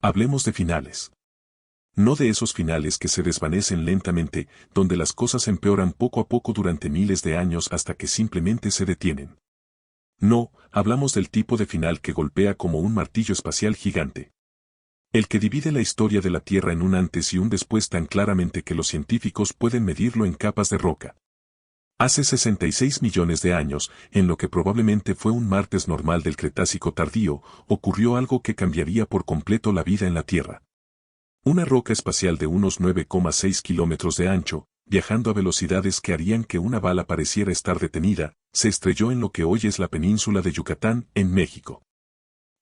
Hablemos de finales. No de esos finales que se desvanecen lentamente, donde las cosas empeoran poco a poco durante miles de años hasta que simplemente se detienen. No, hablamos del tipo de final que golpea como un martillo espacial gigante. El que divide la historia de la Tierra en un antes y un después tan claramente que los científicos pueden medirlo en capas de roca. Hace 66 millones de años, en lo que probablemente fue un martes normal del Cretácico tardío, ocurrió algo que cambiaría por completo la vida en la Tierra. Una roca espacial de unos 9,6 kilómetros de ancho, viajando a velocidades que harían que una bala pareciera estar detenida, se estrelló en lo que hoy es la península de Yucatán, en México.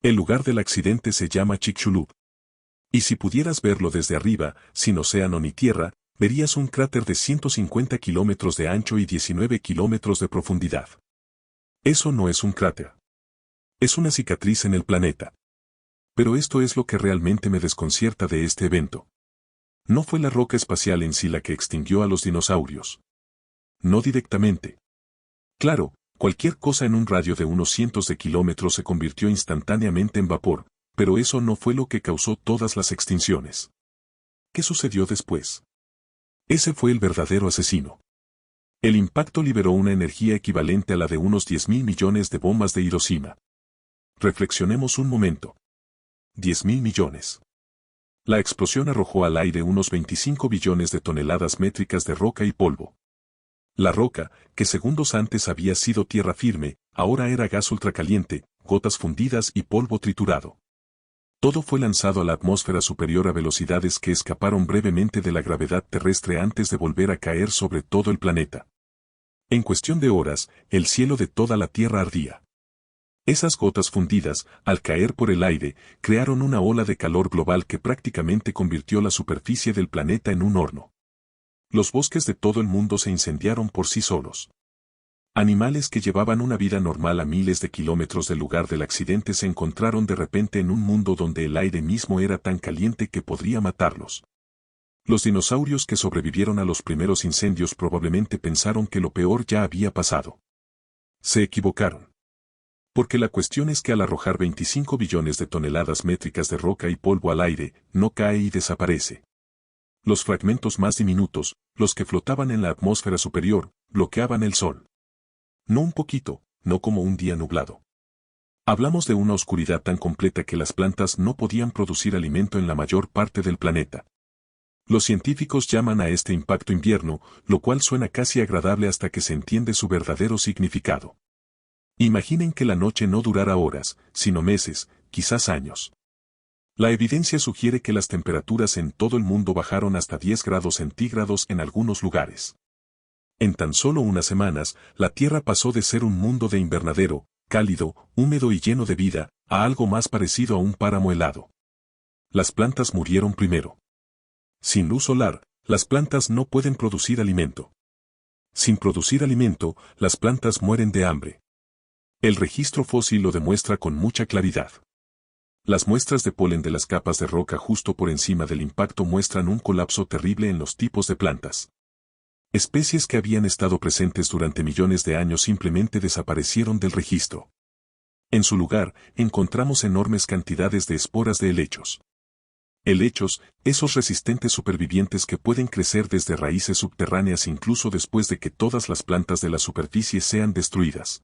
El lugar del accidente se llama Chicxulub. Y si pudieras verlo desde arriba, sin océano ni tierra, verías un cráter de 150 kilómetros de ancho y 19 kilómetros de profundidad. Eso no es un cráter. Es una cicatriz en el planeta. Pero esto es lo que realmente me desconcierta de este evento. No fue la roca espacial en sí la que extinguió a los dinosaurios. No directamente. Claro, cualquier cosa en un radio de unos cientos de kilómetros se convirtió instantáneamente en vapor, pero eso no fue lo que causó todas las extinciones. ¿Qué sucedió después? Ese fue el verdadero asesino. El impacto liberó una energía equivalente a la de unos 10.000 millones de bombas de Hiroshima. Reflexionemos un momento. 10.000 millones. La explosión arrojó al aire unos 25 billones de toneladas métricas de roca y polvo. La roca, que segundos antes había sido tierra firme, ahora era gas ultracaliente, gotas fundidas y polvo triturado. Todo fue lanzado a la atmósfera superior a velocidades que escaparon brevemente de la gravedad terrestre antes de volver a caer sobre todo el planeta. En cuestión de horas, el cielo de toda la Tierra ardía. Esas gotas fundidas, al caer por el aire, crearon una ola de calor global que prácticamente convirtió la superficie del planeta en un horno. Los bosques de todo el mundo se incendiaron por sí solos. Animales que llevaban una vida normal a miles de kilómetros del lugar del accidente se encontraron de repente en un mundo donde el aire mismo era tan caliente que podría matarlos. Los dinosaurios que sobrevivieron a los primeros incendios probablemente pensaron que lo peor ya había pasado. Se equivocaron. Porque la cuestión es que al arrojar 25 billones de toneladas métricas de roca y polvo al aire, no cae y desaparece. Los fragmentos más diminutos, los que flotaban en la atmósfera superior, bloqueaban el sol. No un poquito, no como un día nublado. Hablamos de una oscuridad tan completa que las plantas no podían producir alimento en la mayor parte del planeta. Los científicos llaman a este impacto invierno, lo cual suena casi agradable hasta que se entiende su verdadero significado. Imaginen que la noche no durara horas, sino meses, quizás años. La evidencia sugiere que las temperaturas en todo el mundo bajaron hasta 10 grados centígrados en algunos lugares. En tan solo unas semanas, la Tierra pasó de ser un mundo de invernadero, cálido, húmedo y lleno de vida, a algo más parecido a un páramo helado. Las plantas murieron primero. Sin luz solar, las plantas no pueden producir alimento. Sin producir alimento, las plantas mueren de hambre. El registro fósil lo demuestra con mucha claridad. Las muestras de polen de las capas de roca justo por encima del impacto muestran un colapso terrible en los tipos de plantas. Especies que habían estado presentes durante millones de años simplemente desaparecieron del registro. En su lugar, encontramos enormes cantidades de esporas de helechos. Helechos, esos resistentes supervivientes que pueden crecer desde raíces subterráneas incluso después de que todas las plantas de la superficie sean destruidas.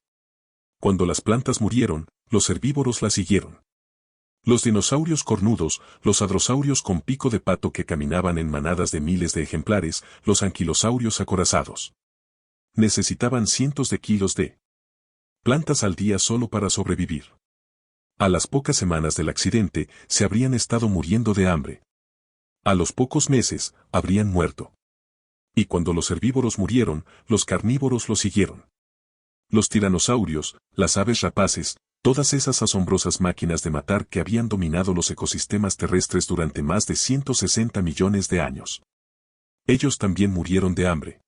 Cuando las plantas murieron, los herbívoros las siguieron. Los dinosaurios cornudos, los hadrosaurios con pico de pato que caminaban en manadas de miles de ejemplares, los anquilosaurios acorazados. Necesitaban cientos de kilos de plantas al día solo para sobrevivir. A las pocas semanas del accidente, se habrían estado muriendo de hambre. A los pocos meses, habrían muerto. Y cuando los herbívoros murieron, los carnívoros los siguieron. Los tiranosaurios, las aves rapaces, todas esas asombrosas máquinas de matar que habían dominado los ecosistemas terrestres durante más de 160 millones de años. Ellos también murieron de hambre.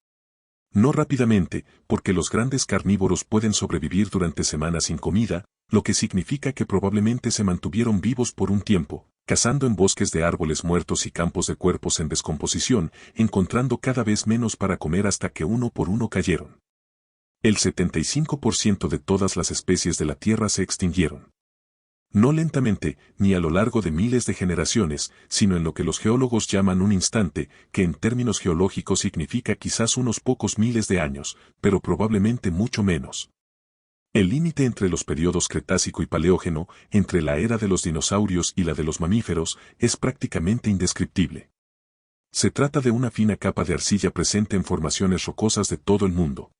No rápidamente, porque los grandes carnívoros pueden sobrevivir durante semanas sin comida, lo que significa que probablemente se mantuvieron vivos por un tiempo, cazando en bosques de árboles muertos y campos de cuerpos en descomposición, encontrando cada vez menos para comer hasta que uno por uno cayeron. El 75% de todas las especies de la Tierra se extinguieron. No lentamente, ni a lo largo de miles de generaciones, sino en lo que los geólogos llaman un instante, que en términos geológicos significa quizás unos pocos miles de años, pero probablemente mucho menos. El límite entre los periodos Cretácico y Paleógeno, entre la era de los dinosaurios y la de los mamíferos, es prácticamente indescriptible. Se trata de una fina capa de arcilla presente en formaciones rocosas de todo el mundo.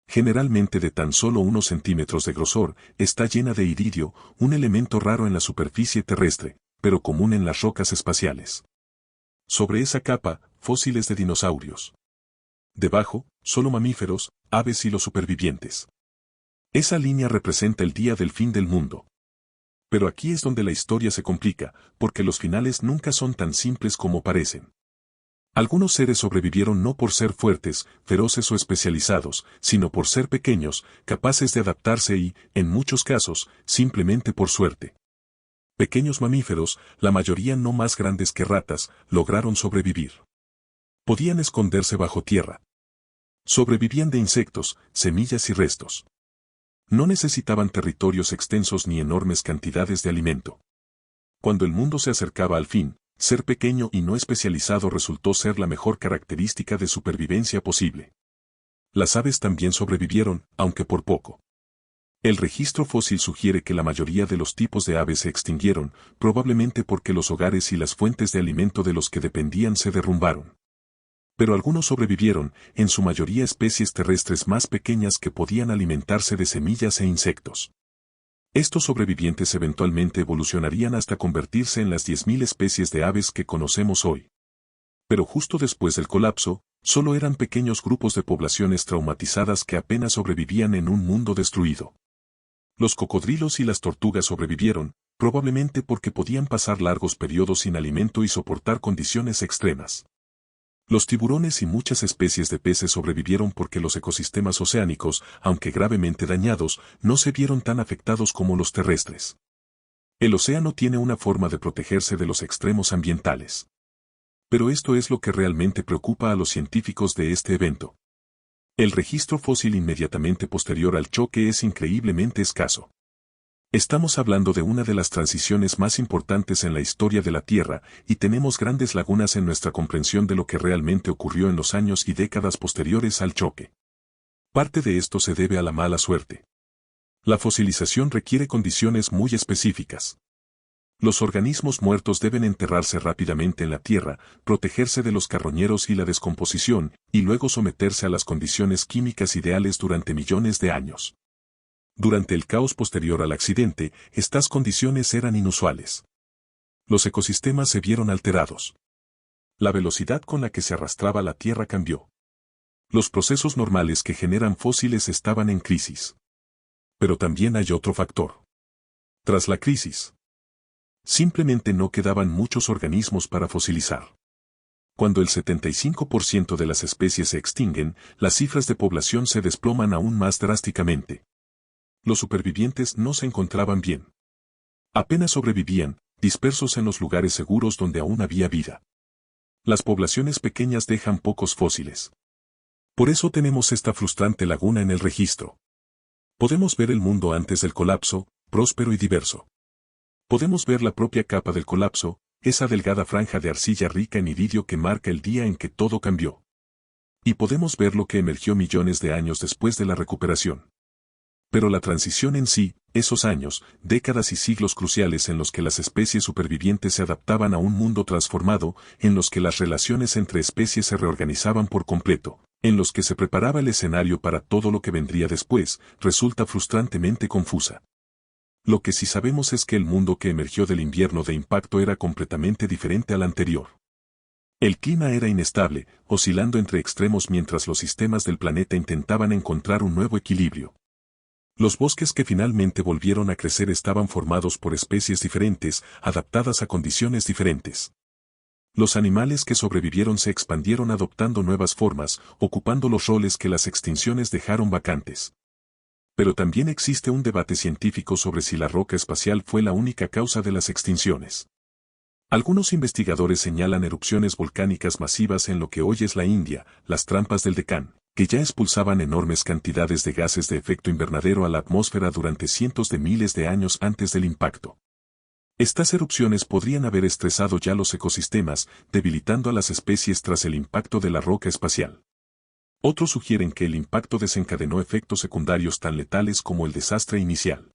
Generalmente de tan solo unos centímetros de grosor, está llena de iridio, un elemento raro en la superficie terrestre, pero común en las rocas espaciales. Sobre esa capa, fósiles de dinosaurios. Debajo, solo mamíferos, aves y los supervivientes. Esa línea representa el día del fin del mundo. Pero aquí es donde la historia se complica, porque los finales nunca son tan simples como parecen. Algunos seres sobrevivieron no por ser fuertes, feroces o especializados, sino por ser pequeños, capaces de adaptarse y, en muchos casos, simplemente por suerte. Pequeños mamíferos, la mayoría no más grandes que ratas, lograron sobrevivir. Podían esconderse bajo tierra. Sobrevivían de insectos, semillas y restos. No necesitaban territorios extensos ni enormes cantidades de alimento. Cuando el mundo se acercaba al fin, ser pequeño y no especializado resultó ser la mejor característica de supervivencia posible. Las aves también sobrevivieron, aunque por poco. El registro fósil sugiere que la mayoría de los tipos de aves se extinguieron, probablemente porque los hogares y las fuentes de alimento de los que dependían se derrumbaron. Pero algunos sobrevivieron, en su mayoría especies terrestres más pequeñas que podían alimentarse de semillas e insectos. Estos sobrevivientes eventualmente evolucionarían hasta convertirse en las 10.000 especies de aves que conocemos hoy. Pero justo después del colapso, solo eran pequeños grupos de poblaciones traumatizadas que apenas sobrevivían en un mundo destruido. Los cocodrilos y las tortugas sobrevivieron, probablemente porque podían pasar largos periodos sin alimento y soportar condiciones extremas. Los tiburones y muchas especies de peces sobrevivieron porque los ecosistemas oceánicos, aunque gravemente dañados, no se vieron tan afectados como los terrestres. El océano tiene una forma de protegerse de los extremos ambientales. Pero esto es lo que realmente preocupa a los científicos de este evento. El registro fósil inmediatamente posterior al choque es increíblemente escaso. Estamos hablando de una de las transiciones más importantes en la historia de la Tierra, y tenemos grandes lagunas en nuestra comprensión de lo que realmente ocurrió en los años y décadas posteriores al choque. Parte de esto se debe a la mala suerte. La fosilización requiere condiciones muy específicas. Los organismos muertos deben enterrarse rápidamente en la tierra, protegerse de los carroñeros y la descomposición, y luego someterse a las condiciones químicas ideales durante millones de años. Durante el caos posterior al accidente, estas condiciones eran inusuales. Los ecosistemas se vieron alterados. La velocidad con la que se arrastraba la Tierra cambió. Los procesos normales que generan fósiles estaban en crisis. Pero también hay otro factor. Tras la crisis, simplemente no quedaban muchos organismos para fosilizar. Cuando el 75% de las especies se extinguen, las cifras de población se desploman aún más drásticamente. Los supervivientes no se encontraban bien. Apenas sobrevivían, dispersos en los lugares seguros donde aún había vida. Las poblaciones pequeñas dejan pocos fósiles. Por eso tenemos esta frustrante laguna en el registro. Podemos ver el mundo antes del colapso, próspero y diverso. Podemos ver la propia capa del colapso, esa delgada franja de arcilla rica en iridio que marca el día en que todo cambió. Y podemos ver lo que emergió millones de años después de la recuperación. Pero la transición en sí, esos años, décadas y siglos cruciales en los que las especies supervivientes se adaptaban a un mundo transformado, en los que las relaciones entre especies se reorganizaban por completo, en los que se preparaba el escenario para todo lo que vendría después, resulta frustrantemente confusa. Lo que sí sabemos es que el mundo que emergió del invierno de impacto era completamente diferente al anterior. El clima era inestable, oscilando entre extremos mientras los sistemas del planeta intentaban encontrar un nuevo equilibrio. Los bosques que finalmente volvieron a crecer estaban formados por especies diferentes, adaptadas a condiciones diferentes. Los animales que sobrevivieron se expandieron adoptando nuevas formas, ocupando los roles que las extinciones dejaron vacantes. Pero también existe un debate científico sobre si la roca espacial fue la única causa de las extinciones. Algunos investigadores señalan erupciones volcánicas masivas en lo que hoy es la India, las trampas del Deccan, que ya expulsaban enormes cantidades de gases de efecto invernadero a la atmósfera durante cientos de miles de años antes del impacto. Estas erupciones podrían haber estresado ya los ecosistemas, debilitando a las especies tras el impacto de la roca espacial. Otros sugieren que el impacto desencadenó efectos secundarios tan letales como el desastre inicial.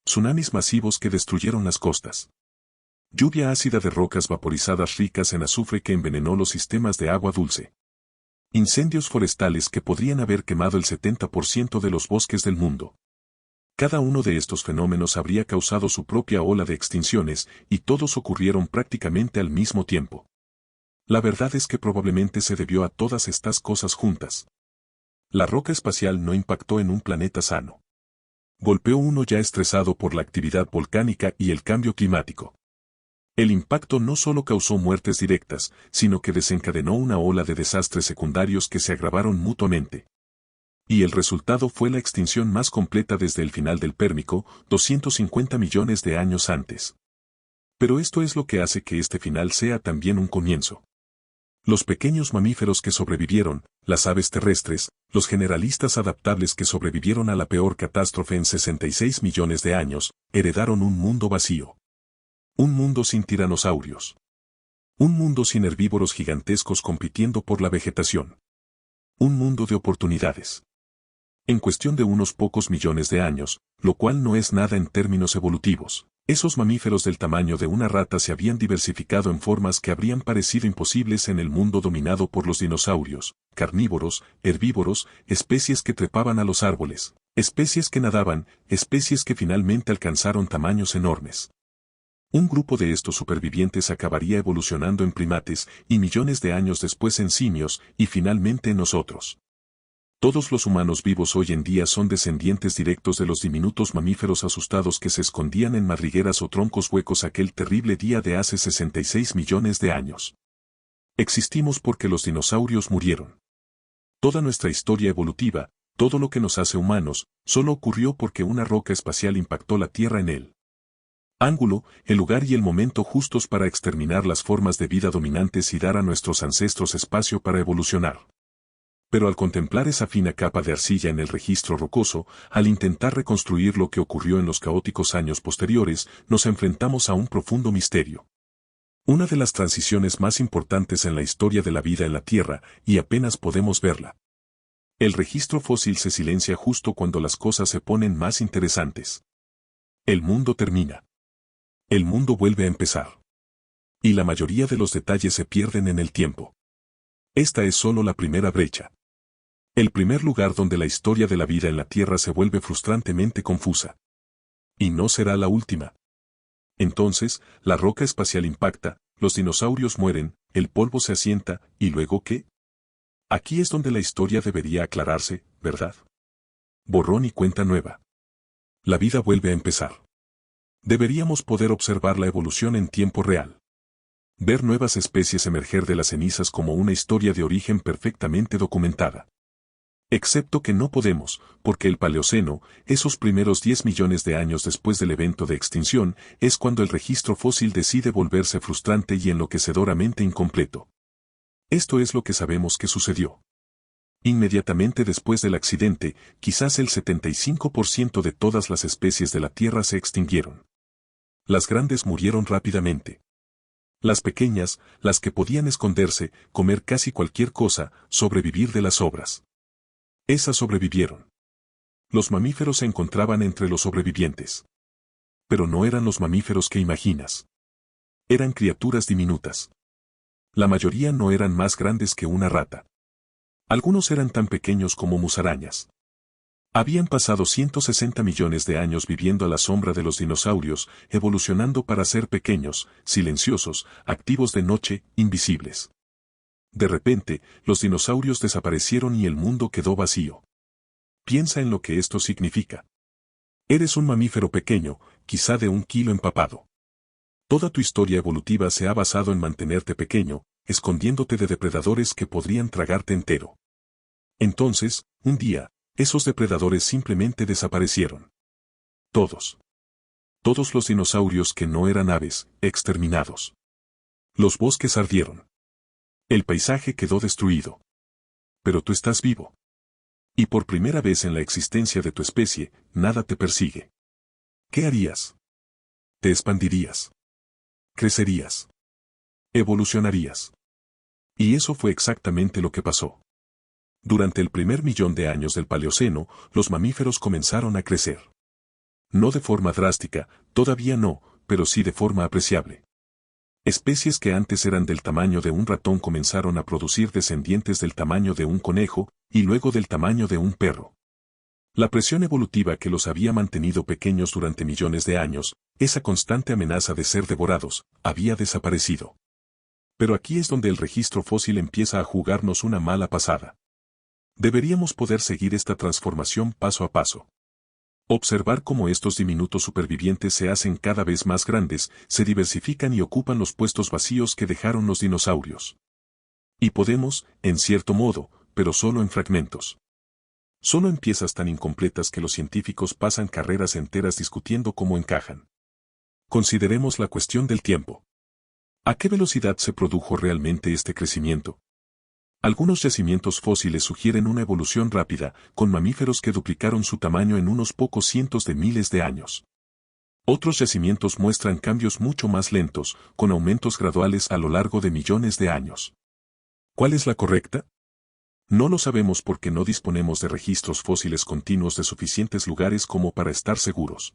Tsunamis masivos que destruyeron las costas. Lluvia ácida de rocas vaporizadas ricas en azufre que envenenó los sistemas de agua dulce. Incendios forestales que podrían haber quemado el 70% de los bosques del mundo. Cada uno de estos fenómenos habría causado su propia ola de extinciones, y todos ocurrieron prácticamente al mismo tiempo. La verdad es que probablemente se debió a todas estas cosas juntas. La roca espacial no impactó en un planeta sano. Golpeó uno ya estresado por la actividad volcánica y el cambio climático. El impacto no solo causó muertes directas, sino que desencadenó una ola de desastres secundarios que se agravaron mutuamente. Y el resultado fue la extinción más completa desde el final del Pérmico, 250 millones de años antes. Pero esto es lo que hace que este final sea también un comienzo. Los pequeños mamíferos que sobrevivieron, las aves terrestres, los generalistas adaptables que sobrevivieron a la peor catástrofe en 66 millones de años, heredaron un mundo vacío. Un mundo sin tiranosaurios. Un mundo sin herbívoros gigantescos compitiendo por la vegetación. Un mundo de oportunidades. En cuestión de unos pocos millones de años, lo cual no es nada en términos evolutivos, esos mamíferos del tamaño de una rata se habían diversificado en formas que habrían parecido imposibles en el mundo dominado por los dinosaurios, carnívoros, herbívoros, especies que trepaban a los árboles, especies que nadaban, especies que finalmente alcanzaron tamaños enormes. Un grupo de estos supervivientes acabaría evolucionando en primates, y millones de años después en simios, y finalmente en nosotros. Todos los humanos vivos hoy en día son descendientes directos de los diminutos mamíferos asustados que se escondían en madrigueras o troncos huecos aquel terrible día de hace 66 millones de años. Existimos porque los dinosaurios murieron. Toda nuestra historia evolutiva, todo lo que nos hace humanos, solo ocurrió porque una roca espacial impactó la Tierra en el ángulo, el lugar y el momento justos para exterminar las formas de vida dominantes y dar a nuestros ancestros espacio para evolucionar. Pero al contemplar esa fina capa de arcilla en el registro rocoso, al intentar reconstruir lo que ocurrió en los caóticos años posteriores, nos enfrentamos a un profundo misterio. Una de las transiciones más importantes en la historia de la vida en la Tierra, y apenas podemos verla. El registro fósil se silencia justo cuando las cosas se ponen más interesantes. El mundo termina. El mundo vuelve a empezar. Y la mayoría de los detalles se pierden en el tiempo. Esta es solo la primera brecha. El primer lugar donde la historia de la vida en la Tierra se vuelve frustrantemente confusa. Y no será la última. Entonces, la roca espacial impacta, los dinosaurios mueren, el polvo se asienta, ¿y luego qué? Aquí es donde la historia debería aclararse, ¿verdad? Borrón y cuenta nueva. La vida vuelve a empezar. Deberíamos poder observar la evolución en tiempo real. Ver nuevas especies emerger de las cenizas como una historia de origen perfectamente documentada. Excepto que no podemos, porque el Paleoceno, esos primeros 10 millones de años después del evento de extinción, es cuando el registro fósil decide volverse frustrante y enloquecedoramente incompleto. Esto es lo que sabemos que sucedió. Inmediatamente después del accidente, quizás el 75% de todas las especies de la Tierra se extinguieron. Las grandes murieron rápidamente. Las pequeñas, las que podían esconderse, comer casi cualquier cosa, sobrevivir de las sobras. Esas sobrevivieron. Los mamíferos se encontraban entre los sobrevivientes. Pero no eran los mamíferos que imaginas. Eran criaturas diminutas. La mayoría no eran más grandes que una rata. Algunos eran tan pequeños como musarañas. Habían pasado 160 millones de años viviendo a la sombra de los dinosaurios, evolucionando para ser pequeños, silenciosos, activos de noche, invisibles. De repente, los dinosaurios desaparecieron y el mundo quedó vacío. Piensa en lo que esto significa. Eres un mamífero pequeño, quizá de 1 kilo empapado. Toda tu historia evolutiva se ha basado en mantenerte pequeño, escondiéndote de depredadores que podrían tragarte entero. Entonces, un día, esos depredadores simplemente desaparecieron. Todos. Todos los dinosaurios que no eran aves, exterminados. Los bosques ardieron. El paisaje quedó destruido. Pero tú estás vivo. Y por primera vez en la existencia de tu especie, nada te persigue. ¿Qué harías? Te expandirías. Crecerías. Evolucionarías. Y eso fue exactamente lo que pasó. Durante el primer millón de años del Paleoceno, los mamíferos comenzaron a crecer. No de forma drástica, todavía no, pero sí de forma apreciable. Especies que antes eran del tamaño de un ratón comenzaron a producir descendientes del tamaño de un conejo, y luego del tamaño de un perro. La presión evolutiva que los había mantenido pequeños durante millones de años, esa constante amenaza de ser devorados, había desaparecido. Pero aquí es donde el registro fósil empieza a jugarnos una mala pasada. Deberíamos poder seguir esta transformación paso a paso. Observar cómo estos diminutos supervivientes se hacen cada vez más grandes, se diversifican y ocupan los puestos vacíos que dejaron los dinosaurios. Y podemos, en cierto modo, pero solo en fragmentos. Solo en piezas tan incompletas que los científicos pasan carreras enteras discutiendo cómo encajan. Consideremos la cuestión del tiempo. ¿A qué velocidad se produjo realmente este crecimiento? Algunos yacimientos fósiles sugieren una evolución rápida, con mamíferos que duplicaron su tamaño en unos pocos cientos de miles de años. Otros yacimientos muestran cambios mucho más lentos, con aumentos graduales a lo largo de millones de años. ¿Cuál es la correcta? No lo sabemos porque no disponemos de registros fósiles continuos de suficientes lugares como para estar seguros.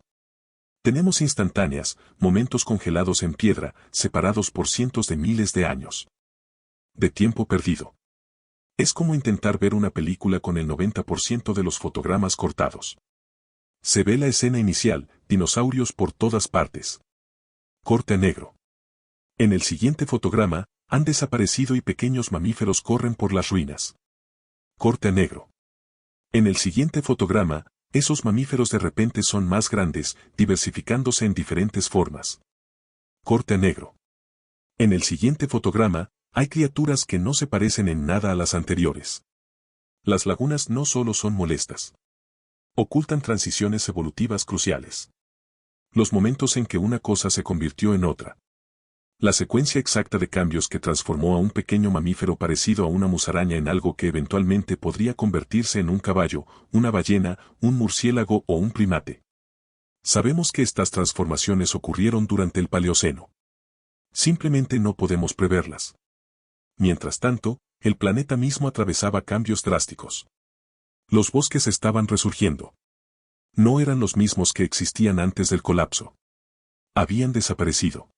Tenemos instantáneas, momentos congelados en piedra, separados por cientos de miles de años. De tiempo perdido. Es como intentar ver una película con el 90% de los fotogramas cortados. Se ve la escena inicial, dinosaurios por todas partes. Corte a negro. En el siguiente fotograma, han desaparecido y pequeños mamíferos corren por las ruinas. Corte a negro. En el siguiente fotograma, esos mamíferos de repente son más grandes, diversificándose en diferentes formas. Corte a negro. En el siguiente fotograma, hay criaturas que no se parecen en nada a las anteriores. Las lagunas no solo son molestas. Ocultan transiciones evolutivas cruciales. Los momentos en que una cosa se convirtió en otra. La secuencia exacta de cambios que transformó a un pequeño mamífero parecido a una musaraña en algo que eventualmente podría convertirse en un caballo, una ballena, un murciélago o un primate. Sabemos que estas transformaciones ocurrieron durante el Paleoceno. Simplemente no podemos preverlas. Mientras tanto, el planeta mismo atravesaba cambios drásticos. Los bosques estaban resurgiendo. No eran los mismos que existían antes del colapso. Habían desaparecido.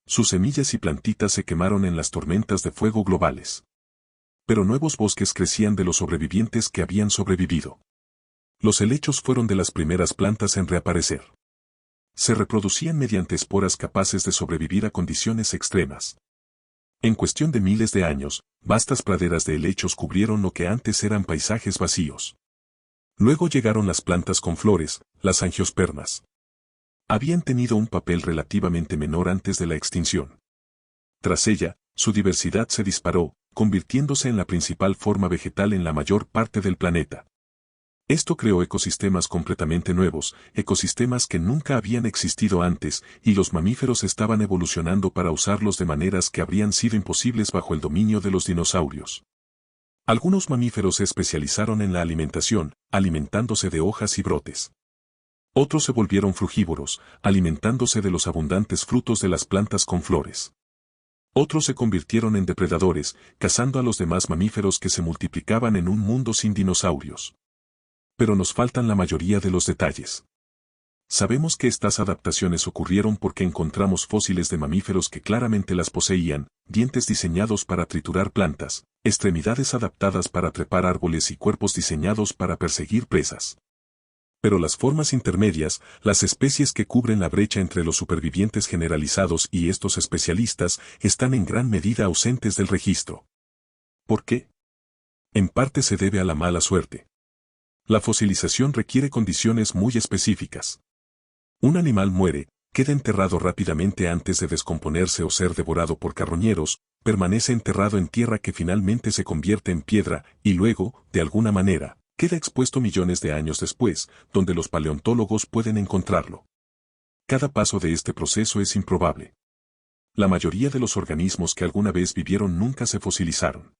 Sus semillas y plantitas se quemaron en las tormentas de fuego globales. Pero nuevos bosques crecían de los sobrevivientes que habían sobrevivido. Los helechos fueron de las primeras plantas en reaparecer. Se reproducían mediante esporas capaces de sobrevivir a condiciones extremas. En cuestión de miles de años, vastas praderas de helechos cubrieron lo que antes eran paisajes vacíos. Luego llegaron las plantas con flores, las angiospermas. Habían tenido un papel relativamente menor antes de la extinción. Tras ella, su diversidad se disparó, convirtiéndose en la principal forma vegetal en la mayor parte del planeta. Esto creó ecosistemas completamente nuevos, ecosistemas que nunca habían existido antes, y los mamíferos estaban evolucionando para usarlos de maneras que habrían sido imposibles bajo el dominio de los dinosaurios. Algunos mamíferos se especializaron en la alimentación, alimentándose de hojas y brotes. Otros se volvieron frugívoros, alimentándose de los abundantes frutos de las plantas con flores. Otros se convirtieron en depredadores, cazando a los demás mamíferos que se multiplicaban en un mundo sin dinosaurios. Pero nos faltan la mayoría de los detalles. Sabemos que estas adaptaciones ocurrieron porque encontramos fósiles de mamíferos que claramente las poseían, dientes diseñados para triturar plantas, extremidades adaptadas para trepar árboles y cuerpos diseñados para perseguir presas. Pero las formas intermedias, las especies que cubren la brecha entre los supervivientes generalizados y estos especialistas, están en gran medida ausentes del registro. ¿Por qué? En parte se debe a la mala suerte. La fosilización requiere condiciones muy específicas. Un animal muere, queda enterrado rápidamente antes de descomponerse o ser devorado por carroñeros, permanece enterrado en tierra que finalmente se convierte en piedra, y luego, de alguna manera, queda expuesto millones de años después, donde los paleontólogos pueden encontrarlo. Cada paso de este proceso es improbable. La mayoría de los organismos que alguna vez vivieron nunca se fosilizaron.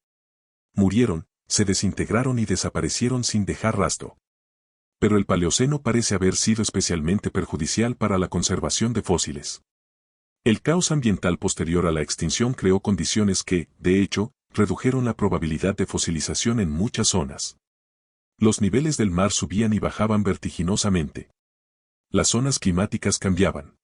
Murieron, se desintegraron y desaparecieron sin dejar rastro. Pero el Paleoceno parece haber sido especialmente perjudicial para la conservación de fósiles. El caos ambiental posterior a la extinción creó condiciones que, de hecho, redujeron la probabilidad de fosilización en muchas zonas. Los niveles del mar subían y bajaban vertiginosamente. Las zonas climáticas cambiaban.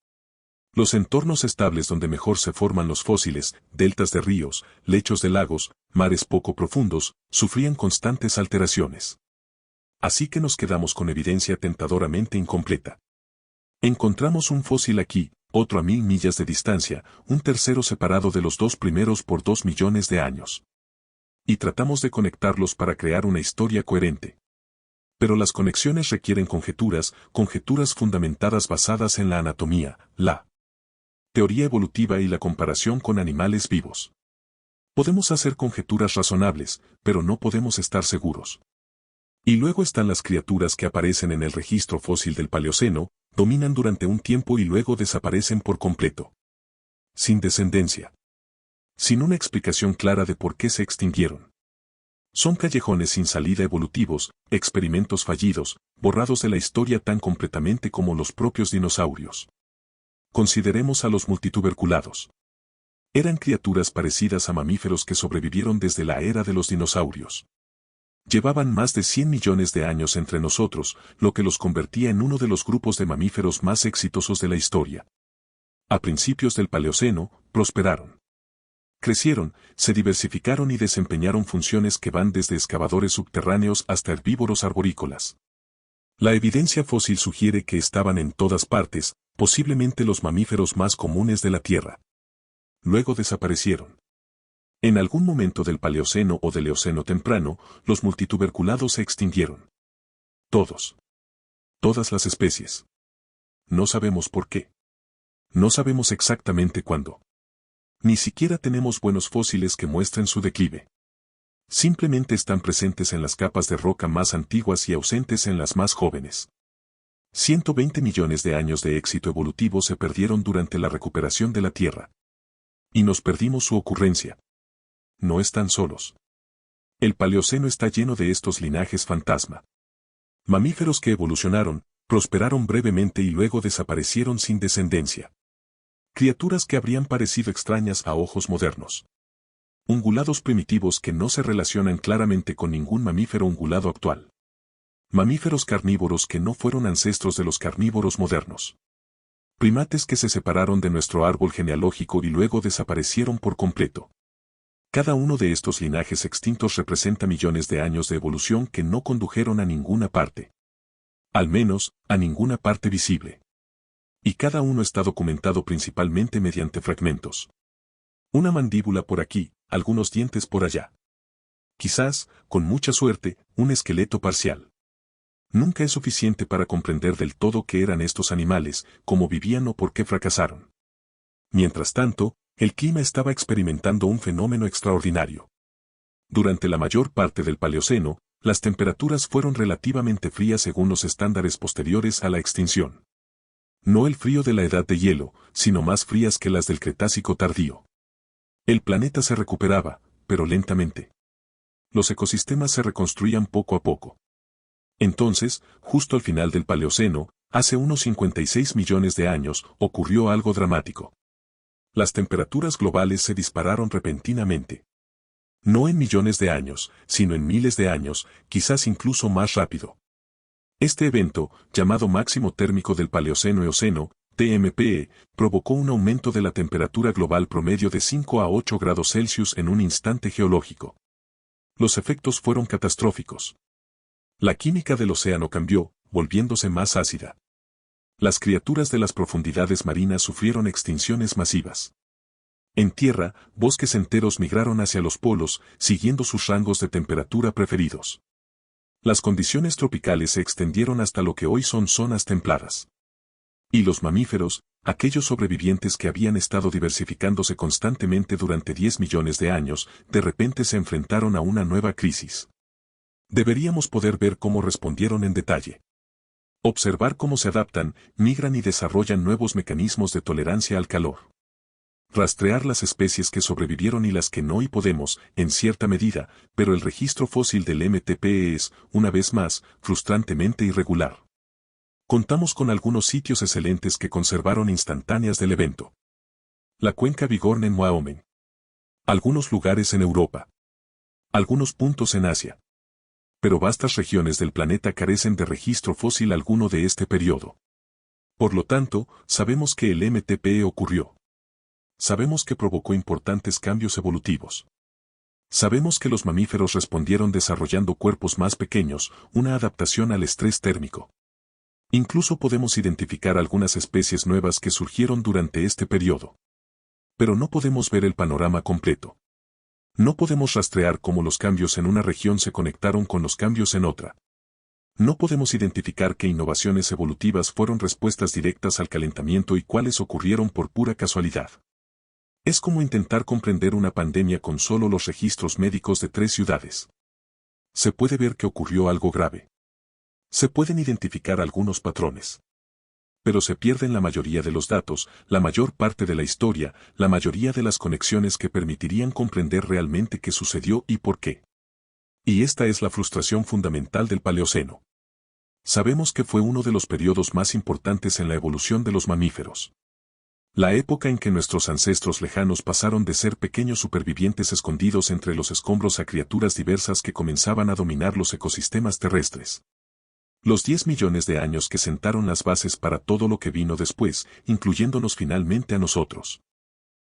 Los entornos estables donde mejor se forman los fósiles, deltas de ríos, lechos de lagos, mares poco profundos, sufrían constantes alteraciones. Así que nos quedamos con evidencia tentadoramente incompleta. Encontramos un fósil aquí, otro a 1000 millas de distancia, un tercero separado de los dos primeros por 2 millones de años. Y tratamos de conectarlos para crear una historia coherente. Pero las conexiones requieren conjeturas fundamentadas basadas en la anatomía, la teoría evolutiva y la comparación con animales vivos. Podemos hacer conjeturas razonables, pero no podemos estar seguros. Y luego están las criaturas que aparecen en el registro fósil del Paleoceno, dominan durante un tiempo y luego desaparecen por completo. Sin descendencia. Sin una explicación clara de por qué se extinguieron. Son callejones sin salida evolutivos, experimentos fallidos, borrados de la historia tan completamente como los propios dinosaurios. Consideremos a los multituberculados. Eran criaturas parecidas a mamíferos que sobrevivieron desde la era de los dinosaurios. Llevaban más de 100 millones de años entre nosotros, lo que los convertía en uno de los grupos de mamíferos más exitosos de la historia. A principios del Paleoceno, prosperaron. Crecieron, se diversificaron y desempeñaron funciones que van desde excavadores subterráneos hasta herbívoros arborícolas. La evidencia fósil sugiere que estaban en todas partes, posiblemente los mamíferos más comunes de la Tierra. Luego desaparecieron. En algún momento del Paleoceno o del Eoceno temprano, los multituberculados se extinguieron. Todos. Todas las especies. No sabemos por qué. No sabemos exactamente cuándo. Ni siquiera tenemos buenos fósiles que muestren su declive. Simplemente están presentes en las capas de roca más antiguas y ausentes en las más jóvenes. 120 millones de años de éxito evolutivo se perdieron durante la recuperación de la Tierra. Y nos perdimos su ocurrencia. No están solos. El Paleoceno está lleno de estos linajes fantasma. Mamíferos que evolucionaron, prosperaron brevemente y luego desaparecieron sin descendencia. Criaturas que habrían parecido extrañas a ojos modernos. Ungulados primitivos que no se relacionan claramente con ningún mamífero ungulado actual. Mamíferos carnívoros que no fueron ancestros de los carnívoros modernos. Primates que se separaron de nuestro árbol genealógico y luego desaparecieron por completo. Cada uno de estos linajes extintos representa millones de años de evolución que no condujeron a ninguna parte. Al menos, a ninguna parte visible. Y cada uno está documentado principalmente mediante fragmentos. Una mandíbula por aquí, algunos dientes por allá. Quizás, con mucha suerte, un esqueleto parcial. Nunca es suficiente para comprender del todo qué eran estos animales, cómo vivían o por qué fracasaron. Mientras tanto, el clima estaba experimentando un fenómeno extraordinario. Durante la mayor parte del Paleoceno, las temperaturas fueron relativamente frías según los estándares posteriores a la extinción. No el frío de la edad de hielo, sino más frías que las del Cretácico tardío. El planeta se recuperaba, pero lentamente. Los ecosistemas se reconstruían poco a poco. Entonces, justo al final del Paleoceno, hace unos 56 millones de años, ocurrió algo dramático. Las temperaturas globales se dispararon repentinamente. No en millones de años, sino en miles de años, quizás incluso más rápido. Este evento, llamado máximo térmico del Paleoceno-Eoceno, TMPE, provocó un aumento de la temperatura global promedio de 5 a 8 grados Celsius en un instante geológico. Los efectos fueron catastróficos. La química del océano cambió, volviéndose más ácida. Las criaturas de las profundidades marinas sufrieron extinciones masivas. En tierra, bosques enteros migraron hacia los polos, siguiendo sus rangos de temperatura preferidos. Las condiciones tropicales se extendieron hasta lo que hoy son zonas templadas. Y los mamíferos, aquellos sobrevivientes que habían estado diversificándose constantemente durante 10 millones de años, de repente se enfrentaron a una nueva crisis. Deberíamos poder ver cómo respondieron en detalle. Observar cómo se adaptan, migran y desarrollan nuevos mecanismos de tolerancia al calor. Rastrear las especies que sobrevivieron y las que no y podemos, en cierta medida, pero el registro fósil del MTP es, una vez más, frustrantemente irregular. Contamos con algunos sitios excelentes que conservaron instantáneas del evento. La cuenca Bighorn en Wyoming. Algunos lugares en Europa. Algunos puntos en Asia. Pero vastas regiones del planeta carecen de registro fósil alguno de este periodo. Por lo tanto, sabemos que el MTP ocurrió. Sabemos que provocó importantes cambios evolutivos. Sabemos que los mamíferos respondieron desarrollando cuerpos más pequeños, una adaptación al estrés térmico. Incluso podemos identificar algunas especies nuevas que surgieron durante este periodo. Pero no podemos ver el panorama completo. No podemos rastrear cómo los cambios en una región se conectaron con los cambios en otra. No podemos identificar qué innovaciones evolutivas fueron respuestas directas al calentamiento y cuáles ocurrieron por pura casualidad. Es como intentar comprender una pandemia con solo los registros médicos de 3 ciudades. Se puede ver que ocurrió algo grave. Se pueden identificar algunos patrones. Pero se pierden la mayoría de los datos, la mayor parte de la historia, la mayoría de las conexiones que permitirían comprender realmente qué sucedió y por qué. Y esta es la frustración fundamental del Paleoceno. Sabemos que fue uno de los periodos más importantes en la evolución de los mamíferos. La época en que nuestros ancestros lejanos pasaron de ser pequeños supervivientes escondidos entre los escombros a criaturas diversas que comenzaban a dominar los ecosistemas terrestres. Los 10 millones de años que sentaron las bases para todo lo que vino después, incluyéndonos finalmente a nosotros.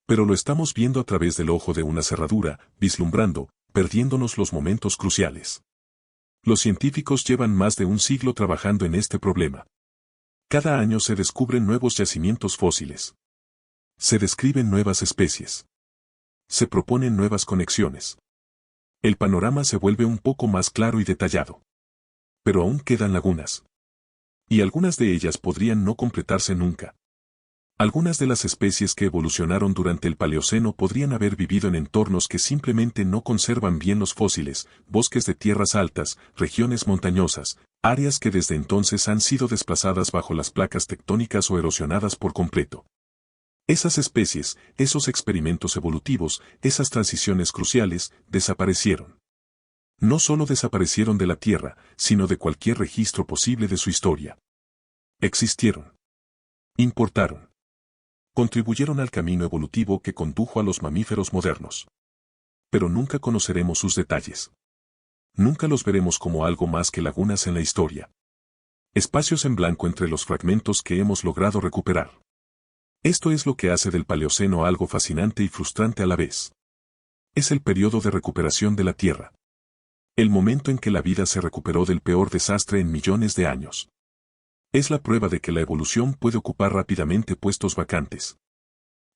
Pero lo estamos viendo a través del ojo de una cerradura, vislumbrando, perdiéndonos los momentos cruciales. Los científicos llevan más de un siglo trabajando en este problema. Cada año se descubren nuevos yacimientos fósiles. Se describen nuevas especies. Se proponen nuevas conexiones. El panorama se vuelve un poco más claro y detallado. Pero aún quedan lagunas. Y algunas de ellas podrían no completarse nunca. Algunas de las especies que evolucionaron durante el Paleoceno podrían haber vivido en entornos que simplemente no conservan bien los fósiles, bosques de tierras altas, regiones montañosas, áreas que desde entonces han sido desplazadas bajo las placas tectónicas o erosionadas por completo. Esas especies, esos experimentos evolutivos, esas transiciones cruciales, desaparecieron. No solo desaparecieron de la Tierra, sino de cualquier registro posible de su historia. Existieron. Importaron. Contribuyeron al camino evolutivo que condujo a los mamíferos modernos. Pero nunca conoceremos sus detalles. Nunca los veremos como algo más que lagunas en la historia. Espacios en blanco entre los fragmentos que hemos logrado recuperar. Esto es lo que hace del Paleoceno algo fascinante y frustrante a la vez. Es el periodo de recuperación de la Tierra. El momento en que la vida se recuperó del peor desastre en millones de años. Es la prueba de que la evolución puede ocupar rápidamente puestos vacantes.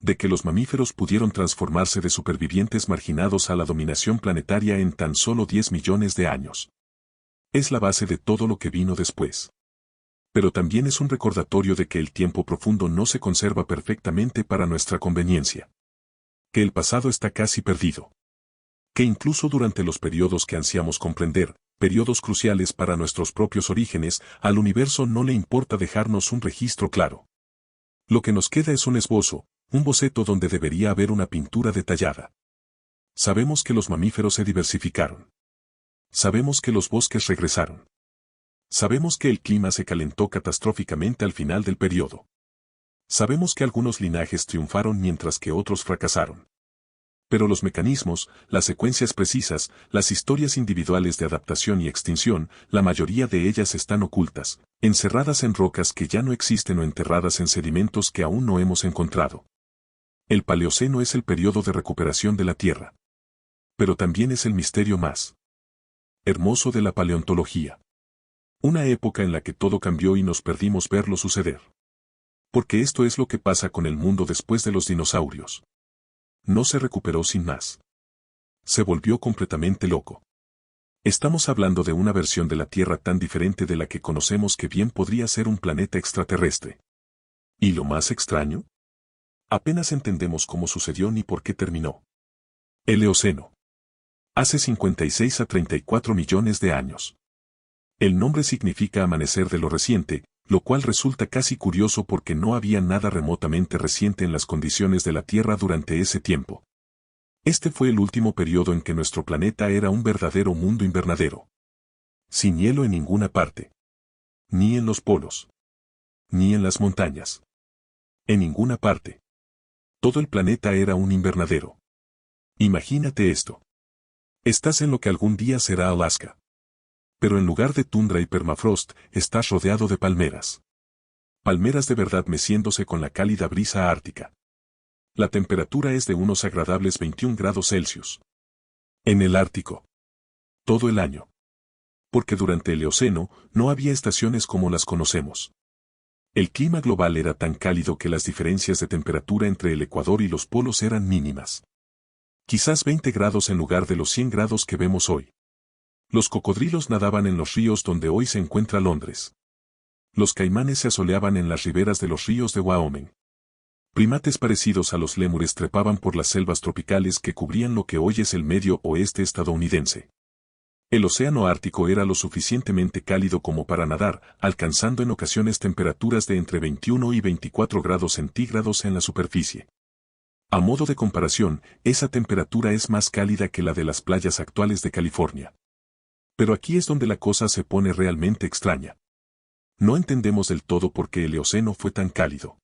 De que los mamíferos pudieron transformarse de supervivientes marginados a la dominación planetaria en tan solo 10 millones de años. Es la base de todo lo que vino después. Pero también es un recordatorio de que el tiempo profundo no se conserva perfectamente para nuestra conveniencia. Que el pasado está casi perdido. Que incluso durante los periodos que ansiamos comprender, periodos cruciales para nuestros propios orígenes, al universo no le importa dejarnos un registro claro. Lo que nos queda es un esbozo, un boceto donde debería haber una pintura detallada. Sabemos que los mamíferos se diversificaron. Sabemos que los bosques regresaron. Sabemos que el clima se calentó catastróficamente al final del periodo. Sabemos que algunos linajes triunfaron mientras que otros fracasaron. Pero los mecanismos, las secuencias precisas, las historias individuales de adaptación y extinción, la mayoría de ellas están ocultas, encerradas en rocas que ya no existen o enterradas en sedimentos que aún no hemos encontrado. El Paleoceno es el periodo de recuperación de la Tierra. Pero también es el misterio más hermoso de la paleontología. Una época en la que todo cambió y nos perdimos verlo suceder. Porque esto es lo que pasa con el mundo después de los dinosaurios. No se recuperó sin más. Se volvió completamente loco. Estamos hablando de una versión de la Tierra tan diferente de la que conocemos que bien podría ser un planeta extraterrestre. ¿Y lo más extraño? Apenas entendemos cómo sucedió ni por qué terminó. El Eoceno. Hace 56 a 34 millones de años. El nombre significa amanecer de lo reciente, Lo cual resulta casi curioso porque no había nada remotamente reciente en las condiciones de la Tierra durante ese tiempo. Este fue el último periodo en que nuestro planeta era un verdadero mundo invernadero. Sin hielo en ninguna parte. Ni en los polos. Ni en las montañas. En ninguna parte. Todo el planeta era un invernadero. Imagínate esto. Estás en lo que algún día será Alaska. Pero en lugar de tundra y permafrost, estás rodeado de palmeras. Palmeras de verdad meciéndose con la cálida brisa ártica. La temperatura es de unos agradables 21 grados Celsius. En el Ártico. Todo el año. Porque durante el Eoceno no había estaciones como las conocemos. El clima global era tan cálido que las diferencias de temperatura entre el Ecuador y los polos eran mínimas. Quizás 20 grados en lugar de los 100 grados que vemos hoy. Los cocodrilos nadaban en los ríos donde hoy se encuentra Londres. Los caimanes se asoleaban en las riberas de los ríos de Wyoming. Primates parecidos a los lémures trepaban por las selvas tropicales que cubrían lo que hoy es el medio oeste estadounidense. El océano Ártico era lo suficientemente cálido como para nadar, alcanzando en ocasiones temperaturas de entre 21 y 24 grados centígrados en la superficie. A modo de comparación, esa temperatura es más cálida que la de las playas actuales de California. Pero aquí es donde la cosa se pone realmente extraña. No entendemos del todo por qué el Eoceno fue tan cálido.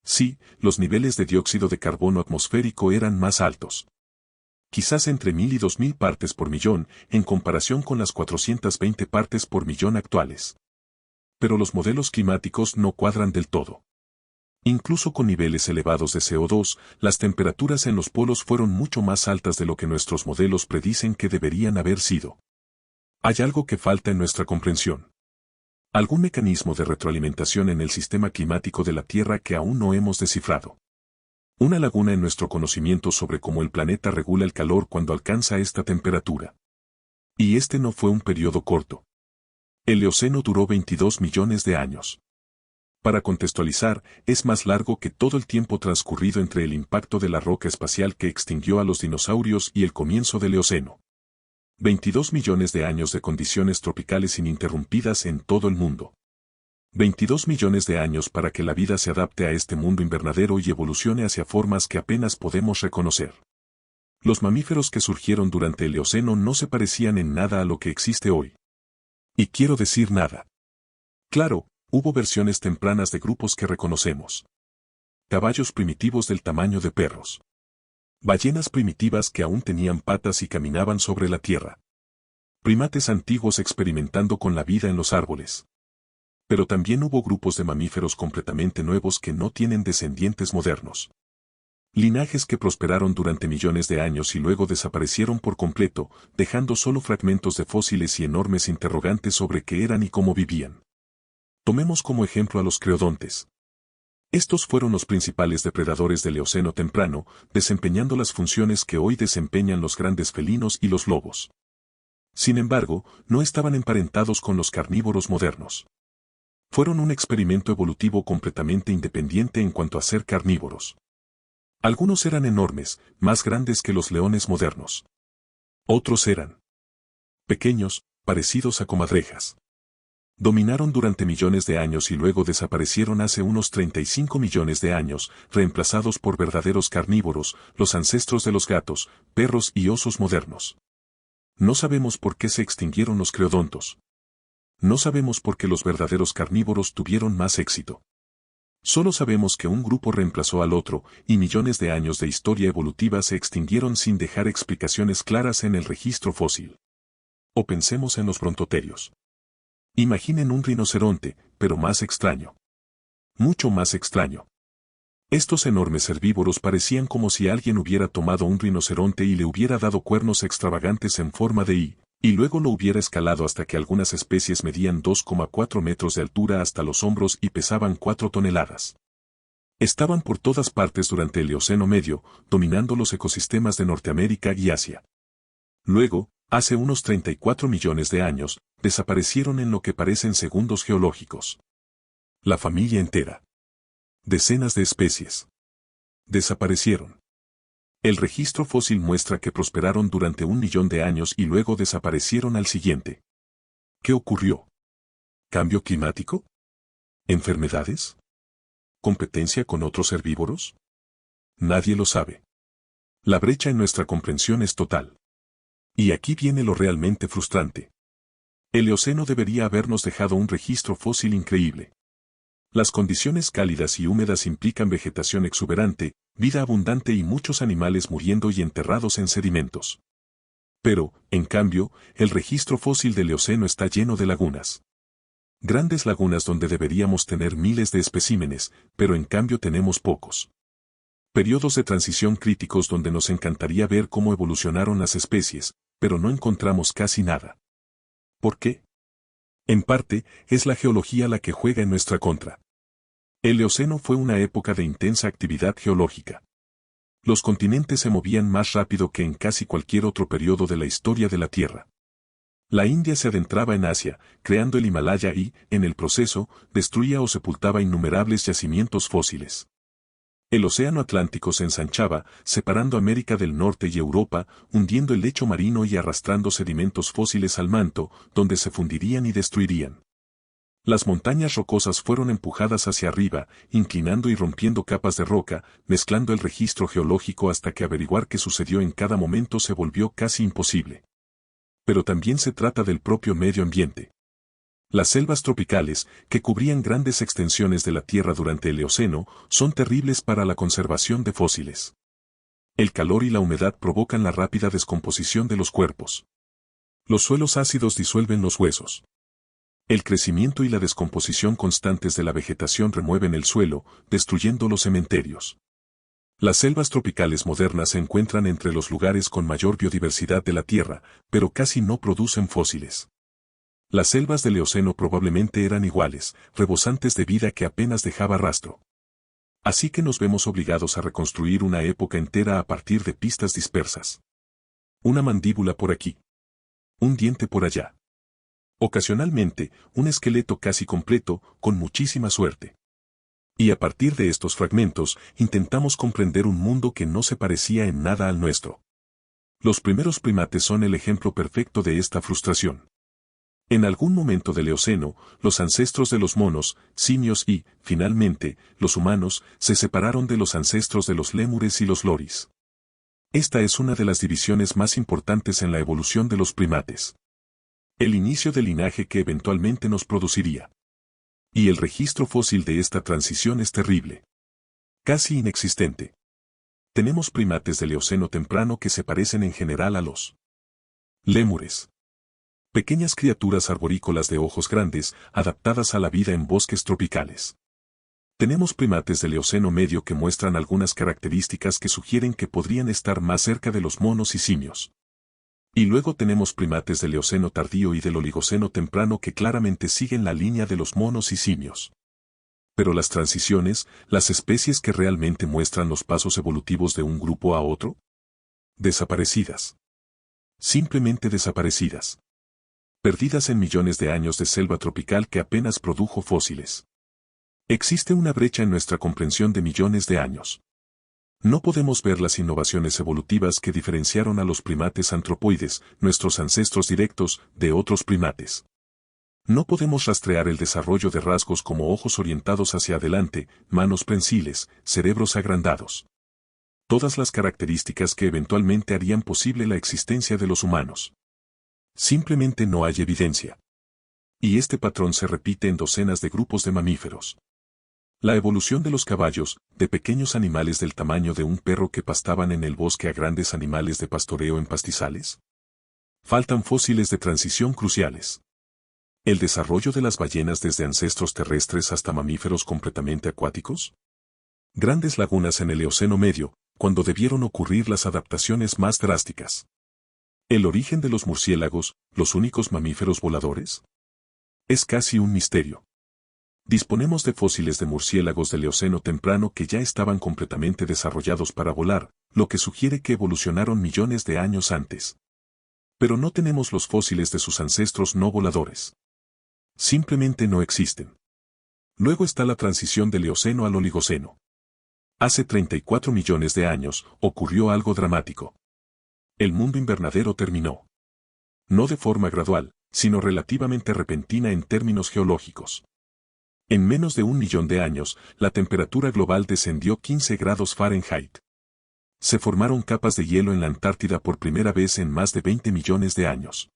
Sí, los niveles de dióxido de carbono atmosférico eran más altos. Quizás entre 1000 y 2000 partes por millón, en comparación con las 420 partes por millón actuales. Pero los modelos climáticos no cuadran del todo. Incluso con niveles elevados de CO2, las temperaturas en los polos fueron mucho más altas de lo que nuestros modelos predicen que deberían haber sido. Hay algo que falta en nuestra comprensión. Algún mecanismo de retroalimentación en el sistema climático de la Tierra que aún no hemos descifrado. Una laguna en nuestro conocimiento sobre cómo el planeta regula el calor cuando alcanza esta temperatura. Y este no fue un periodo corto. El Eoceno duró 22 millones de años. Para contextualizar, es más largo que todo el tiempo transcurrido entre el impacto de la roca espacial que extinguió a los dinosaurios y el comienzo del Eoceno. 22 millones de años de condiciones tropicales ininterrumpidas en todo el mundo. 22 millones de años para que la vida se adapte a este mundo invernadero y evolucione hacia formas que apenas podemos reconocer. Los mamíferos que surgieron durante el Eoceno no se parecían en nada a lo que existe hoy. Y quiero decir nada. Claro, hubo versiones tempranas de grupos que reconocemos. Caballos primitivos del tamaño de perros. Ballenas primitivas que aún tenían patas y caminaban sobre la tierra. Primates antiguos experimentando con la vida en los árboles. Pero también hubo grupos de mamíferos completamente nuevos que no tienen descendientes modernos. Linajes que prosperaron durante millones de años y luego desaparecieron por completo, dejando solo fragmentos de fósiles y enormes interrogantes sobre qué eran y cómo vivían. Tomemos como ejemplo a los creodontes. Estos fueron los principales depredadores del Eoceno temprano, desempeñando las funciones que hoy desempeñan los grandes felinos y los lobos. Sin embargo, no estaban emparentados con los carnívoros modernos. Fueron un experimento evolutivo completamente independiente en cuanto a ser carnívoros. Algunos eran enormes, más grandes que los leones modernos. Otros eran pequeños, parecidos a comadrejas. Dominaron durante millones de años y luego desaparecieron hace unos 35 millones de años, reemplazados por verdaderos carnívoros, los ancestros de los gatos, perros y osos modernos. No sabemos por qué se extinguieron los creodontos. No sabemos por qué los verdaderos carnívoros tuvieron más éxito. Solo sabemos que un grupo reemplazó al otro, y millones de años de historia evolutiva se extinguieron sin dejar explicaciones claras en el registro fósil. O pensemos en los brontoterios. Imaginen un rinoceronte, pero más extraño. Mucho más extraño. Estos enormes herbívoros parecían como si alguien hubiera tomado un rinoceronte y le hubiera dado cuernos extravagantes en forma de I, y luego lo hubiera escalado hasta que algunas especies medían 2,4 metros de altura hasta los hombros y pesaban 4 toneladas. Estaban por todas partes durante el Eoceno Medio, dominando los ecosistemas de Norteamérica y Asia. Luego, hace unos 34 millones de años, desaparecieron en lo que parecen segundos geológicos. La familia entera. Decenas de especies. Desaparecieron. El registro fósil muestra que prosperaron durante 1 millón de años y luego desaparecieron al siguiente. ¿Qué ocurrió? ¿Cambio climático? ¿Enfermedades? ¿Competencia con otros herbívoros? Nadie lo sabe. La brecha en nuestra comprensión es total. Y aquí viene lo realmente frustrante. El Eoceno debería habernos dejado un registro fósil increíble. Las condiciones cálidas y húmedas implican vegetación exuberante, vida abundante y muchos animales muriendo y enterrados en sedimentos. Pero, en cambio, el registro fósil del Eoceno está lleno de lagunas. Grandes lagunas donde deberíamos tener miles de especímenes, pero en cambio tenemos pocos. Periodos de transición críticos donde nos encantaría ver cómo evolucionaron las especies, pero no encontramos casi nada. ¿Por qué? En parte, es la geología la que juega en nuestra contra. El Eoceno fue una época de intensa actividad geológica. Los continentes se movían más rápido que en casi cualquier otro periodo de la historia de la Tierra. La India se adentraba en Asia, creando el Himalaya y, en el proceso, destruía o sepultaba innumerables yacimientos fósiles. El océano Atlántico se ensanchaba, separando América del Norte y Europa, hundiendo el lecho marino y arrastrando sedimentos fósiles al manto, donde se fundirían y destruirían. Las montañas rocosas fueron empujadas hacia arriba, inclinando y rompiendo capas de roca, mezclando el registro geológico hasta que averiguar qué sucedió en cada momento se volvió casi imposible. Pero también se trata del propio medio ambiente. Las selvas tropicales, que cubrían grandes extensiones de la Tierra durante el Eoceno, son terribles para la conservación de fósiles. El calor y la humedad provocan la rápida descomposición de los cuerpos. Los suelos ácidos disuelven los huesos. El crecimiento y la descomposición constantes de la vegetación remueven el suelo, destruyendo los cementerios. Las selvas tropicales modernas se encuentran entre los lugares con mayor biodiversidad de la Tierra, pero casi no producen fósiles. Las selvas del Eoceno probablemente eran iguales, rebosantes de vida que apenas dejaba rastro. Así que nos vemos obligados a reconstruir una época entera a partir de pistas dispersas. Una mandíbula por aquí. Un diente por allá. Ocasionalmente, un esqueleto casi completo, con muchísima suerte. Y a partir de estos fragmentos, intentamos comprender un mundo que no se parecía en nada al nuestro. Los primeros primates son el ejemplo perfecto de esta frustración. En algún momento del Eoceno, los ancestros de los monos, simios y, finalmente, los humanos, se separaron de los ancestros de los lémures y los loris. Esta es una de las divisiones más importantes en la evolución de los primates. El inicio del linaje que eventualmente nos produciría. Y el registro fósil de esta transición es terrible. Casi inexistente. Tenemos primates del Eoceno temprano que se parecen en general a los lémures. Pequeñas criaturas arborícolas de ojos grandes, adaptadas a la vida en bosques tropicales. Tenemos primates del Eoceno medio que muestran algunas características que sugieren que podrían estar más cerca de los monos y simios. Y luego tenemos primates del Eoceno tardío y del Oligoceno temprano que claramente siguen la línea de los monos y simios. Pero las transiciones, las especies que realmente muestran los pasos evolutivos de un grupo a otro, desaparecidas. Simplemente desaparecidas. Perdidas en millones de años de selva tropical que apenas produjo fósiles. Existe una brecha en nuestra comprensión de millones de años. No podemos ver las innovaciones evolutivas que diferenciaron a los primates antropoides, nuestros ancestros directos, de otros primates. No podemos rastrear el desarrollo de rasgos como ojos orientados hacia adelante, manos prensiles, cerebros agrandados. Todas las características que eventualmente harían posible la existencia de los humanos. Simplemente no hay evidencia. Y este patrón se repite en docenas de grupos de mamíferos. La evolución de los caballos, de pequeños animales del tamaño de un perro que pastaban en el bosque a grandes animales de pastoreo en pastizales. Faltan fósiles de transición cruciales. El desarrollo de las ballenas desde ancestros terrestres hasta mamíferos completamente acuáticos. Grandes lagunas en el Eoceno medio, cuando debieron ocurrir las adaptaciones más drásticas. ¿El origen de los murciélagos, los únicos mamíferos voladores? Es casi un misterio. Disponemos de fósiles de murciélagos del Eoceno temprano que ya estaban completamente desarrollados para volar, lo que sugiere que evolucionaron millones de años antes. Pero no tenemos los fósiles de sus ancestros no voladores. Simplemente no existen. Luego está la transición del Eoceno al Oligoceno. Hace 34 millones de años, ocurrió algo dramático. El mundo invernadero terminó. No de forma gradual, sino relativamente repentina en términos geológicos. En menos de 1 millón de años, la temperatura global descendió 15 grados Fahrenheit. Se formaron capas de hielo en la Antártida por primera vez en más de 20 millones de años.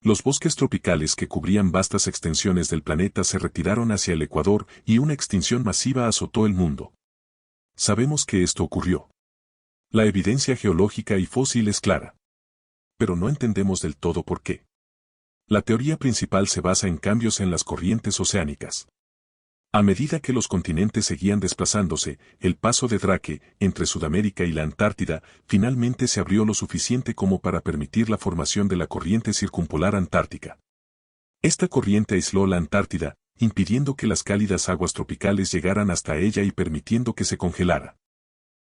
Los bosques tropicales que cubrían vastas extensiones del planeta se retiraron hacia el ecuador y una extinción masiva azotó el mundo. Sabemos que esto ocurrió. La evidencia geológica y fósil es clara. Pero no entendemos del todo por qué. La teoría principal se basa en cambios en las corrientes oceánicas. A medida que los continentes seguían desplazándose, el paso de Drake, entre Sudamérica y la Antártida, finalmente se abrió lo suficiente como para permitir la formación de la corriente circumpolar antártica. Esta corriente aisló la Antártida, impidiendo que las cálidas aguas tropicales llegaran hasta ella y permitiendo que se congelara.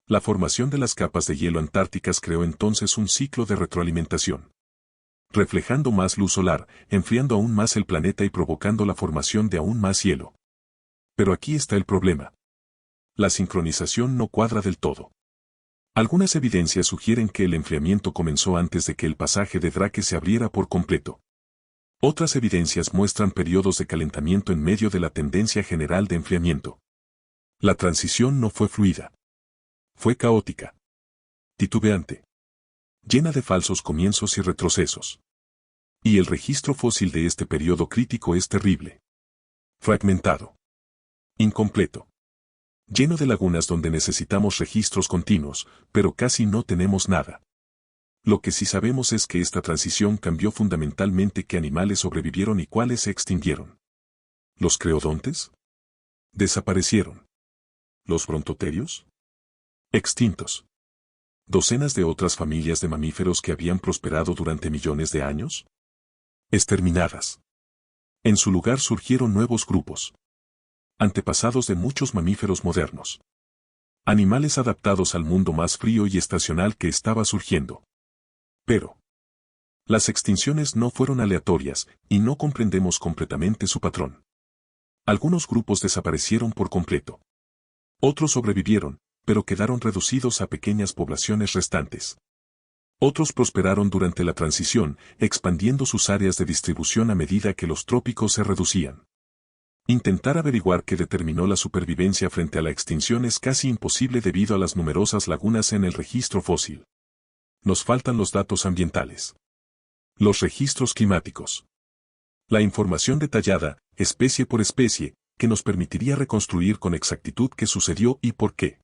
La formación de las capas de hielo antárticas creó entonces un ciclo de retroalimentación. Reflejando más luz solar, enfriando aún más el planeta y provocando la formación de aún más hielo. Pero aquí está el problema. La sincronización no cuadra del todo. Algunas evidencias sugieren que el enfriamiento comenzó antes de que el pasaje de Drake se abriera por completo. Otras evidencias muestran periodos de calentamiento en medio de la tendencia general de enfriamiento. La transición no fue fluida. Fue caótica. Titubeante. Llena de falsos comienzos y retrocesos. Y el registro fósil de este periodo crítico es terrible. Fragmentado. Incompleto. Lleno de lagunas donde necesitamos registros continuos, pero casi no tenemos nada. Lo que sí sabemos es que esta transición cambió fundamentalmente qué animales sobrevivieron y cuáles se extinguieron. ¿Los creodontes? Desaparecieron. ¿Los brontoterios? Extintos. ¿Docenas de otras familias de mamíferos que habían prosperado durante millones de años? Exterminadas. En su lugar surgieron nuevos grupos. Antepasados de muchos mamíferos modernos. Animales adaptados al mundo más frío y estacional que estaba surgiendo. Pero las extinciones no fueron aleatorias, y no comprendemos completamente su patrón. Algunos grupos desaparecieron por completo. Otros sobrevivieron, pero quedaron reducidos a pequeñas poblaciones restantes. Otros prosperaron durante la transición, expandiendo sus áreas de distribución a medida que los trópicos se reducían. Intentar averiguar qué determinó la supervivencia frente a la extinción es casi imposible debido a las numerosas lagunas en el registro fósil. Nos faltan los datos ambientales. Los registros climáticos. La información detallada, especie por especie, que nos permitiría reconstruir con exactitud qué sucedió y por qué.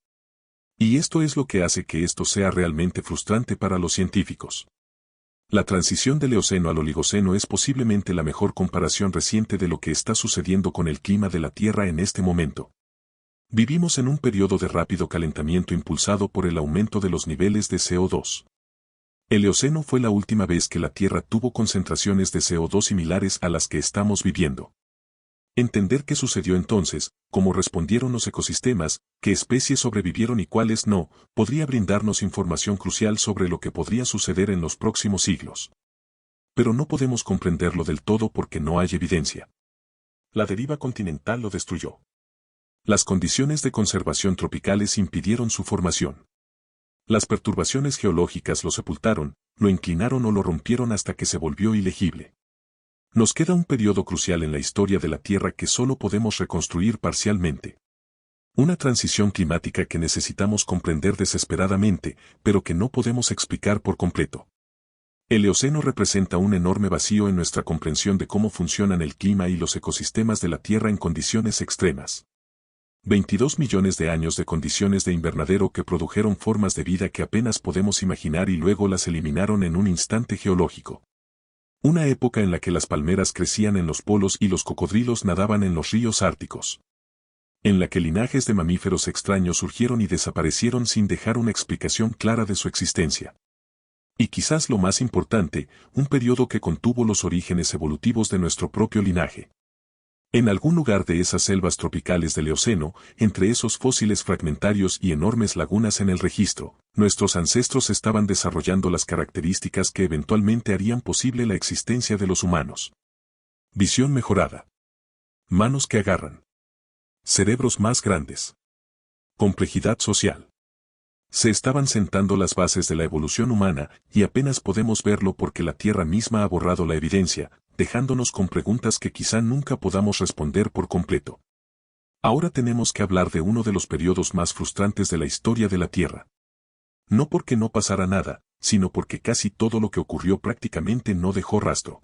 Y esto es lo que hace que esto sea realmente frustrante para los científicos. La transición del Eoceno al Oligoceno es posiblemente la mejor comparación reciente de lo que está sucediendo con el clima de la Tierra en este momento. Vivimos en un periodo de rápido calentamiento impulsado por el aumento de los niveles de CO2. El Eoceno fue la última vez que la Tierra tuvo concentraciones de CO2 similares a las que estamos viviendo. Entender qué sucedió entonces, cómo respondieron los ecosistemas, qué especies sobrevivieron y cuáles no, podría brindarnos información crucial sobre lo que podría suceder en los próximos siglos. Pero no podemos comprenderlo del todo porque no hay evidencia. La deriva continental lo destruyó. Las condiciones de conservación tropicales impidieron su formación. Las perturbaciones geológicas lo sepultaron, lo inclinaron o lo rompieron hasta que se volvió ilegible. Nos queda un periodo crucial en la historia de la Tierra que solo podemos reconstruir parcialmente. Una transición climática que necesitamos comprender desesperadamente, pero que no podemos explicar por completo. El Eoceno representa un enorme vacío en nuestra comprensión de cómo funcionan el clima y los ecosistemas de la Tierra en condiciones extremas. 22 millones de años de condiciones de invernadero que produjeron formas de vida que apenas podemos imaginar y luego las eliminaron en un instante geológico. Una época en la que las palmeras crecían en los polos y los cocodrilos nadaban en los ríos árticos. En la que linajes de mamíferos extraños surgieron y desaparecieron sin dejar una explicación clara de su existencia. Y quizás lo más importante, un periodo que contuvo los orígenes evolutivos de nuestro propio linaje. En algún lugar de esas selvas tropicales del Eoceno, entre esos fósiles fragmentarios y enormes lagunas en el registro, nuestros ancestros estaban desarrollando las características que eventualmente harían posible la existencia de los humanos. Visión mejorada. Manos que agarran. Cerebros más grandes. Complejidad social. Se estaban sentando las bases de la evolución humana, y apenas podemos verlo porque la Tierra misma ha borrado la evidencia, dejándonos con preguntas que quizá nunca podamos responder por completo. Ahora tenemos que hablar de uno de los periodos más frustrantes de la historia de la Tierra. No porque no pasara nada, sino porque casi todo lo que ocurrió prácticamente no dejó rastro.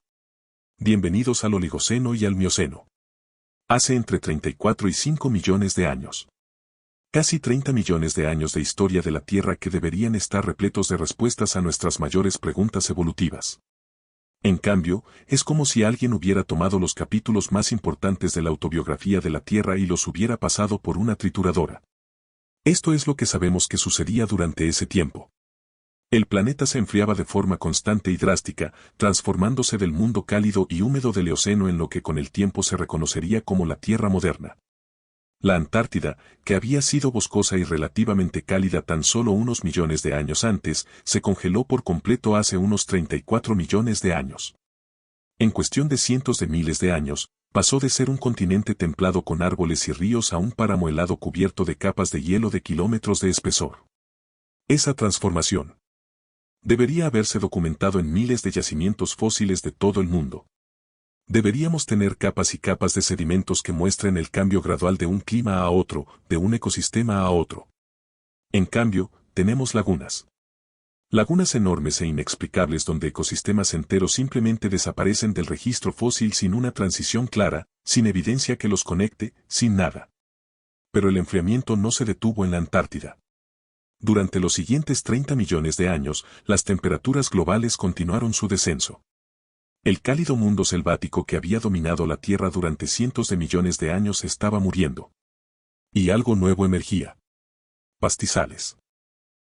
Bienvenidos al Oligoceno y al Mioceno. Hace entre 34 y 5 millones de años. Casi 30 millones de años de historia de la Tierra que deberían estar repletos de respuestas a nuestras mayores preguntas evolutivas. En cambio, es como si alguien hubiera tomado los capítulos más importantes de la autobiografía de la Tierra y los hubiera pasado por una trituradora. Esto es lo que sabemos que sucedía durante ese tiempo. El planeta se enfriaba de forma constante y drástica, transformándose del mundo cálido y húmedo del Eoceno en lo que con el tiempo se reconocería como la Tierra moderna. La Antártida, que había sido boscosa y relativamente cálida tan solo unos millones de años antes, se congeló por completo hace unos 34 millones de años. En cuestión de cientos de miles de años, pasó de ser un continente templado con árboles y ríos a un páramo helado cubierto de capas de hielo de kilómetros de espesor. Esa transformación debería haberse documentado en miles de yacimientos fósiles de todo el mundo. Deberíamos tener capas y capas de sedimentos que muestren el cambio gradual de un clima a otro, de un ecosistema a otro. En cambio, tenemos lagunas. Lagunas enormes e inexplicables donde ecosistemas enteros simplemente desaparecen del registro fósil sin una transición clara, sin evidencia que los conecte, sin nada. Pero el enfriamiento no se detuvo en la Antártida. Durante los siguientes 30 millones de años, las temperaturas globales continuaron su descenso. El cálido mundo selvático que había dominado la Tierra durante cientos de millones de años estaba muriendo. Y algo nuevo emergía. Pastizales.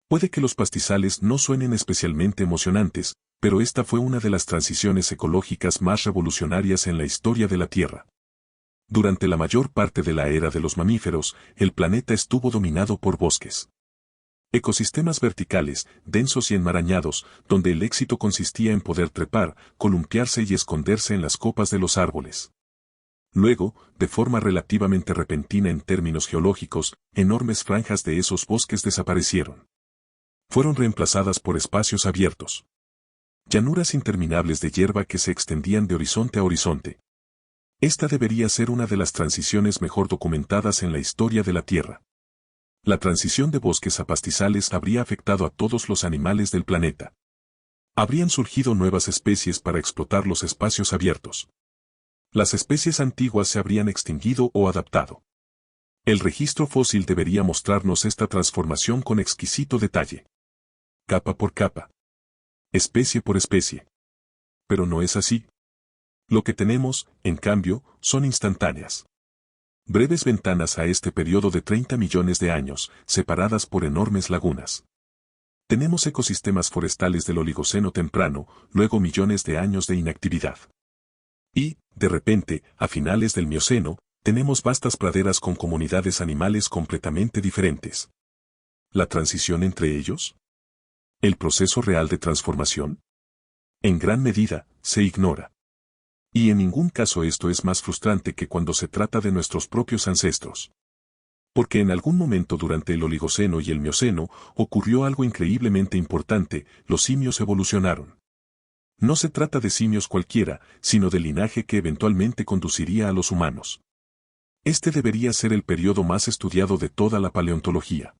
Puede que los pastizales no suenen especialmente emocionantes, pero esta fue una de las transiciones ecológicas más revolucionarias en la historia de la Tierra. Durante la mayor parte de la era de los mamíferos, el planeta estuvo dominado por bosques. Ecosistemas verticales, densos y enmarañados, donde el éxito consistía en poder trepar, columpiarse y esconderse en las copas de los árboles. Luego, de forma relativamente repentina en términos geológicos, enormes franjas de esos bosques desaparecieron. Fueron reemplazadas por espacios abiertos. Llanuras interminables de hierba que se extendían de horizonte a horizonte. Esta debería ser una de las transiciones mejor documentadas en la historia de la Tierra. La transición de bosques a pastizales habría afectado a todos los animales del planeta. Habrían surgido nuevas especies para explotar los espacios abiertos. Las especies antiguas se habrían extinguido o adaptado. El registro fósil debería mostrarnos esta transformación con exquisito detalle. Capa por capa. Especie por especie. Pero no es así. Lo que tenemos, en cambio, son instantáneas. Breves ventanas a este periodo de 30 millones de años, separadas por enormes lagunas. Tenemos ecosistemas forestales del Oligoceno temprano, luego millones de años de inactividad. Y, de repente, a finales del Mioceno, tenemos vastas praderas con comunidades animales completamente diferentes. ¿La transición entre ellos? ¿El proceso real de transformación? En gran medida, se ignora. Y en ningún caso esto es más frustrante que cuando se trata de nuestros propios ancestros. Porque en algún momento durante el Oligoceno y el Mioceno ocurrió algo increíblemente importante, los simios evolucionaron. No se trata de simios cualquiera, sino del linaje que eventualmente conduciría a los humanos. Este debería ser el periodo más estudiado de toda la paleontología.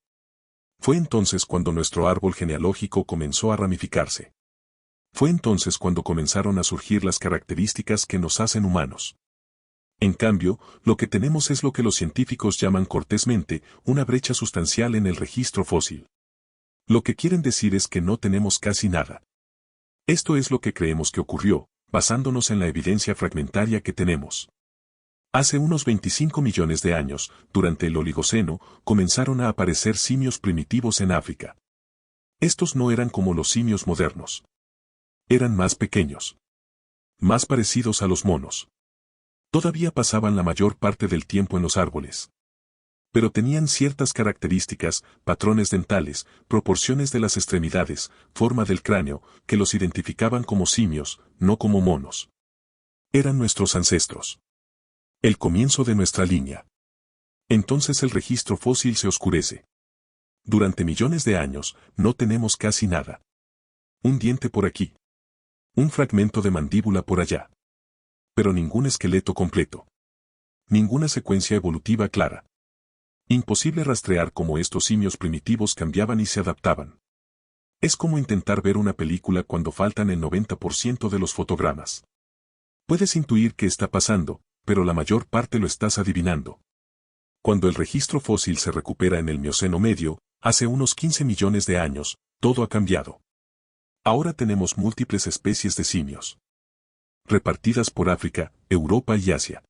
Fue entonces cuando nuestro árbol genealógico comenzó a ramificarse. Fue entonces cuando comenzaron a surgir las características que nos hacen humanos. En cambio, lo que tenemos es lo que los científicos llaman cortésmente una brecha sustancial en el registro fósil. Lo que quieren decir es que no tenemos casi nada. Esto es lo que creemos que ocurrió, basándonos en la evidencia fragmentaria que tenemos. Hace unos 25 millones de años, durante el Oligoceno, comenzaron a aparecer simios primitivos en África. Estos no eran como los simios modernos. Eran más pequeños. Más parecidos a los monos. Todavía pasaban la mayor parte del tiempo en los árboles. Pero tenían ciertas características, patrones dentales, proporciones de las extremidades, forma del cráneo, que los identificaban como simios, no como monos. Eran nuestros ancestros. El comienzo de nuestra línea. Entonces el registro fósil se oscurece. Durante millones de años, no tenemos casi nada. Un diente por aquí. Un fragmento de mandíbula por allá. Pero ningún esqueleto completo. Ninguna secuencia evolutiva clara. Imposible rastrear cómo estos simios primitivos cambiaban y se adaptaban. Es como intentar ver una película cuando faltan el 90% de los fotogramas. Puedes intuir qué está pasando, pero la mayor parte lo estás adivinando. Cuando el registro fósil se recupera en el Mioceno medio, hace unos 15 millones de años, todo ha cambiado. Ahora tenemos múltiples especies de simios, repartidas por África, Europa y Asia.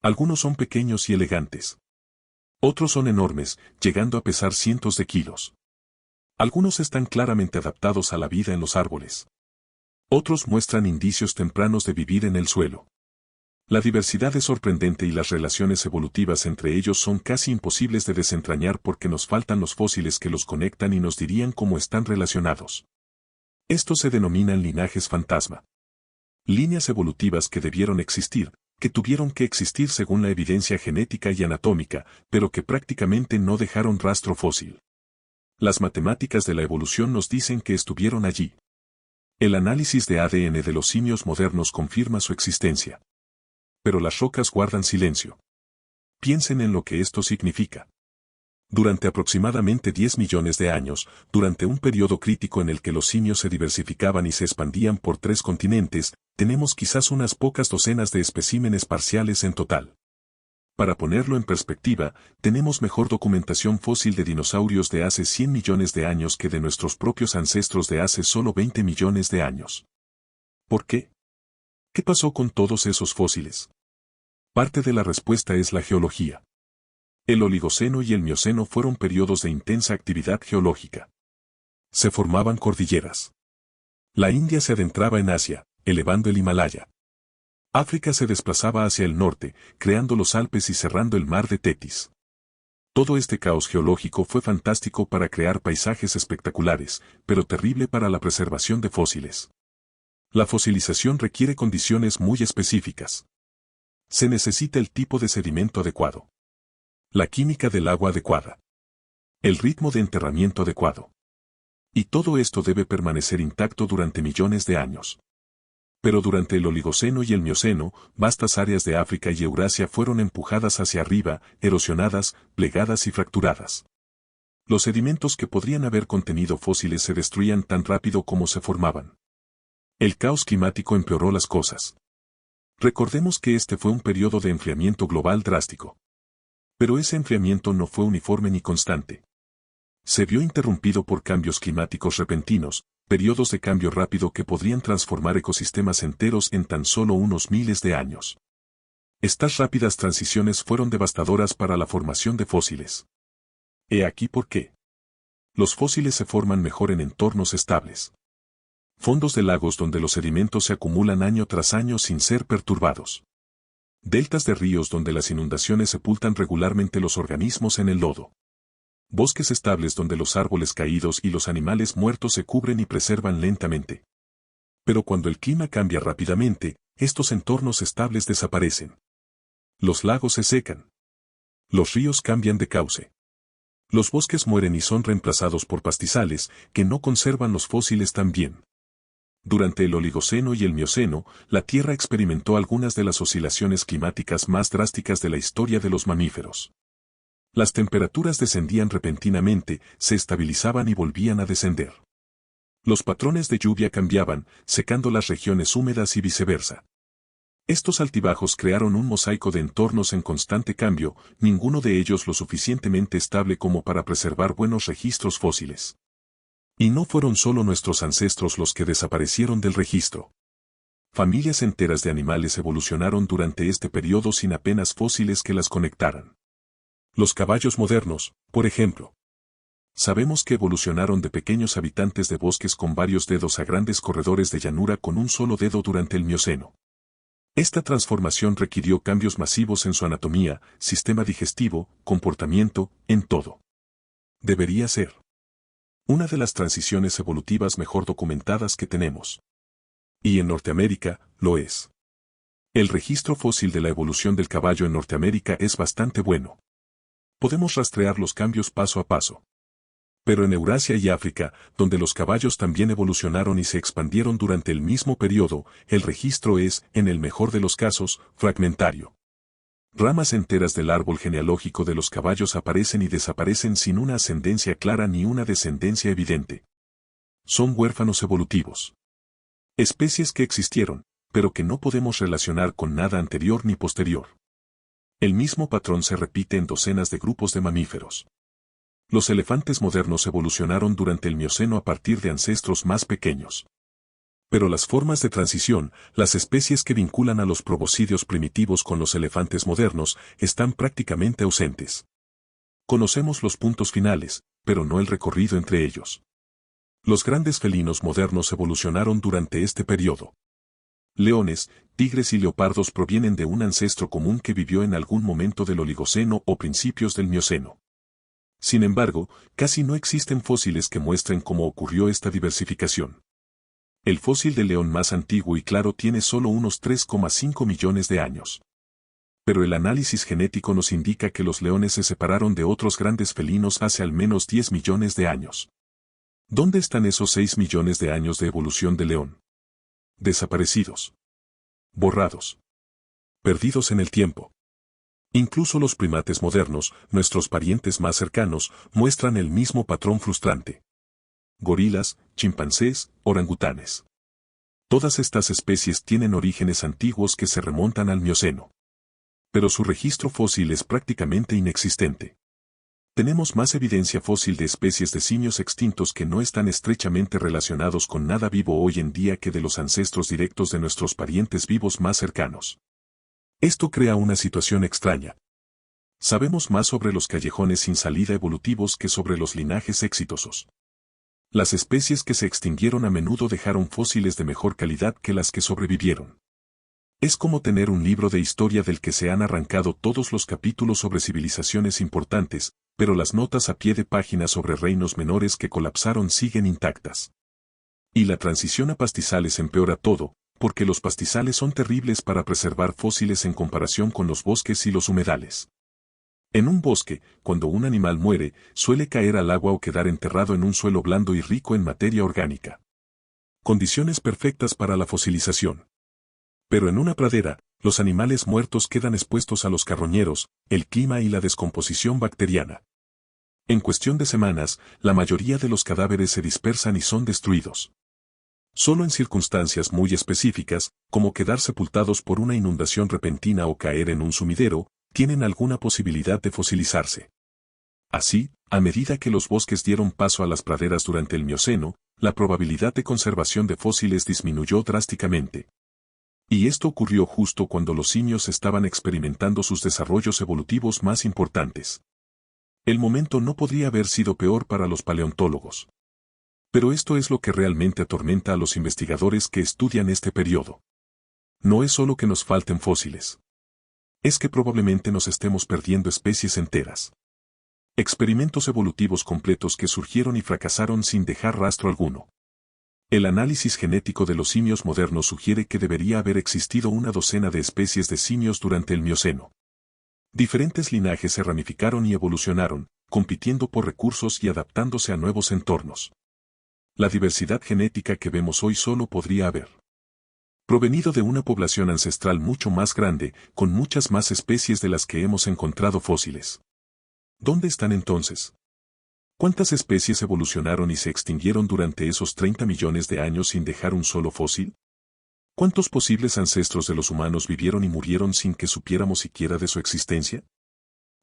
Algunos son pequeños y elegantes. Otros son enormes, llegando a pesar cientos de kilos. Algunos están claramente adaptados a la vida en los árboles. Otros muestran indicios tempranos de vivir en el suelo. La diversidad es sorprendente y las relaciones evolutivas entre ellos son casi imposibles de desentrañar porque nos faltan los fósiles que los conectan y nos dirían cómo están relacionados. Estos se denominan linajes fantasma. Líneas evolutivas que debieron existir, que tuvieron que existir según la evidencia genética y anatómica, pero que prácticamente no dejaron rastro fósil. Las matemáticas de la evolución nos dicen que estuvieron allí. El análisis de ADN de los simios modernos confirma su existencia. Pero las rocas guardan silencio. Piensen en lo que esto significa. Durante aproximadamente 10 millones de años, durante un periodo crítico en el que los simios se diversificaban y se expandían por 3 continentes, tenemos quizás unas pocas docenas de especímenes parciales en total. Para ponerlo en perspectiva, tenemos mejor documentación fósil de dinosaurios de hace 100 millones de años que de nuestros propios ancestros de hace solo 20 millones de años. ¿Por qué? ¿Qué pasó con todos esos fósiles? Parte de la respuesta es la geología. El Oligoceno y el Mioceno fueron periodos de intensa actividad geológica. Se formaban cordilleras. La India se adentraba en Asia, elevando el Himalaya. África se desplazaba hacia el norte, creando los Alpes y cerrando el mar de Tetis. Todo este caos geológico fue fantástico para crear paisajes espectaculares, pero terrible para la preservación de fósiles. La fosilización requiere condiciones muy específicas. Se necesita el tipo de sedimento adecuado, la química del agua adecuada, el ritmo de enterramiento adecuado. Y todo esto debe permanecer intacto durante millones de años. Pero durante el Oligoceno y el Mioceno, vastas áreas de África y Eurasia fueron empujadas hacia arriba, erosionadas, plegadas y fracturadas. Los sedimentos que podrían haber contenido fósiles se destruían tan rápido como se formaban. El caos climático empeoró las cosas. Recordemos que este fue un periodo de enfriamiento global drástico. Pero ese enfriamiento no fue uniforme ni constante. Se vio interrumpido por cambios climáticos repentinos, periodos de cambio rápido que podrían transformar ecosistemas enteros en tan solo unos miles de años. Estas rápidas transiciones fueron devastadoras para la formación de fósiles. He aquí por qué. Los fósiles se forman mejor en entornos estables. Fondos de lagos donde los sedimentos se acumulan año tras año sin ser perturbados. Deltas de ríos donde las inundaciones sepultan regularmente los organismos en el lodo. Bosques estables donde los árboles caídos y los animales muertos se cubren y preservan lentamente. Pero cuando el clima cambia rápidamente, estos entornos estables desaparecen. Los lagos se secan. Los ríos cambian de cauce. Los bosques mueren y son reemplazados por pastizales que no conservan los fósiles tan bien. Durante el Oligoceno y el Mioceno, la Tierra experimentó algunas de las oscilaciones climáticas más drásticas de la historia de los mamíferos. Las temperaturas descendían repentinamente, se estabilizaban y volvían a descender. Los patrones de lluvia cambiaban, secando las regiones húmedas y viceversa. Estos altibajos crearon un mosaico de entornos en constante cambio, ninguno de ellos lo suficientemente estable como para preservar buenos registros fósiles. Y no fueron solo nuestros ancestros los que desaparecieron del registro. Familias enteras de animales evolucionaron durante este periodo sin apenas fósiles que las conectaran. Los caballos modernos, por ejemplo. Sabemos que evolucionaron de pequeños habitantes de bosques con varios dedos a grandes corredores de llanura con un solo dedo durante el Mioceno. Esta transformación requirió cambios masivos en su anatomía, sistema digestivo, comportamiento, en todo. Debería ser una de las transiciones evolutivas mejor documentadas que tenemos. Y en Norteamérica, lo es. El registro fósil de la evolución del caballo en Norteamérica es bastante bueno. Podemos rastrear los cambios paso a paso. Pero en Eurasia y África, donde los caballos también evolucionaron y se expandieron durante el mismo periodo, el registro es, en el mejor de los casos, fragmentario. Ramas enteras del árbol genealógico de los caballos aparecen y desaparecen sin una ascendencia clara ni una descendencia evidente. Son huérfanos evolutivos. Especies que existieron, pero que no podemos relacionar con nada anterior ni posterior. El mismo patrón se repite en docenas de grupos de mamíferos. Los elefantes modernos evolucionaron durante el Mioceno a partir de ancestros más pequeños. Pero las formas de transición, las especies que vinculan a los proboscideos primitivos con los elefantes modernos, están prácticamente ausentes. Conocemos los puntos finales, pero no el recorrido entre ellos. Los grandes felinos modernos evolucionaron durante este periodo. Leones, tigres y leopardos provienen de un ancestro común que vivió en algún momento del Oligoceno o principios del Mioceno. Sin embargo, casi no existen fósiles que muestren cómo ocurrió esta diversificación. El fósil del león más antiguo y claro tiene solo unos 3,5 millones de años. Pero el análisis genético nos indica que los leones se separaron de otros grandes felinos hace al menos 10 millones de años. ¿Dónde están esos 6 millones de años de evolución del león? Desaparecidos. Borrados. Perdidos en el tiempo. Incluso los primates modernos, nuestros parientes más cercanos, muestran el mismo patrón frustrante. Gorilas, chimpancés, orangutanes. Todas estas especies tienen orígenes antiguos que se remontan al Mioceno. Pero su registro fósil es prácticamente inexistente. Tenemos más evidencia fósil de especies de simios extintos que no están estrechamente relacionados con nada vivo hoy en día que de los ancestros directos de nuestros parientes vivos más cercanos. Esto crea una situación extraña. Sabemos más sobre los callejones sin salida evolutivos que sobre los linajes exitosos. Las especies que se extinguieron a menudo dejaron fósiles de mejor calidad que las que sobrevivieron. Es como tener un libro de historia del que se han arrancado todos los capítulos sobre civilizaciones importantes, pero las notas a pie de página sobre reinos menores que colapsaron siguen intactas. Y la transición a pastizales empeora todo, porque los pastizales son terribles para preservar fósiles en comparación con los bosques y los humedales. En un bosque, cuando un animal muere, suele caer al agua o quedar enterrado en un suelo blando y rico en materia orgánica. Condiciones perfectas para la fosilización. Pero en una pradera, los animales muertos quedan expuestos a los carroñeros, el clima y la descomposición bacteriana. En cuestión de semanas, la mayoría de los cadáveres se dispersan y son destruidos. Solo en circunstancias muy específicas, como quedar sepultados por una inundación repentina o caer en un sumidero, tienen alguna posibilidad de fosilizarse. Así, a medida que los bosques dieron paso a las praderas durante el Mioceno, la probabilidad de conservación de fósiles disminuyó drásticamente. Y esto ocurrió justo cuando los simios estaban experimentando sus desarrollos evolutivos más importantes. El momento no podría haber sido peor para los paleontólogos. Pero esto es lo que realmente atormenta a los investigadores que estudian este periodo. No es solo que nos falten fósiles. Es que probablemente nos estemos perdiendo especies enteras. Experimentos evolutivos completos que surgieron y fracasaron sin dejar rastro alguno. El análisis genético de los simios modernos sugiere que debería haber existido una docena de especies de simios durante el Mioceno. Diferentes linajes se ramificaron y evolucionaron, compitiendo por recursos y adaptándose a nuevos entornos. La diversidad genética que vemos hoy solo podría haber provenido de una población ancestral mucho más grande, con muchas más especies de las que hemos encontrado fósiles. ¿Dónde están entonces? ¿Cuántas especies evolucionaron y se extinguieron durante esos 30 millones de años sin dejar un solo fósil? ¿Cuántos posibles ancestros de los humanos vivieron y murieron sin que supiéramos siquiera de su existencia?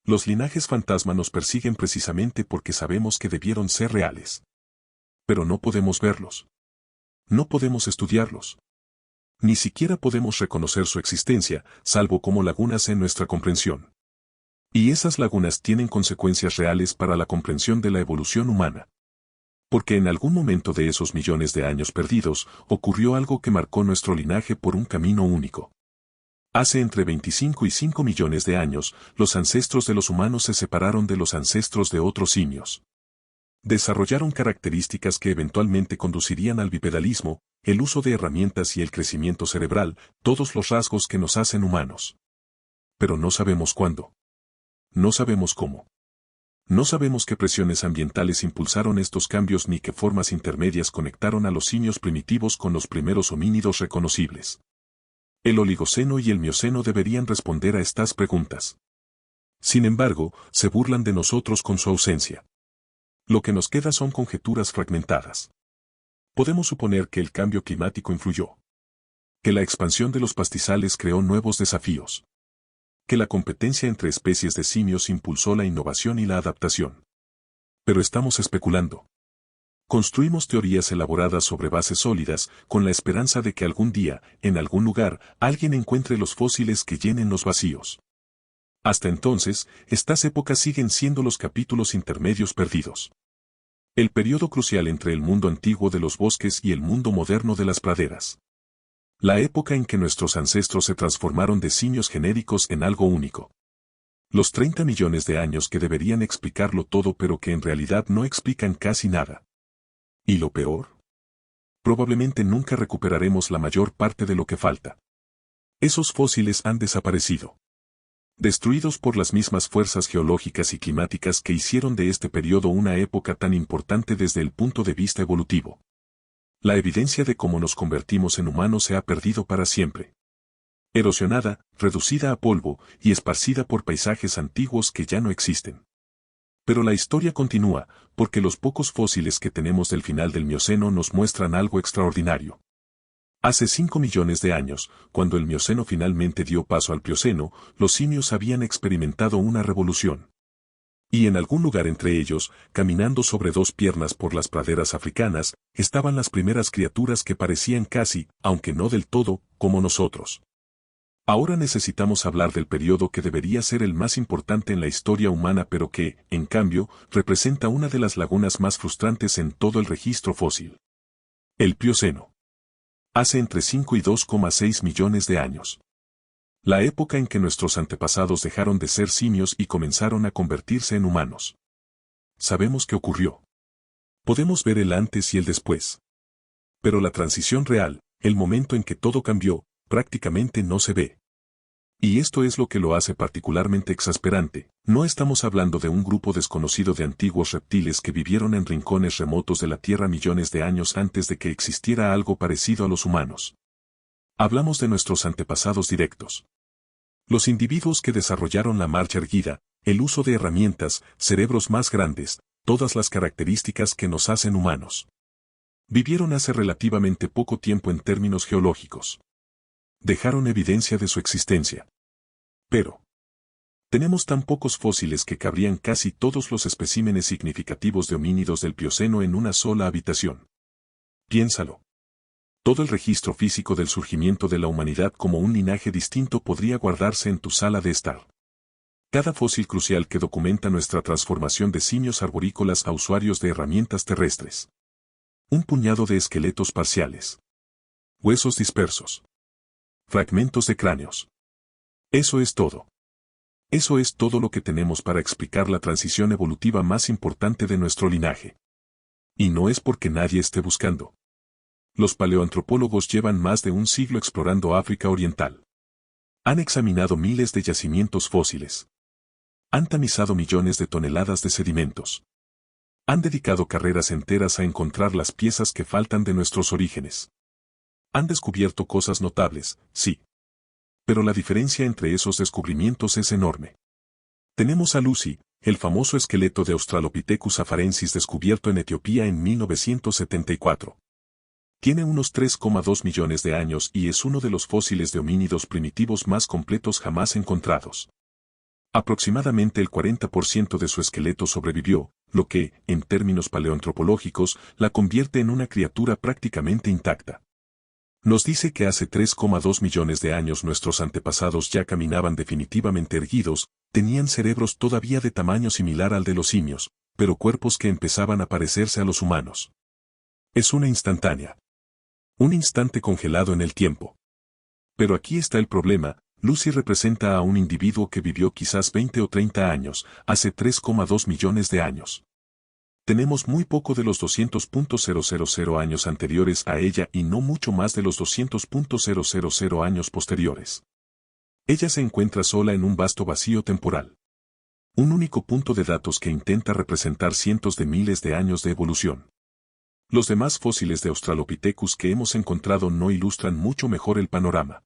Los linajes fantasma nos persiguen precisamente porque sabemos que debieron ser reales. Pero no podemos verlos. No podemos estudiarlos. Ni siquiera podemos reconocer su existencia, salvo como lagunas en nuestra comprensión. Y esas lagunas tienen consecuencias reales para la comprensión de la evolución humana. Porque en algún momento de esos millones de años perdidos, ocurrió algo que marcó nuestro linaje por un camino único. Hace entre 25 y 5 millones de años, los ancestros de los humanos se separaron de los ancestros de otros simios. Desarrollaron características que eventualmente conducirían al bipedalismo, el uso de herramientas y el crecimiento cerebral, todos los rasgos que nos hacen humanos. Pero no sabemos cuándo. No sabemos cómo. No sabemos qué presiones ambientales impulsaron estos cambios ni qué formas intermedias conectaron a los simios primitivos con los primeros homínidos reconocibles. El Oligoceno y el Mioceno deberían responder a estas preguntas. Sin embargo, se burlan de nosotros con su ausencia. Lo que nos queda son conjeturas fragmentadas. Podemos suponer que el cambio climático influyó. Que la expansión de los pastizales creó nuevos desafíos. Que la competencia entre especies de simios impulsó la innovación y la adaptación. Pero estamos especulando. Construimos teorías elaboradas sobre bases sólidas, con la esperanza de que algún día, en algún lugar, alguien encuentre los fósiles que llenen los vacíos. Hasta entonces, estas épocas siguen siendo los capítulos intermedios perdidos. El periodo crucial entre el mundo antiguo de los bosques y el mundo moderno de las praderas. La época en que nuestros ancestros se transformaron de simios genéricos en algo único. Los 30 millones de años que deberían explicarlo todo pero que en realidad no explican casi nada. ¿Y lo peor? Probablemente nunca recuperaremos la mayor parte de lo que falta. Esos fósiles han desaparecido. Destruidos por las mismas fuerzas geológicas y climáticas que hicieron de este periodo una época tan importante desde el punto de vista evolutivo. La evidencia de cómo nos convertimos en humanos se ha perdido para siempre. Erosionada, reducida a polvo y esparcida por paisajes antiguos que ya no existen. Pero la historia continúa, porque los pocos fósiles que tenemos del final del Mioceno nos muestran algo extraordinario. Hace 5 millones de años, cuando el Mioceno finalmente dio paso al Plioceno, los simios habían experimentado una revolución. Y en algún lugar entre ellos, caminando sobre dos piernas por las praderas africanas, estaban las primeras criaturas que parecían casi, aunque no del todo, como nosotros. Ahora necesitamos hablar del periodo que debería ser el más importante en la historia humana pero que, en cambio, representa una de las lagunas más frustrantes en todo el registro fósil. El Plioceno. Hace entre 5 y 2,6 millones de años. La época en que nuestros antepasados dejaron de ser simios y comenzaron a convertirse en humanos. Sabemos qué ocurrió. Podemos ver el antes y el después. Pero la transición real, el momento en que todo cambió, prácticamente no se ve. Y esto es lo que lo hace particularmente exasperante. No estamos hablando de un grupo desconocido de antiguos reptiles que vivieron en rincones remotos de la Tierra millones de años antes de que existiera algo parecido a los humanos. Hablamos de nuestros antepasados directos. Los individuos que desarrollaron la marcha erguida, el uso de herramientas, cerebros más grandes, todas las características que nos hacen humanos. Vivieron hace relativamente poco tiempo en términos geológicos. Dejaron evidencia de su existencia. Pero tenemos tan pocos fósiles que cabrían casi todos los especímenes significativos de homínidos del Plioceno en una sola habitación. Piénsalo. Todo el registro físico del surgimiento de la humanidad como un linaje distinto podría guardarse en tu sala de estar. Cada fósil crucial que documenta nuestra transformación de simios arborícolas a usuarios de herramientas terrestres. Un puñado de esqueletos parciales. Huesos dispersos. Fragmentos de cráneos. Eso es todo. Eso es todo lo que tenemos para explicar la transición evolutiva más importante de nuestro linaje. Y no es porque nadie esté buscando. Los paleoantropólogos llevan más de un siglo explorando África Oriental. Han examinado miles de yacimientos fósiles. Han tamizado millones de toneladas de sedimentos. Han dedicado carreras enteras a encontrar las piezas que faltan de nuestros orígenes. Han descubierto cosas notables, sí. Pero la diferencia entre esos descubrimientos es enorme. Tenemos a Lucy, el famoso esqueleto de Australopithecus afarensis descubierto en Etiopía en 1974. Tiene unos 3,2 millones de años y es uno de los fósiles de homínidos primitivos más completos jamás encontrados. Aproximadamente el 40% de su esqueleto sobrevivió, lo que, en términos paleoantropológicos, la convierte en una criatura prácticamente intacta. Nos dice que hace 3,2 millones de años nuestros antepasados ya caminaban definitivamente erguidos, tenían cerebros todavía de tamaño similar al de los simios, pero cuerpos que empezaban a parecerse a los humanos. Es una instantánea. Un instante congelado en el tiempo. Pero aquí está el problema, Lucy representa a un individuo que vivió quizás 20 o 30 años, hace 3,2 millones de años. Tenemos muy poco de los 200.000 años anteriores a ella y no mucho más de los 200.000 años posteriores. Ella se encuentra sola en un vasto vacío temporal. Un único punto de datos que intenta representar cientos de miles de años de evolución. Los demás fósiles de Australopithecus que hemos encontrado no ilustran mucho mejor el panorama.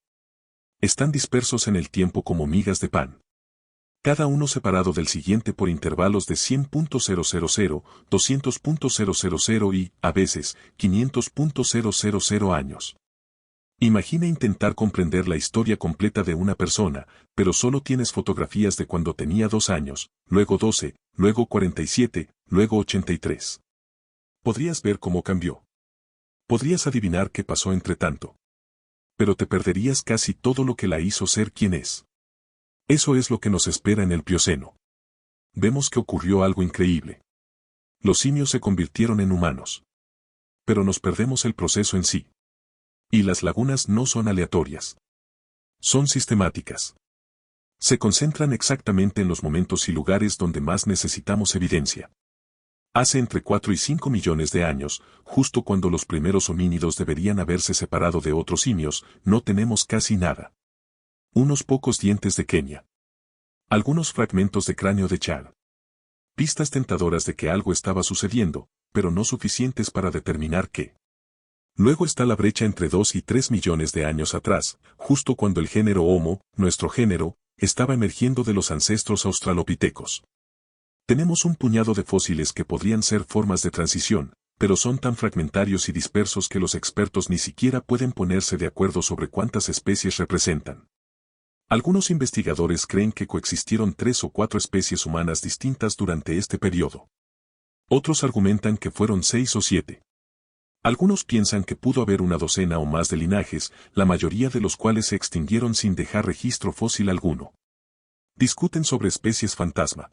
Están dispersos en el tiempo como migas de pan. Cada uno separado del siguiente por intervalos de 100.000, 200.000 y, a veces, 500.000 años. Imagina intentar comprender la historia completa de una persona, pero solo tienes fotografías de cuando tenía 2 años, luego 12, luego 47, luego 83. Podrías ver cómo cambió. Podrías adivinar qué pasó entre tanto. Pero te perderías casi todo lo que la hizo ser quien es. Eso es lo que nos espera en el Plioceno. Vemos que ocurrió algo increíble. Los simios se convirtieron en humanos. Pero nos perdemos el proceso en sí. Y las lagunas no son aleatorias. Son sistemáticas. Se concentran exactamente en los momentos y lugares donde más necesitamos evidencia. Hace entre 4 y 5 millones de años, justo cuando los primeros homínidos deberían haberse separado de otros simios, no tenemos casi nada. Unos pocos dientes de Kenia. Algunos fragmentos de cráneo de Chad. Pistas tentadoras de que algo estaba sucediendo, pero no suficientes para determinar qué. Luego está la brecha entre 2 y 3 millones de años atrás, justo cuando el género Homo, nuestro género, estaba emergiendo de los ancestros australopitecos. Tenemos un puñado de fósiles que podrían ser formas de transición, pero son tan fragmentarios y dispersos que los expertos ni siquiera pueden ponerse de acuerdo sobre cuántas especies representan. Algunos investigadores creen que coexistieron 3 o 4 especies humanas distintas durante este periodo. Otros argumentan que fueron 6 o 7. Algunos piensan que pudo haber una docena o más de linajes, la mayoría de los cuales se extinguieron sin dejar registro fósil alguno. Discuten sobre especies fantasma.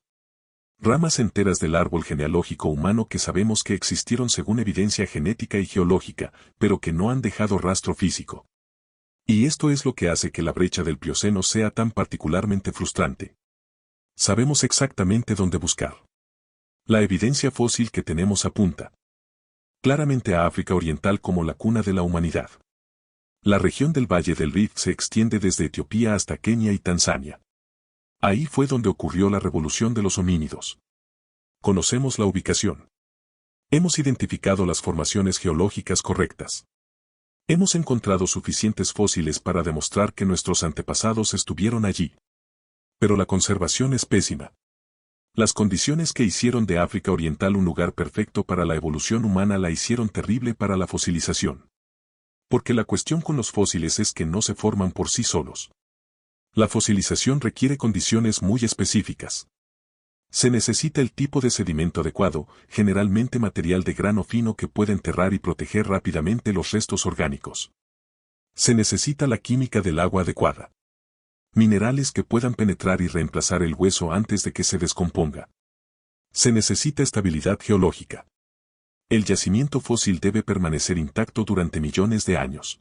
Ramas enteras del árbol genealógico humano que sabemos que existieron según evidencia genética y geológica, pero que no han dejado rastro físico. Y esto es lo que hace que la brecha del Plioceno sea tan particularmente frustrante. Sabemos exactamente dónde buscar. La evidencia fósil que tenemos apunta claramente a África Oriental como la cuna de la humanidad. La región del Valle del Rift se extiende desde Etiopía hasta Kenia y Tanzania. Ahí fue donde ocurrió la revolución de los homínidos. Conocemos la ubicación. Hemos identificado las formaciones geológicas correctas. Hemos encontrado suficientes fósiles para demostrar que nuestros antepasados estuvieron allí. Pero la conservación es pésima. Las condiciones que hicieron de África Oriental un lugar perfecto para la evolución humana la hicieron terrible para la fosilización. Porque la cuestión con los fósiles es que no se forman por sí solos. La fosilización requiere condiciones muy específicas. Se necesita el tipo de sedimento adecuado, generalmente material de grano fino que pueda enterrar y proteger rápidamente los restos orgánicos. Se necesita la química del agua adecuada. Minerales que puedan penetrar y reemplazar el hueso antes de que se descomponga. Se necesita estabilidad geológica. El yacimiento fósil debe permanecer intacto durante millones de años.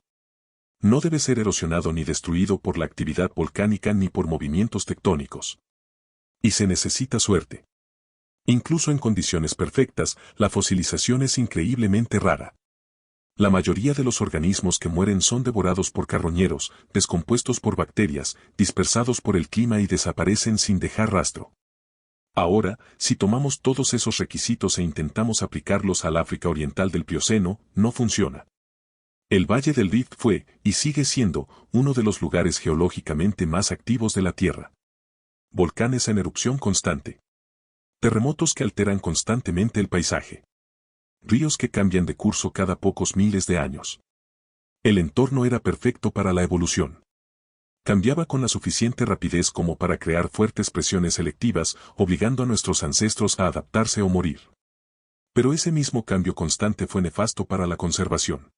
No debe ser erosionado ni destruido por la actividad volcánica ni por movimientos tectónicos. Y se necesita suerte. Incluso en condiciones perfectas, la fosilización es increíblemente rara. La mayoría de los organismos que mueren son devorados por carroñeros, descompuestos por bacterias, dispersados por el clima y desaparecen sin dejar rastro. Ahora, si tomamos todos esos requisitos e intentamos aplicarlos al África Oriental del Plioceno, no funciona. El Valle del Rift fue, y sigue siendo, uno de los lugares geológicamente más activos de la Tierra. Volcanes en erupción constante. Terremotos que alteran constantemente el paisaje. Ríos que cambian de curso cada pocos miles de años. El entorno era perfecto para la evolución. Cambiaba con la suficiente rapidez como para crear fuertes presiones selectivas, obligando a nuestros ancestros a adaptarse o morir. Pero ese mismo cambio constante fue nefasto para la conservación.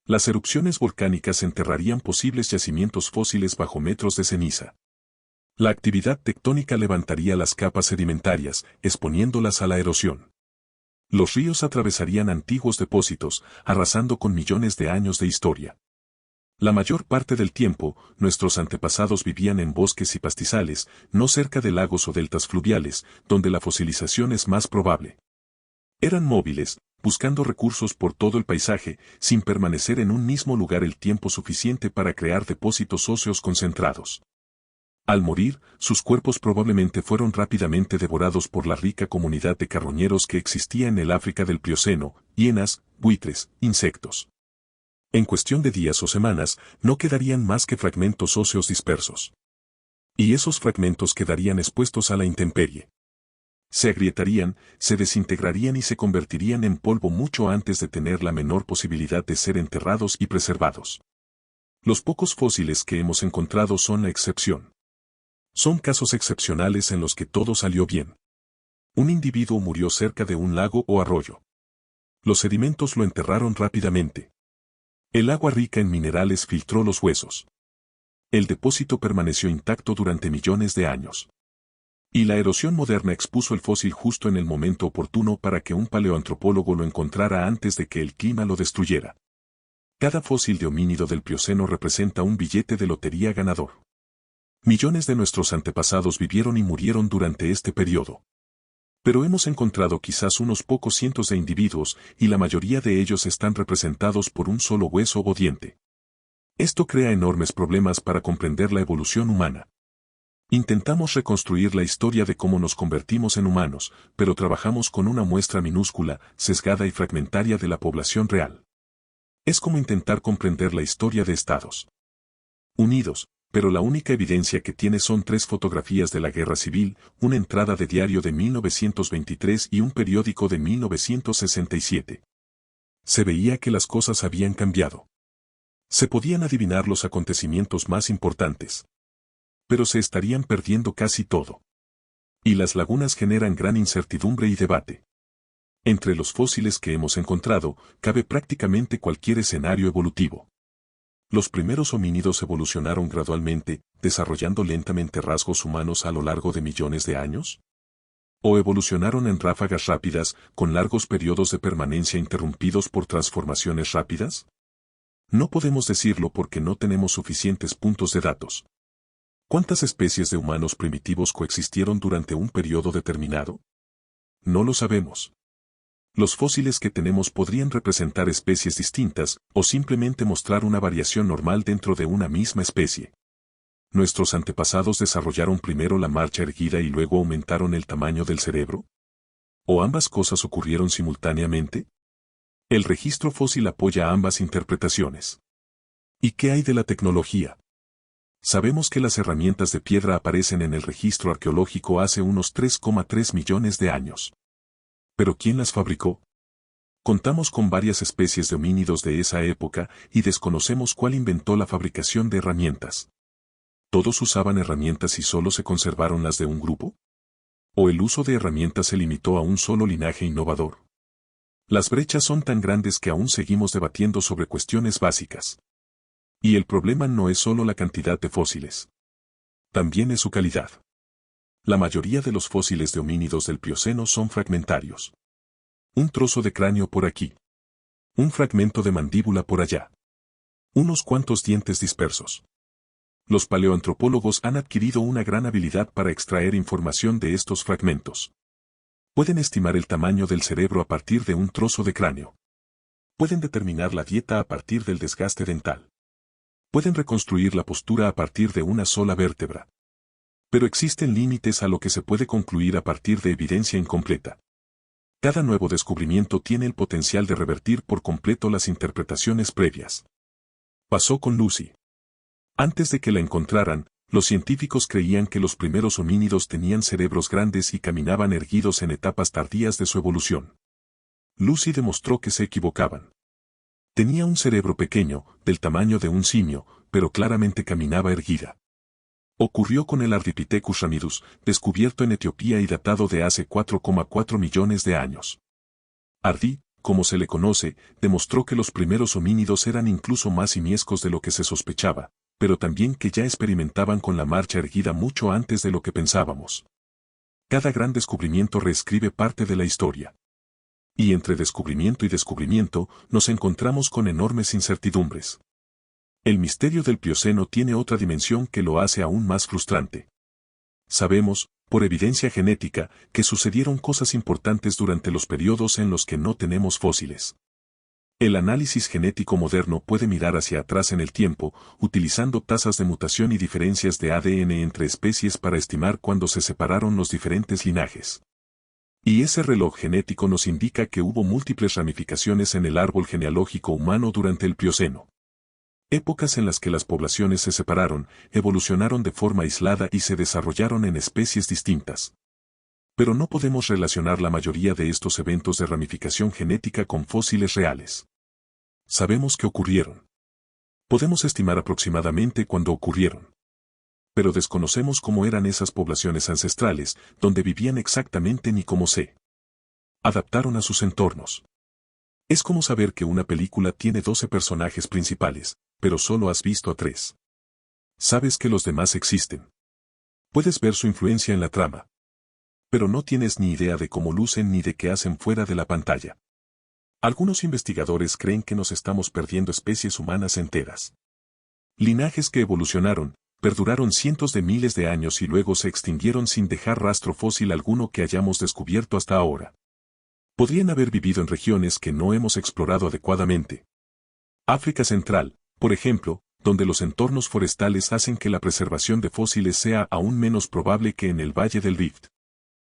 Las erupciones volcánicas enterrarían posibles yacimientos fósiles bajo metros de ceniza. La actividad tectónica levantaría las capas sedimentarias, exponiéndolas a la erosión. Los ríos atravesarían antiguos depósitos, arrasando con millones de años de historia. La mayor parte del tiempo, nuestros antepasados vivían en bosques y pastizales, no cerca de lagos o deltas fluviales, donde la fosilización es más probable. Eran móviles, buscando recursos por todo el paisaje, sin permanecer en un mismo lugar el tiempo suficiente para crear depósitos óseos concentrados. Al morir, sus cuerpos probablemente fueron rápidamente devorados por la rica comunidad de carroñeros que existía en el África del Plioceno, hienas, buitres, insectos. En cuestión de días o semanas, no quedarían más que fragmentos óseos dispersos. Y esos fragmentos quedarían expuestos a la intemperie. Se agrietarían, se desintegrarían y se convertirían en polvo mucho antes de tener la menor posibilidad de ser enterrados y preservados. Los pocos fósiles que hemos encontrado son la excepción. Son casos excepcionales en los que todo salió bien. Un individuo murió cerca de un lago o arroyo. Los sedimentos lo enterraron rápidamente. El agua rica en minerales filtró los huesos. El depósito permaneció intacto durante millones de años. Y la erosión moderna expuso el fósil justo en el momento oportuno para que un paleoantropólogo lo encontrara antes de que el clima lo destruyera. Cada fósil de homínido del Plioceno representa un billete de lotería ganador. Millones de nuestros antepasados vivieron y murieron durante este periodo. Pero hemos encontrado quizás unos pocos cientos de individuos, y la mayoría de ellos están representados por un solo hueso o diente. Esto crea enormes problemas para comprender la evolución humana. Intentamos reconstruir la historia de cómo nos convertimos en humanos, pero trabajamos con una muestra minúscula, sesgada y fragmentaria de la población real. Es como intentar comprender la historia de Estados Unidos, pero la única evidencia que tiene son 3 fotografías de la Guerra Civil, una entrada de diario de 1923 y un periódico de 1967. Se veía que las cosas habían cambiado. Se podían adivinar los acontecimientos más importantes. Pero se estarían perdiendo casi todo. Y las lagunas generan gran incertidumbre y debate. Entre los fósiles que hemos encontrado, cabe prácticamente cualquier escenario evolutivo. Los primeros homínidos evolucionaron gradualmente, desarrollando lentamente rasgos humanos a lo largo de millones de años. ¿O evolucionaron en ráfagas rápidas, con largos periodos de permanencia interrumpidos por transformaciones rápidas? No podemos decirlo porque no tenemos suficientes puntos de datos. ¿Cuántas especies de humanos primitivos coexistieron durante un periodo determinado? No lo sabemos. Los fósiles que tenemos podrían representar especies distintas, o simplemente mostrar una variación normal dentro de una misma especie. ¿Nuestros antepasados desarrollaron primero la marcha erguida y luego aumentaron el tamaño del cerebro? ¿O ambas cosas ocurrieron simultáneamente? El registro fósil apoya ambas interpretaciones. ¿Y qué hay de la tecnología? Sabemos que las herramientas de piedra aparecen en el registro arqueológico hace unos 3,3 millones de años. ¿Pero quién las fabricó? Contamos con varias especies de homínidos de esa época y desconocemos cuál inventó la fabricación de herramientas. ¿Todos usaban herramientas y solo se conservaron las de un grupo? ¿O el uso de herramientas se limitó a un solo linaje innovador? Las brechas son tan grandes que aún seguimos debatiendo sobre cuestiones básicas. Y el problema no es solo la cantidad de fósiles. También es su calidad. La mayoría de los fósiles de homínidos del Plioceno son fragmentarios. Un trozo de cráneo por aquí. Un fragmento de mandíbula por allá. Unos cuantos dientes dispersos. Los paleoantropólogos han adquirido una gran habilidad para extraer información de estos fragmentos. Pueden estimar el tamaño del cerebro a partir de un trozo de cráneo. Pueden determinar la dieta a partir del desgaste dental. Pueden reconstruir la postura a partir de una sola vértebra. Pero existen límites a lo que se puede concluir a partir de evidencia incompleta. Cada nuevo descubrimiento tiene el potencial de revertir por completo las interpretaciones previas. Pasó con Lucy. Antes de que la encontraran, los científicos creían que los primeros homínidos tenían cerebros grandes y caminaban erguidos en etapas tardías de su evolución. Lucy demostró que se equivocaban. Tenía un cerebro pequeño, del tamaño de un simio, pero claramente caminaba erguida. Ocurrió con el Ardipithecus ramidus, descubierto en Etiopía y datado de hace 4,4 millones de años. Ardi, como se le conoce, demostró que los primeros homínidos eran incluso más simiescos de lo que se sospechaba, pero también que ya experimentaban con la marcha erguida mucho antes de lo que pensábamos. Cada gran descubrimiento reescribe parte de la historia. Y entre descubrimiento y descubrimiento, nos encontramos con enormes incertidumbres. El misterio del Plioceno tiene otra dimensión que lo hace aún más frustrante. Sabemos, por evidencia genética, que sucedieron cosas importantes durante los periodos en los que no tenemos fósiles. El análisis genético moderno puede mirar hacia atrás en el tiempo, utilizando tasas de mutación y diferencias de ADN entre especies para estimar cuándo se separaron los diferentes linajes. Y ese reloj genético nos indica que hubo múltiples ramificaciones en el árbol genealógico humano durante el Plioceno. Épocas en las que las poblaciones se separaron, evolucionaron de forma aislada y se desarrollaron en especies distintas. Pero no podemos relacionar la mayoría de estos eventos de ramificación genética con fósiles reales. Sabemos que ocurrieron. Podemos estimar aproximadamente cuándo ocurrieron. Pero desconocemos cómo eran esas poblaciones ancestrales, dónde vivían exactamente ni cómo se adaptaron a sus entornos. Es como saber que una película tiene 12 personajes principales, pero solo has visto a 3. Sabes que los demás existen. Puedes ver su influencia en la trama. Pero no tienes ni idea de cómo lucen ni de qué hacen fuera de la pantalla. Algunos investigadores creen que nos estamos perdiendo especies humanas enteras. Linajes que evolucionaron, perduraron cientos de miles de años y luego se extinguieron sin dejar rastro fósil alguno que hayamos descubierto hasta ahora. Podrían haber vivido en regiones que no hemos explorado adecuadamente. África Central, por ejemplo, donde los entornos forestales hacen que la preservación de fósiles sea aún menos probable que en el Valle del Rift.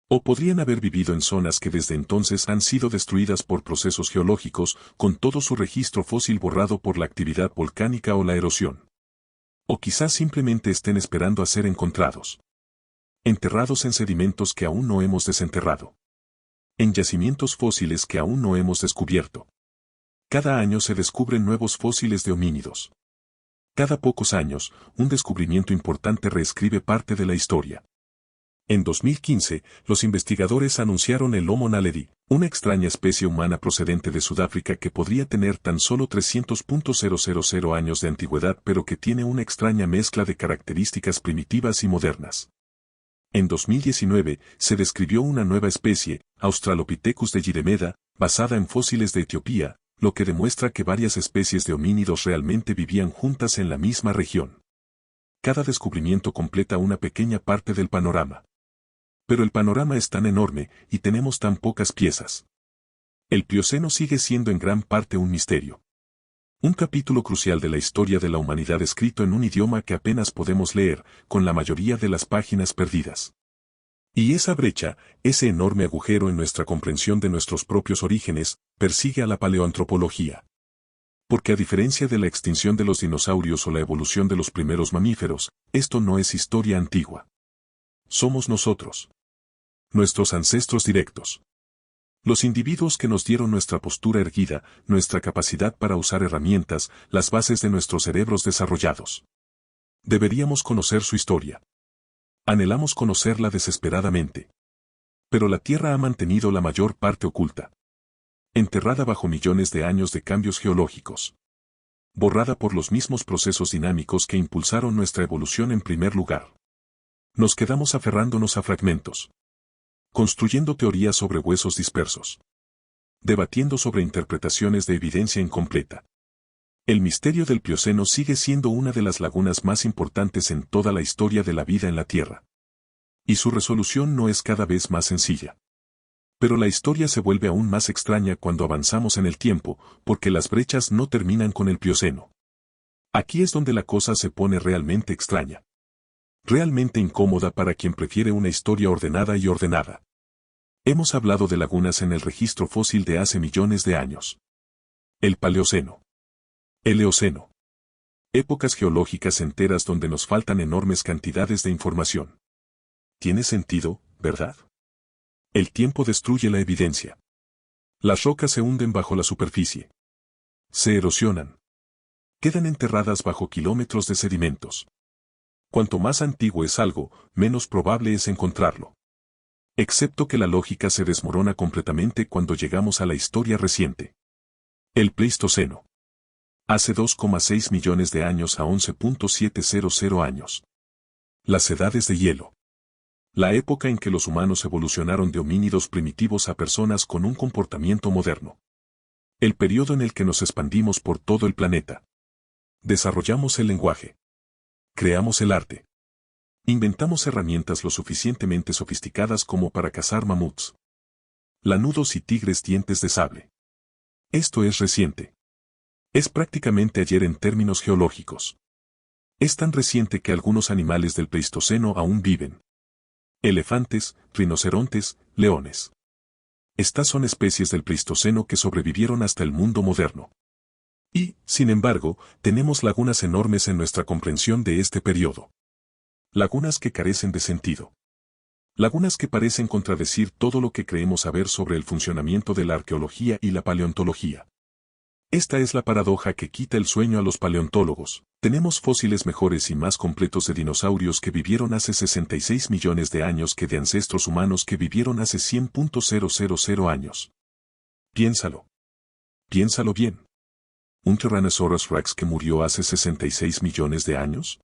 O podrían haber vivido en zonas que desde entonces han sido destruidas por procesos geológicos, con todo su registro fósil borrado por la actividad volcánica o la erosión. O quizás simplemente estén esperando a ser encontrados. Enterrados en sedimentos que aún no hemos desenterrado. En yacimientos fósiles que aún no hemos descubierto. Cada año se descubren nuevos fósiles de homínidos. Cada pocos años, un descubrimiento importante reescribe parte de la historia. En 2015, los investigadores anunciaron el Homo naledi, una extraña especie humana procedente de Sudáfrica que podría tener tan solo 300.000 años de antigüedad pero que tiene una extraña mezcla de características primitivas y modernas. En 2019, se describió una nueva especie, Australopithecus de Yiremeda, basada en fósiles de Etiopía, lo que demuestra que varias especies de homínidos realmente vivían juntas en la misma región. Cada descubrimiento completa una pequeña parte del panorama. Pero el panorama es tan enorme y tenemos tan pocas piezas. El Plioceno sigue siendo en gran parte un misterio. Un capítulo crucial de la historia de la humanidad escrito en un idioma que apenas podemos leer, con la mayoría de las páginas perdidas. Y esa brecha, ese enorme agujero en nuestra comprensión de nuestros propios orígenes, persigue a la paleoantropología. Porque a diferencia de la extinción de los dinosaurios o la evolución de los primeros mamíferos, esto no es historia antigua. Somos nosotros. Nuestros ancestros directos. Los individuos que nos dieron nuestra postura erguida, nuestra capacidad para usar herramientas, las bases de nuestros cerebros desarrollados. Deberíamos conocer su historia. Anhelamos conocerla desesperadamente. Pero la Tierra ha mantenido la mayor parte oculta. Enterrada bajo millones de años de cambios geológicos. Borrada por los mismos procesos dinámicos que impulsaron nuestra evolución en primer lugar. Nos quedamos aferrándonos a fragmentos. Construyendo teorías sobre huesos dispersos. Debatiendo sobre interpretaciones de evidencia incompleta. El misterio del Plioceno sigue siendo una de las lagunas más importantes en toda la historia de la vida en la Tierra. Y su resolución no es cada vez más sencilla. Pero la historia se vuelve aún más extraña cuando avanzamos en el tiempo, porque las brechas no terminan con el Plioceno. Aquí es donde la cosa se pone realmente extraña. Realmente incómoda para quien prefiere una historia ordenada y ordenada. Hemos hablado de lagunas en el registro fósil de hace millones de años. El Paleoceno. El Eoceno. Épocas geológicas enteras donde nos faltan enormes cantidades de información. Tiene sentido, ¿verdad? El tiempo destruye la evidencia. Las rocas se hunden bajo la superficie. Se erosionan. Quedan enterradas bajo kilómetros de sedimentos. Cuanto más antiguo es algo, menos probable es encontrarlo. Excepto que la lógica se desmorona completamente cuando llegamos a la historia reciente. El Pleistoceno. Hace 2,6 millones de años a 11.700 años. Las edades de hielo. La época en que los humanos evolucionaron de homínidos primitivos a personas con un comportamiento moderno. El periodo en el que nos expandimos por todo el planeta. Desarrollamos el lenguaje. Creamos el arte. Inventamos herramientas lo suficientemente sofisticadas como para cazar mamuts. Lanudos y tigres dientes de sable. Esto es reciente. Es prácticamente ayer en términos geológicos. Es tan reciente que algunos animales del Pleistoceno aún viven. Elefantes, rinocerontes, leones. Estas son especies del Pleistoceno que sobrevivieron hasta el mundo moderno. Y, sin embargo, tenemos lagunas enormes en nuestra comprensión de este periodo. Lagunas que carecen de sentido. Lagunas que parecen contradecir todo lo que creemos saber sobre el funcionamiento de la arqueología y la paleontología. Esta es la paradoja que quita el sueño a los paleontólogos. Tenemos fósiles mejores y más completos de dinosaurios que vivieron hace 66 millones de años que de ancestros humanos que vivieron hace 100.000 años. Piénsalo. Piénsalo bien. ¿Un Tyrannosaurus Rex que murió hace 66 millones de años?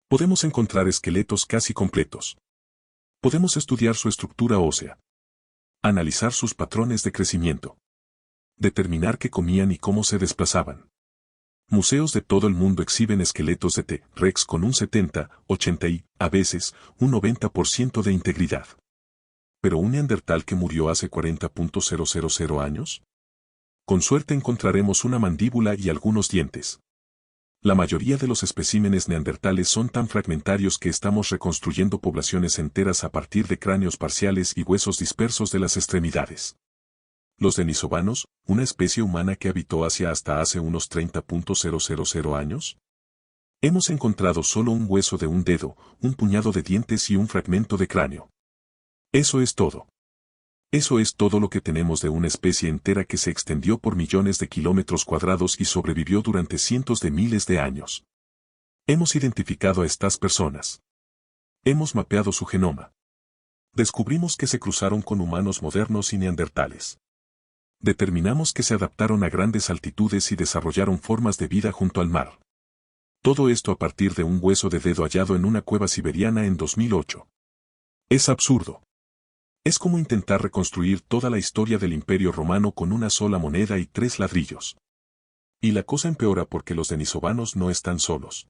Podemos encontrar esqueletos casi completos. Podemos estudiar su estructura ósea. Analizar sus patrones de crecimiento. Determinar qué comían y cómo se desplazaban. Museos de todo el mundo exhiben esqueletos de T-Rex con un 70, 80 y, a veces, un 90% de integridad. ¿Pero un neandertal que murió hace 40.000 años? Con suerte encontraremos una mandíbula y algunos dientes. La mayoría de los especímenes neandertales son tan fragmentarios que estamos reconstruyendo poblaciones enteras a partir de cráneos parciales y huesos dispersos de las extremidades. Los denisovanos, una especie humana que habitó Asia hasta hace unos 30.000 años. Hemos encontrado solo un hueso de un dedo, un puñado de dientes y un fragmento de cráneo. Eso es todo. Eso es todo lo que tenemos de una especie entera que se extendió por millones de kilómetros cuadrados y sobrevivió durante cientos de miles de años. Hemos identificado a estas personas. Hemos mapeado su genoma. Descubrimos que se cruzaron con humanos modernos y neandertales. Determinamos que se adaptaron a grandes altitudes y desarrollaron formas de vida junto al mar. Todo esto a partir de un hueso de dedo hallado en una cueva siberiana en 2008. Es absurdo. Es como intentar reconstruir toda la historia del Imperio Romano con una sola moneda y 3 ladrillos. Y la cosa empeora porque los denisovanos no están solos.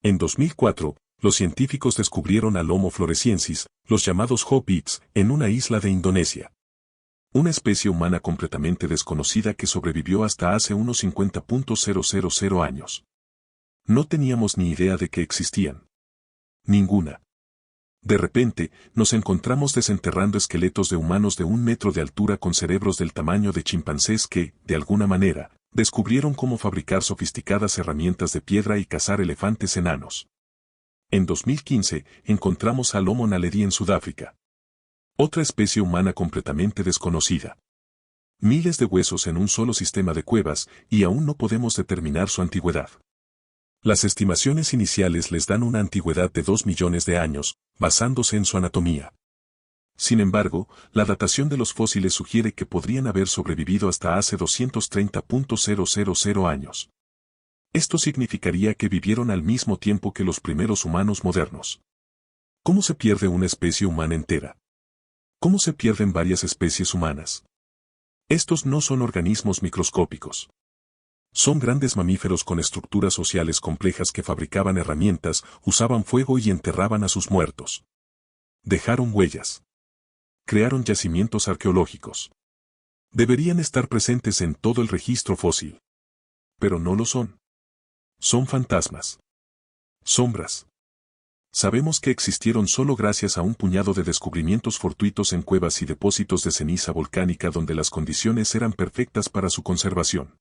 En 2004, los científicos descubrieron al Homo floresiensis, los llamados hobbits, en una isla de Indonesia. Una especie humana completamente desconocida que sobrevivió hasta hace unos 50.000 años. No teníamos ni idea de que existían. Ninguna. De repente, nos encontramos desenterrando esqueletos de humanos de 1 metro de altura con cerebros del tamaño de chimpancés que, de alguna manera, descubrieron cómo fabricar sofisticadas herramientas de piedra y cazar elefantes enanos. En 2015, encontramos al Homo naledi en Sudáfrica. Otra especie humana completamente desconocida. Miles de huesos en un solo sistema de cuevas, y aún no podemos determinar su antigüedad. Las estimaciones iniciales les dan una antigüedad de 2 millones de años, basándose en su anatomía. Sin embargo, la datación de los fósiles sugiere que podrían haber sobrevivido hasta hace 230.000 años. Esto significaría que vivieron al mismo tiempo que los primeros humanos modernos. ¿Cómo se pierde una especie humana entera? ¿Cómo se pierden varias especies humanas? Estos no son organismos microscópicos. Son grandes mamíferos con estructuras sociales complejas que fabricaban herramientas, usaban fuego y enterraban a sus muertos. Dejaron huellas. Crearon yacimientos arqueológicos. Deberían estar presentes en todo el registro fósil. Pero no lo son. Son fantasmas. Sombras. Sabemos que existieron solo gracias a un puñado de descubrimientos fortuitos en cuevas y depósitos de ceniza volcánica donde las condiciones eran perfectas para su conservación.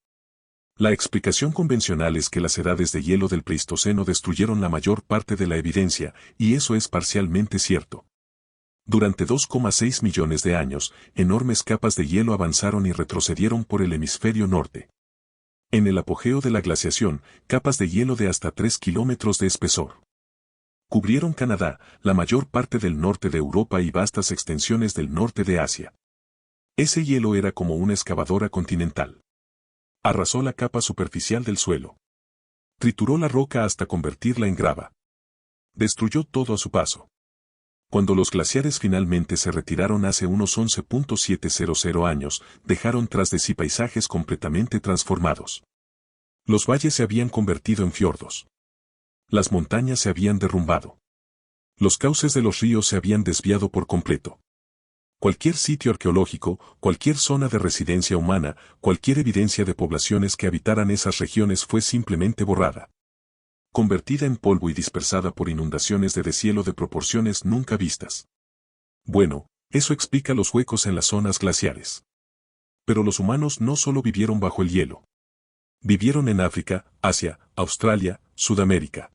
La explicación convencional es que las edades de hielo del Pleistoceno destruyeron la mayor parte de la evidencia, y eso es parcialmente cierto. Durante 2,6 millones de años, enormes capas de hielo avanzaron y retrocedieron por el hemisferio norte. En el apogeo de la glaciación, capas de hielo de hasta 3 kilómetros de espesor cubrieron Canadá, la mayor parte del norte de Europa y vastas extensiones del norte de Asia. Ese hielo era como una excavadora continental. Arrasó la capa superficial del suelo. Trituró la roca hasta convertirla en grava. Destruyó todo a su paso. Cuando los glaciares finalmente se retiraron hace unos 11.700 años, dejaron tras de sí paisajes completamente transformados. Los valles se habían convertido en fiordos. Las montañas se habían derrumbado. Los cauces de los ríos se habían desviado por completo. Cualquier sitio arqueológico, cualquier zona de residencia humana, cualquier evidencia de poblaciones que habitaran esas regiones fue simplemente borrada. Convertida en polvo y dispersada por inundaciones de deshielo de proporciones nunca vistas. Bueno, eso explica los huecos en las zonas glaciares. Pero los humanos no solo vivieron bajo el hielo. Vivieron en África, Asia, Australia, Sudamérica.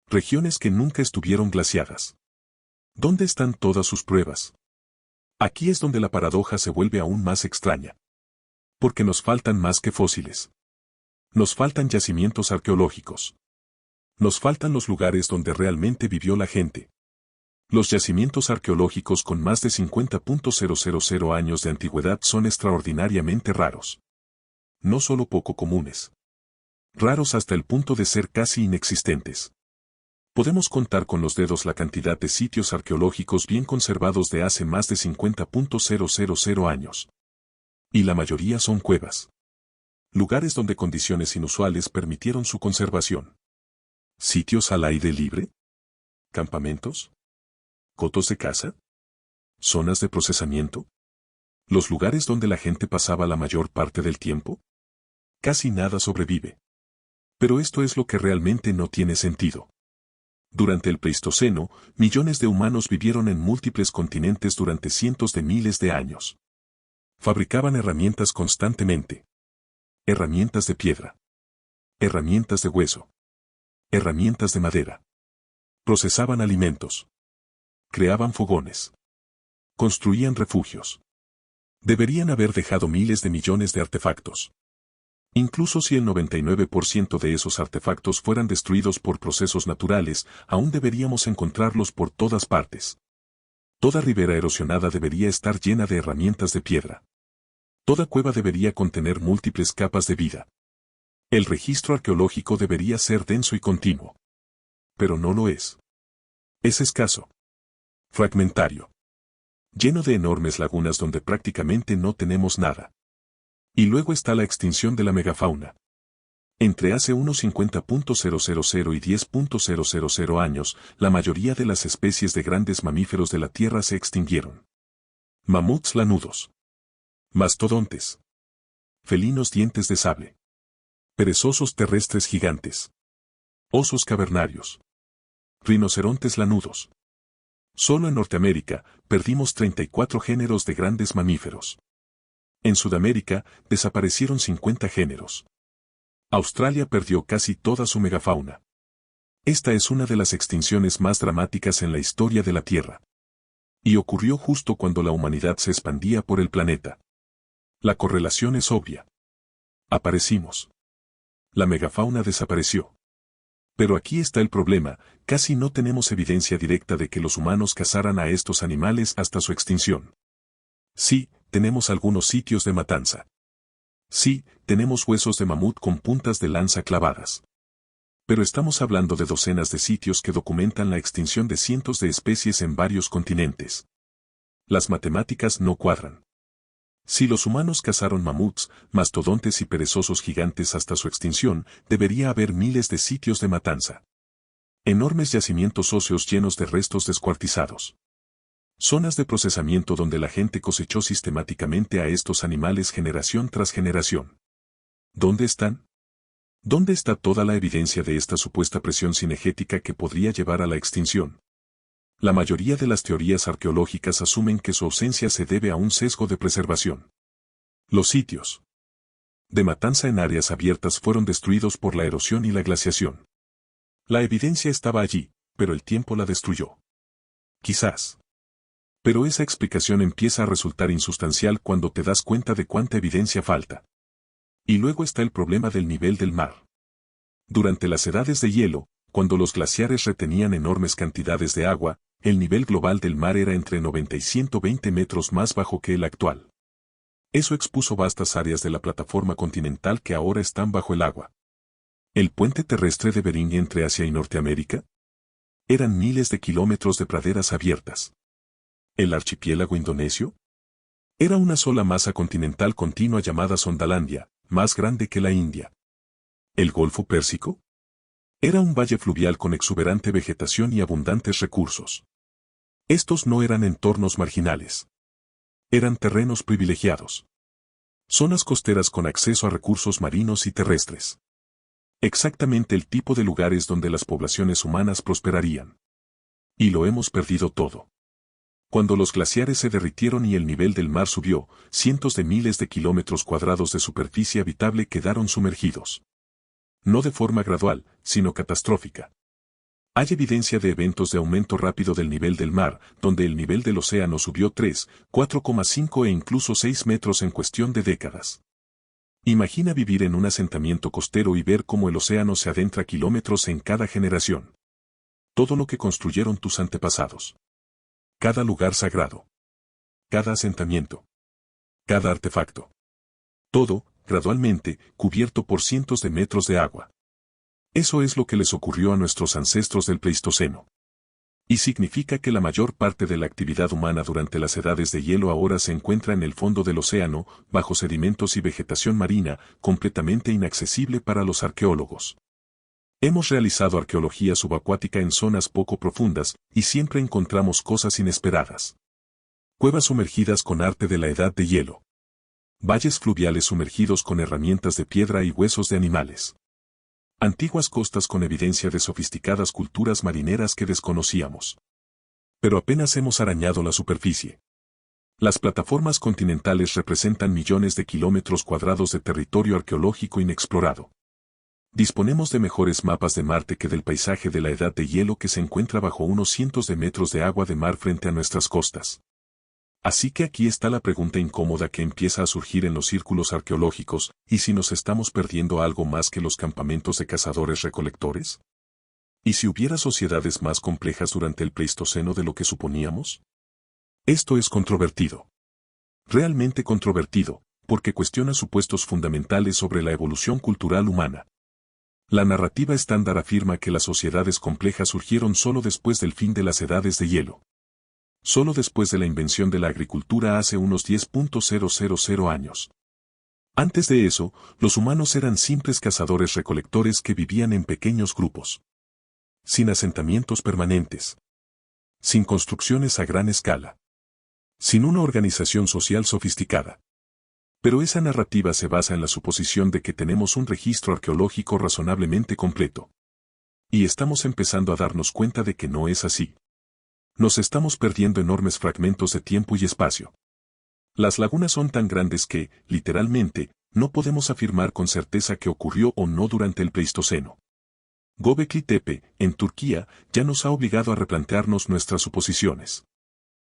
Regiones que nunca estuvieron glaciadas. ¿Dónde están todas sus pruebas? Aquí es donde la paradoja se vuelve aún más extraña. Porque nos faltan más que fósiles. Nos faltan yacimientos arqueológicos. Nos faltan los lugares donde realmente vivió la gente. Los yacimientos arqueológicos con más de 50.000 años de antigüedad son extraordinariamente raros. No solo poco comunes. Raros hasta el punto de ser casi inexistentes. Podemos contar con los dedos la cantidad de sitios arqueológicos bien conservados de hace más de 50.000 años. Y la mayoría son cuevas. Lugares donde condiciones inusuales permitieron su conservación. ¿Sitios al aire libre? ¿Campamentos? ¿Cotos de caza? ¿Zonas de procesamiento? ¿Los lugares donde la gente pasaba la mayor parte del tiempo? Casi nada sobrevive. Pero esto es lo que realmente no tiene sentido. Durante el Pleistoceno, millones de humanos vivieron en múltiples continentes durante cientos de miles de años. Fabricaban herramientas constantemente. Herramientas de piedra. Herramientas de hueso. Herramientas de madera. Procesaban alimentos. Creaban fogones. Construían refugios. Deberían haber dejado miles de millones de artefactos. Incluso si el 99% de esos artefactos fueran destruidos por procesos naturales, aún deberíamos encontrarlos por todas partes. Toda ribera erosionada debería estar llena de herramientas de piedra. Toda cueva debería contener múltiples capas de vida. El registro arqueológico debería ser denso y continuo. Pero no lo es. Es escaso. Fragmentario. Lleno de enormes lagunas donde prácticamente no tenemos nada. Y luego está la extinción de la megafauna. Entre hace unos 50.000 y 10.000 años, la mayoría de las especies de grandes mamíferos de la Tierra se extinguieron. Mamuts lanudos. Mastodontes. Felinos dientes de sable. Perezosos terrestres gigantes. Osos cavernarios. Rinocerontes lanudos. Solo en Norteamérica, perdimos 34 géneros de grandes mamíferos. En Sudamérica, desaparecieron 50 géneros. Australia perdió casi toda su megafauna. Esta es una de las extinciones más dramáticas en la historia de la Tierra. Y ocurrió justo cuando la humanidad se expandía por el planeta. La correlación es obvia. Aparecimos. La megafauna desapareció. Pero aquí está el problema, casi no tenemos evidencia directa de que los humanos cazaran a estos animales hasta su extinción. Sí, tenemos algunos sitios de matanza. Sí, tenemos huesos de mamut con puntas de lanza clavadas. Pero estamos hablando de docenas de sitios que documentan la extinción de cientos de especies en varios continentes. Las matemáticas no cuadran. Si los humanos cazaron mamuts, mastodontes y perezosos gigantes hasta su extinción, debería haber miles de sitios de matanza. Enormes yacimientos óseos llenos de restos descuartizados. Zonas de procesamiento donde la gente cosechó sistemáticamente a estos animales generación tras generación. ¿Dónde están? ¿Dónde está toda la evidencia de esta supuesta presión cinegética que podría llevar a la extinción? La mayoría de las teorías arqueológicas asumen que su ausencia se debe a un sesgo de preservación. Los sitios de matanza en áreas abiertas fueron destruidos por la erosión y la glaciación. La evidencia estaba allí, pero el tiempo la destruyó. Quizás. Pero esa explicación empieza a resultar insustancial cuando te das cuenta de cuánta evidencia falta. Y luego está el problema del nivel del mar. Durante las edades de hielo, cuando los glaciares retenían enormes cantidades de agua, el nivel global del mar era entre 90 y 120 metros más bajo que el actual. Eso expuso vastas áreas de la plataforma continental que ahora están bajo el agua. ¿El puente terrestre de Bering entre Asia y Norteamérica? Eran miles de kilómetros de praderas abiertas. ¿El archipiélago indonesio? Era una sola masa continental continua llamada Sondalandia, más grande que la India. ¿El Golfo Pérsico? Era un valle fluvial con exuberante vegetación y abundantes recursos. Estos no eran entornos marginales. Eran terrenos privilegiados. Zonas costeras con acceso a recursos marinos y terrestres. Exactamente el tipo de lugares donde las poblaciones humanas prosperarían. Y lo hemos perdido todo. Cuando los glaciares se derritieron y el nivel del mar subió, cientos de miles de kilómetros cuadrados de superficie habitable quedaron sumergidos. No de forma gradual, sino catastrófica. Hay evidencia de eventos de aumento rápido del nivel del mar, donde el nivel del océano subió 3, 4,5 e incluso 6 metros en cuestión de décadas. Imagina vivir en un asentamiento costero y ver cómo el océano se adentra kilómetros en cada generación. Todo lo que construyeron tus antepasados. Cada lugar sagrado. Cada asentamiento. Cada artefacto. Todo, gradualmente, cubierto por cientos de metros de agua. Eso es lo que les ocurrió a nuestros ancestros del Pleistoceno. Y significa que la mayor parte de la actividad humana durante las edades de hielo ahora se encuentra en el fondo del océano, bajo sedimentos y vegetación marina, completamente inaccesible para los arqueólogos. Hemos realizado arqueología subacuática en zonas poco profundas, y siempre encontramos cosas inesperadas. Cuevas sumergidas con arte de la edad de hielo. Valles fluviales sumergidos con herramientas de piedra y huesos de animales. Antiguas costas con evidencia de sofisticadas culturas marineras que desconocíamos. Pero apenas hemos arañado la superficie. Las plataformas continentales representan millones de kilómetros cuadrados de territorio arqueológico inexplorado. Disponemos de mejores mapas de Marte que del paisaje de la edad de hielo que se encuentra bajo unos cientos de metros de agua de mar frente a nuestras costas. Así que aquí está la pregunta incómoda que empieza a surgir en los círculos arqueológicos, ¿y si nos estamos perdiendo algo más que los campamentos de cazadores-recolectores? ¿Y si hubiera sociedades más complejas durante el Pleistoceno de lo que suponíamos? Esto es controvertido. Realmente controvertido, porque cuestiona supuestos fundamentales sobre la evolución cultural humana. La narrativa estándar afirma que las sociedades complejas surgieron solo después del fin de las edades de hielo. Solo después de la invención de la agricultura hace unos 10.000 años. Antes de eso, los humanos eran simples cazadores-recolectores que vivían en pequeños grupos. Sin asentamientos permanentes. Sin construcciones a gran escala. Sin una organización social sofisticada. Pero esa narrativa se basa en la suposición de que tenemos un registro arqueológico razonablemente completo. Y estamos empezando a darnos cuenta de que no es así. Nos estamos perdiendo enormes fragmentos de tiempo y espacio. Las lagunas son tan grandes que, literalmente, no podemos afirmar con certeza que ocurrió o no durante el Pleistoceno. Göbekli Tepe, en Turquía, ya nos ha obligado a replantearnos nuestras suposiciones.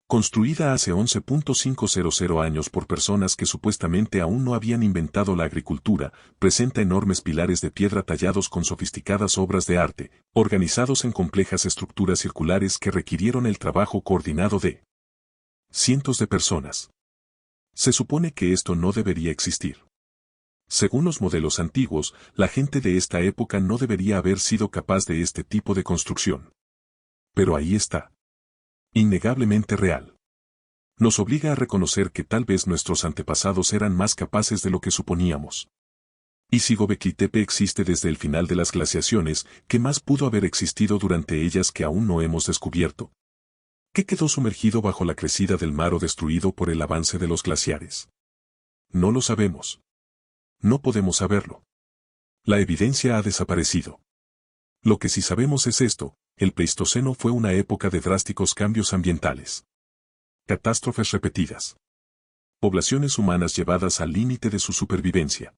Construida hace 11.500 años por personas que supuestamente aún no habían inventado la agricultura, presenta enormes pilares de piedra tallados con sofisticadas obras de arte, organizados en complejas estructuras circulares que requirieron el trabajo coordinado de cientos de personas. Se supone que esto no debería existir. Según los modelos antiguos, la gente de esta época no debería haber sido capaz de este tipo de construcción. Pero ahí está. Innegablemente real. Nos obliga a reconocer que tal vez nuestros antepasados eran más capaces de lo que suponíamos. Y si Göbekli Tepe existe desde el final de las glaciaciones, ¿qué más pudo haber existido durante ellas que aún no hemos descubierto? ¿Qué quedó sumergido bajo la crecida del mar o destruido por el avance de los glaciares? No lo sabemos. No podemos saberlo. La evidencia ha desaparecido. Lo que sí sabemos es esto: el Pleistoceno fue una época de drásticos cambios ambientales. Catástrofes repetidas. Poblaciones humanas llevadas al límite de su supervivencia.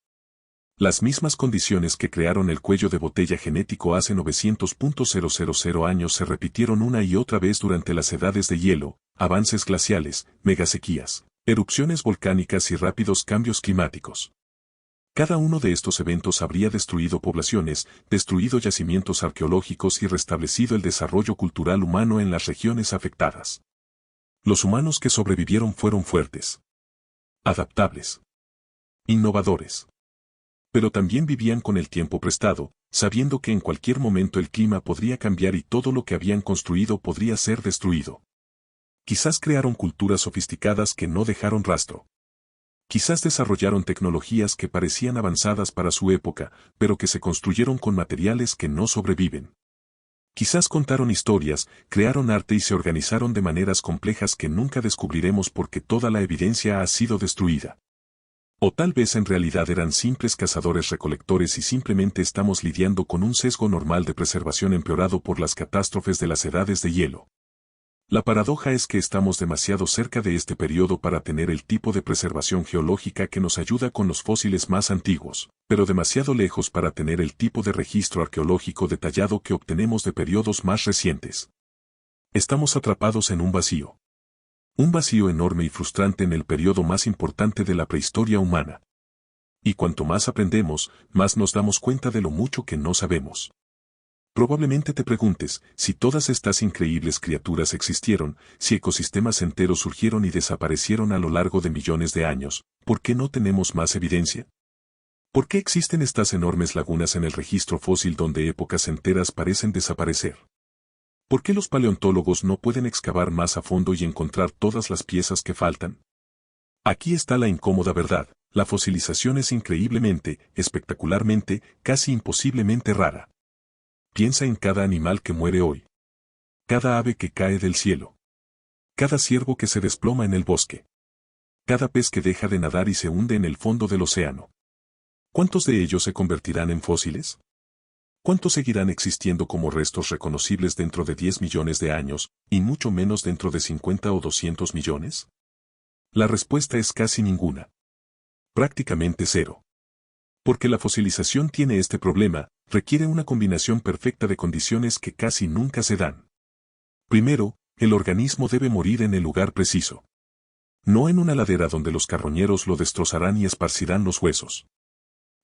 Las mismas condiciones que crearon el cuello de botella genético hace 900.000 años se repitieron una y otra vez durante las edades de hielo, avances glaciales, megasequías, erupciones volcánicas y rápidos cambios climáticos. Cada uno de estos eventos habría destruido poblaciones, destruido yacimientos arqueológicos y restablecido el desarrollo cultural humano en las regiones afectadas. Los humanos que sobrevivieron fueron fuertes, adaptables, innovadores. Pero también vivían con el tiempo prestado, sabiendo que en cualquier momento el clima podría cambiar y todo lo que habían construido podría ser destruido. Quizás crearon culturas sofisticadas que no dejaron rastro. Quizás desarrollaron tecnologías que parecían avanzadas para su época, pero que se construyeron con materiales que no sobreviven. Quizás contaron historias, crearon arte y se organizaron de maneras complejas que nunca descubriremos porque toda la evidencia ha sido destruida. O tal vez en realidad eran simples cazadores-recolectores y simplemente estamos lidiando con un sesgo normal de preservación empeorado por las catástrofes de las edades de hielo. La paradoja es que estamos demasiado cerca de este periodo para tener el tipo de preservación geológica que nos ayuda con los fósiles más antiguos, pero demasiado lejos para tener el tipo de registro arqueológico detallado que obtenemos de periodos más recientes. Estamos atrapados en un vacío. Un vacío enorme y frustrante en el periodo más importante de la prehistoria humana. Y cuanto más aprendemos, más nos damos cuenta de lo mucho que no sabemos. Probablemente te preguntes, si todas estas increíbles criaturas existieron, si ecosistemas enteros surgieron y desaparecieron a lo largo de millones de años, ¿por qué no tenemos más evidencia? ¿Por qué existen estas enormes lagunas en el registro fósil donde épocas enteras parecen desaparecer? ¿Por qué los paleontólogos no pueden excavar más a fondo y encontrar todas las piezas que faltan? Aquí está la incómoda verdad, la fosilización es increíblemente, espectacularmente, casi imposiblemente rara. Piensa en cada animal que muere hoy. Cada ave que cae del cielo. Cada ciervo que se desploma en el bosque. Cada pez que deja de nadar y se hunde en el fondo del océano. ¿Cuántos de ellos se convertirán en fósiles? ¿Cuántos seguirán existiendo como restos reconocibles dentro de 10 millones de años, y mucho menos dentro de 50 o 200 millones? La respuesta es casi ninguna. Prácticamente cero. Porque la fosilización tiene este problema, requiere una combinación perfecta de condiciones que casi nunca se dan. Primero, el organismo debe morir en el lugar preciso. No en una ladera donde los carroñeros lo destrozarán y esparcirán los huesos.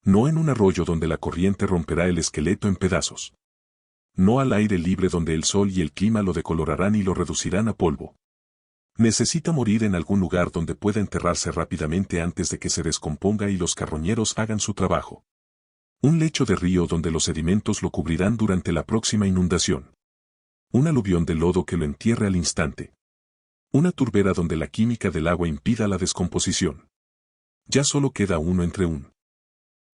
No en un arroyo donde la corriente romperá el esqueleto en pedazos. No al aire libre donde el sol y el clima lo decolorarán y lo reducirán a polvo. Necesita morir en algún lugar donde pueda enterrarse rápidamente antes de que se descomponga y los carroñeros hagan su trabajo. Un lecho de río donde los sedimentos lo cubrirán durante la próxima inundación. Un aluvión de lodo que lo entierre al instante. Una turbera donde la química del agua impida la descomposición. Ya solo queda uno entre un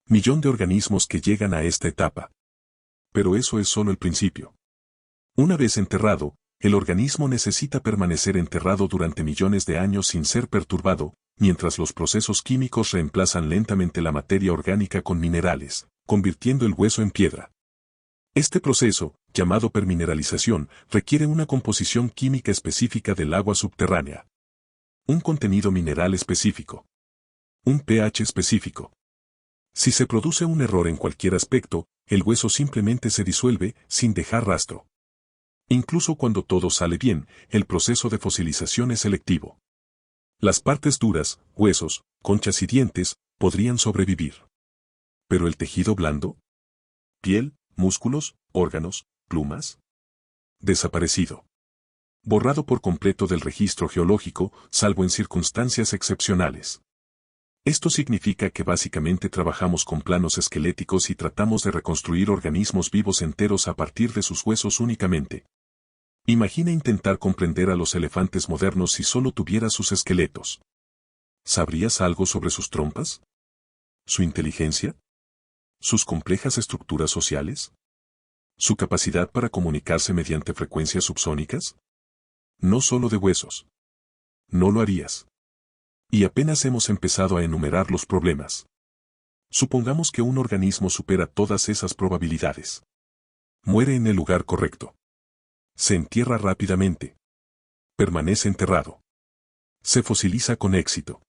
millón de organismos que llegan a esta etapa. Pero eso es solo el principio. Una vez enterrado, el organismo necesita permanecer enterrado durante millones de años sin ser perturbado, mientras los procesos químicos reemplazan lentamente la materia orgánica con minerales, convirtiendo el hueso en piedra. Este proceso, llamado permineralización, requiere una composición química específica del agua subterránea. Un contenido mineral específico. Un pH específico. Si se produce un error en cualquier aspecto, el hueso simplemente se disuelve, sin dejar rastro. Incluso cuando todo sale bien, el proceso de fosilización es selectivo. Las partes duras, huesos, conchas y dientes, podrían sobrevivir. Pero el tejido blando, piel, músculos, órganos, plumas, desaparecido. Borrado por completo del registro geológico, salvo en circunstancias excepcionales. Esto significa que básicamente trabajamos con planos esqueléticos y tratamos de reconstruir organismos vivos enteros a partir de sus huesos únicamente. Imagina intentar comprender a los elefantes modernos si solo tuviera sus esqueletos. ¿Sabrías algo sobre sus trompas? ¿Su inteligencia? ¿Sus complejas estructuras sociales? ¿Su capacidad para comunicarse mediante frecuencias subsónicas? No solo de huesos. No lo harías. Y apenas hemos empezado a enumerar los problemas. Supongamos que un organismo supera todas esas probabilidades. Muere en el lugar correcto. Se entierra rápidamente. Permanece enterrado. Se fosiliza con éxito.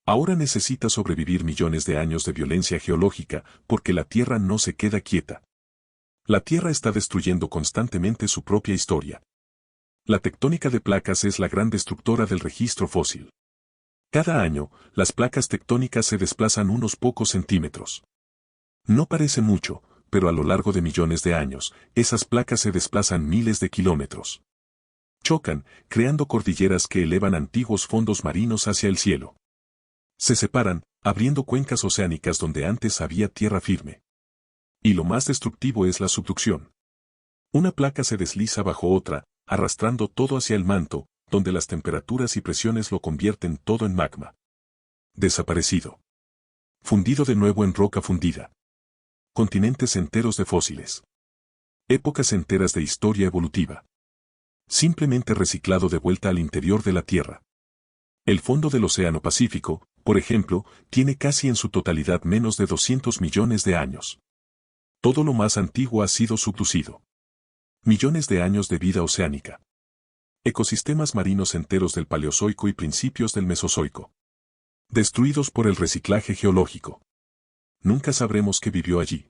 Ahora necesita sobrevivir millones de años de violencia geológica, porque la Tierra no se queda quieta. La Tierra está destruyendo constantemente su propia historia. La tectónica de placas es la gran destructora del registro fósil. Cada año, las placas tectónicas se desplazan unos pocos centímetros. No parece mucho, pero a lo largo de millones de años, esas placas se desplazan miles de kilómetros. Chocan, creando cordilleras que elevan antiguos fondos marinos hacia el cielo. Se separan, abriendo cuencas oceánicas donde antes había tierra firme. Y lo más destructivo es la subducción. Una placa se desliza bajo otra, arrastrando todo hacia el manto, donde las temperaturas y presiones lo convierten todo en magma. Desaparecido. Fundido de nuevo en roca fundida. Continentes enteros de fósiles. Épocas enteras de historia evolutiva. Simplemente reciclado de vuelta al interior de la Tierra. El fondo del Océano Pacífico, por ejemplo, tiene casi en su totalidad menos de 200 millones de años. Todo lo más antiguo ha sido subducido. Millones de años de vida oceánica. Ecosistemas marinos enteros del Paleozoico y principios del Mesozoico. Destruidos por el reciclaje geológico. Nunca sabremos qué vivió allí.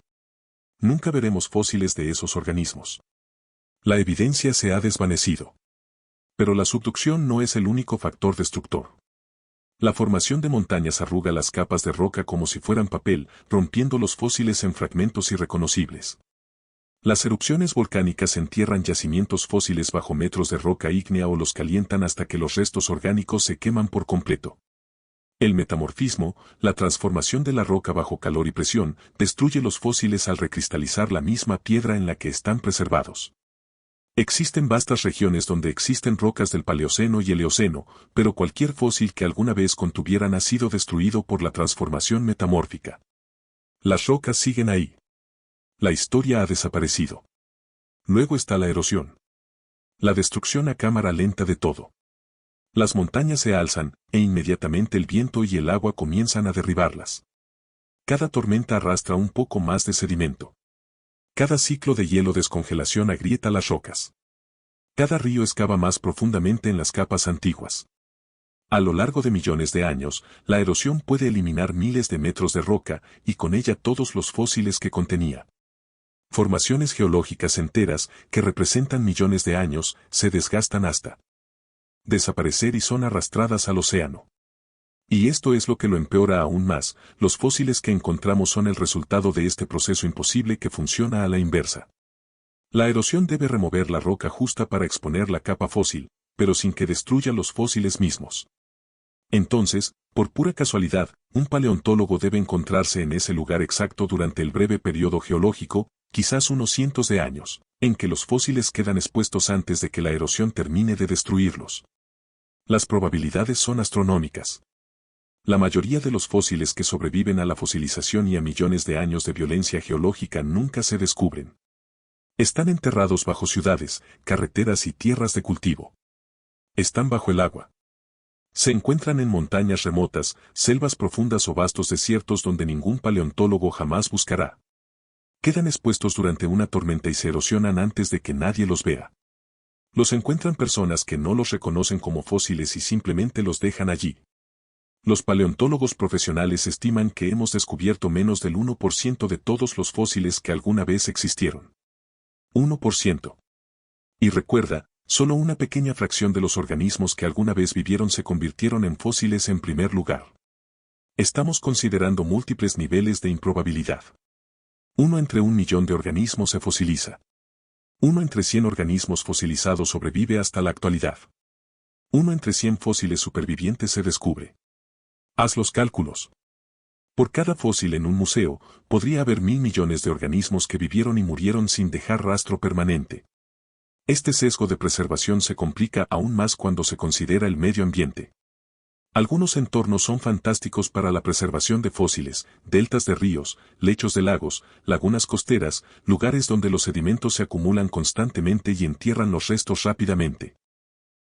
Nunca veremos fósiles de esos organismos. La evidencia se ha desvanecido. Pero la subducción no es el único factor destructor. La formación de montañas arruga las capas de roca como si fueran papel, rompiendo los fósiles en fragmentos irreconocibles. Las erupciones volcánicas entierran yacimientos fósiles bajo metros de roca ígnea o los calientan hasta que los restos orgánicos se queman por completo. El metamorfismo, la transformación de la roca bajo calor y presión, destruye los fósiles al recristalizar la misma piedra en la que están preservados. Existen vastas regiones donde existen rocas del Paleoceno y el Eoceno, pero cualquier fósil que alguna vez contuvieran ha sido destruido por la transformación metamórfica. Las rocas siguen ahí. La historia ha desaparecido. Luego está la erosión. La destrucción a cámara lenta de todo. Las montañas se alzan, e inmediatamente el viento y el agua comienzan a derribarlas. Cada tormenta arrastra un poco más de sedimento. Cada ciclo de hielo-descongelación agrieta las rocas. Cada río excava más profundamente en las capas antiguas. A lo largo de millones de años, la erosión puede eliminar miles de metros de roca y con ella todos los fósiles que contenía. Formaciones geológicas enteras, que representan millones de años, se desgastan hasta desaparecer y son arrastradas al océano. Y esto es lo que lo empeora aún más, los fósiles que encontramos son el resultado de este proceso imposible que funciona a la inversa. La erosión debe remover la roca justa para exponer la capa fósil, pero sin que destruya los fósiles mismos. Entonces, por pura casualidad, un paleontólogo debe encontrarse en ese lugar exacto durante el breve periodo geológico, quizás unos cientos de años, en que los fósiles quedan expuestos antes de que la erosión termine de destruirlos. Las probabilidades son astronómicas. La mayoría de los fósiles que sobreviven a la fosilización y a millones de años de violencia geológica nunca se descubren. Están enterrados bajo ciudades, carreteras y tierras de cultivo. Están bajo el agua. Se encuentran en montañas remotas, selvas profundas o vastos desiertos donde ningún paleontólogo jamás buscará. Quedan expuestos durante una tormenta y se erosionan antes de que nadie los vea. Los encuentran personas que no los reconocen como fósiles y simplemente los dejan allí. Los paleontólogos profesionales estiman que hemos descubierto menos del 1% de todos los fósiles que alguna vez existieron. 1%. Y recuerda, solo una pequeña fracción de los organismos que alguna vez vivieron se convirtieron en fósiles en primer lugar. Estamos considerando múltiples niveles de improbabilidad. 1 entre 1.000.000 de organismos se fosiliza. 1 entre 100 organismos fosilizados sobrevive hasta la actualidad. 1 entre 100 fósiles supervivientes se descubre. Haz los cálculos. Por cada fósil en un museo, podría haber 1.000.000.000 de organismos que vivieron y murieron sin dejar rastro permanente. Este sesgo de preservación se complica aún más cuando se considera el medio ambiente. Algunos entornos son fantásticos para la preservación de fósiles, deltas de ríos, lechos de lagos, lagunas costeras, lugares donde los sedimentos se acumulan constantemente y entierran los restos rápidamente.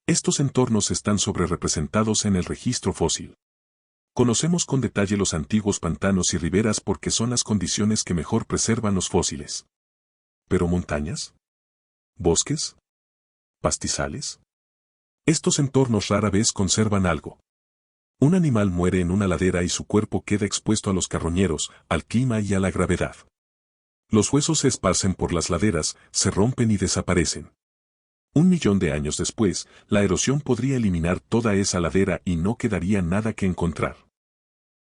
Estos entornos están sobrerepresentados en el registro fósil. Conocemos con detalle los antiguos pantanos y riberas porque son las condiciones que mejor preservan los fósiles. ¿Pero montañas? ¿Bosques? ¿Pastizales? Estos entornos rara vez conservan algo. Un animal muere en una ladera y su cuerpo queda expuesto a los carroñeros, al clima y a la gravedad. Los huesos se esparcen por las laderas, se rompen y desaparecen. 1.000.000 de años después, la erosión podría eliminar toda esa ladera y no quedaría nada que encontrar.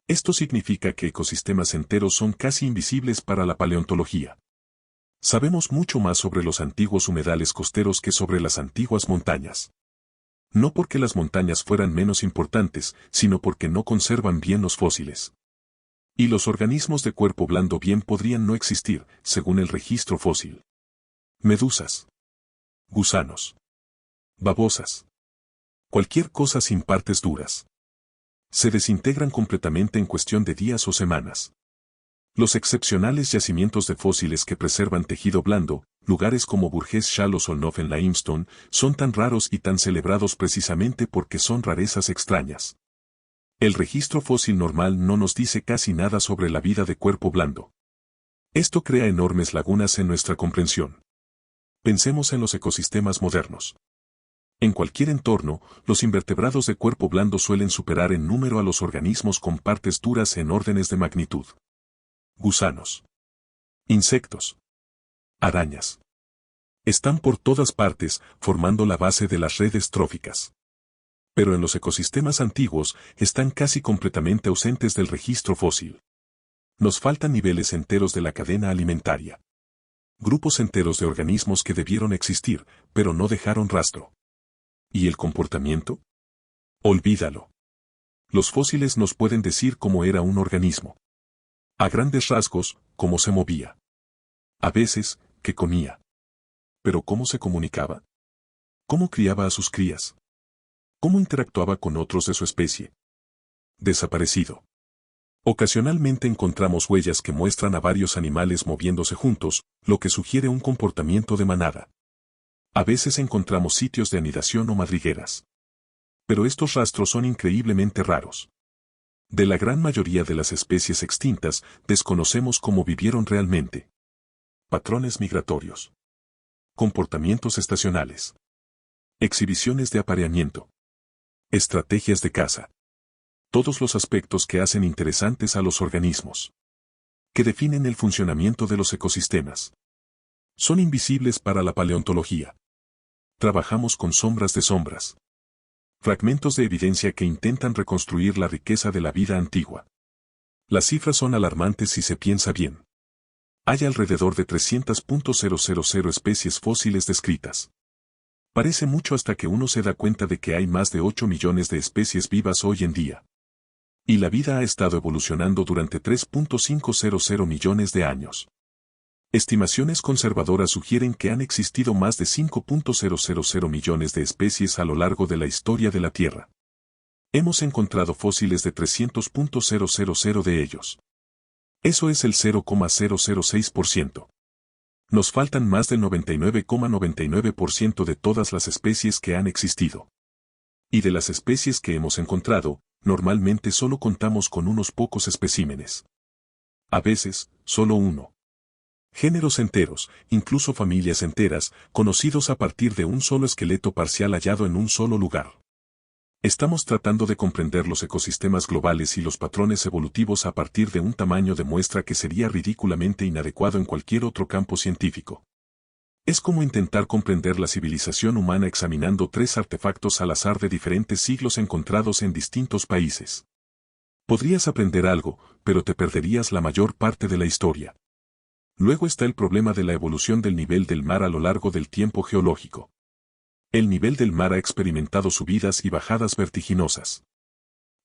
Esto significa que ecosistemas enteros son casi invisibles para la paleontología. Sabemos mucho más sobre los antiguos humedales costeros que sobre las antiguas montañas. No porque las montañas fueran menos importantes, sino porque no conservan bien los fósiles. Y los organismos de cuerpo blando bien podrían no existir, según el registro fósil. Medusas. Gusanos. Babosas. Cualquier cosa sin partes duras. Se desintegran completamente en cuestión de días o semanas. Los excepcionales yacimientos de fósiles que preservan tejido blando, lugares como Burgess Shale o Solnhofen Limestone, son tan raros y tan celebrados precisamente porque son rarezas extrañas. El registro fósil normal no nos dice casi nada sobre la vida de cuerpo blando. Esto crea enormes lagunas en nuestra comprensión. Pensemos en los ecosistemas modernos. En cualquier entorno, los invertebrados de cuerpo blando suelen superar en número a los organismos con partes duras en órdenes de magnitud. Gusanos. Insectos. Arañas. Están por todas partes, formando la base de las redes tróficas. Pero en los ecosistemas antiguos, están casi completamente ausentes del registro fósil. Nos faltan niveles enteros de la cadena alimentaria. Grupos enteros de organismos que debieron existir, pero no dejaron rastro. ¿Y el comportamiento? Olvídalo. Los fósiles nos pueden decir cómo era un organismo. A grandes rasgos, cómo se movía. A veces, qué comía. Pero ¿cómo se comunicaba? ¿Cómo criaba a sus crías? ¿Cómo interactuaba con otros de su especie? Desaparecido. Ocasionalmente encontramos huellas que muestran a varios animales moviéndose juntos, lo que sugiere un comportamiento de manada. A veces encontramos sitios de anidación o madrigueras. Pero estos rastros son increíblemente raros. De la gran mayoría de las especies extintas, desconocemos cómo vivieron realmente. Patrones migratorios. Comportamientos estacionales. Exhibiciones de apareamiento. Estrategias de caza. Todos los aspectos que hacen interesantes a los organismos. Que definen el funcionamiento de los ecosistemas. Son invisibles para la paleontología. Trabajamos con sombras de sombras. Fragmentos de evidencia que intentan reconstruir la riqueza de la vida antigua. Las cifras son alarmantes si se piensa bien. Hay alrededor de 300.000 especies fósiles descritas. Parece mucho hasta que uno se da cuenta de que hay más de 8 millones de especies vivas hoy en día. Y la vida ha estado evolucionando durante 3.500 millones de años. Estimaciones conservadoras sugieren que han existido más de 5.000 millones de especies a lo largo de la historia de la Tierra. Hemos encontrado fósiles de 300.000 de ellos. Eso es el 0,006%. Nos faltan más del 99,99% de todas las especies que han existido. Y de las especies que hemos encontrado, normalmente solo contamos con unos pocos especímenes. A veces, solo uno. Géneros enteros, incluso familias enteras, conocidos a partir de un solo esqueleto parcial hallado en un solo lugar. Estamos tratando de comprender los ecosistemas globales y los patrones evolutivos a partir de un tamaño de muestra que sería ridículamente inadecuado en cualquier otro campo científico. Es como intentar comprender la civilización humana examinando 3 artefactos al azar de diferentes siglos encontrados en distintos países. Podrías aprender algo, pero te perderías la mayor parte de la historia. Luego está el problema de la evolución del nivel del mar a lo largo del tiempo geológico. El nivel del mar ha experimentado subidas y bajadas vertiginosas.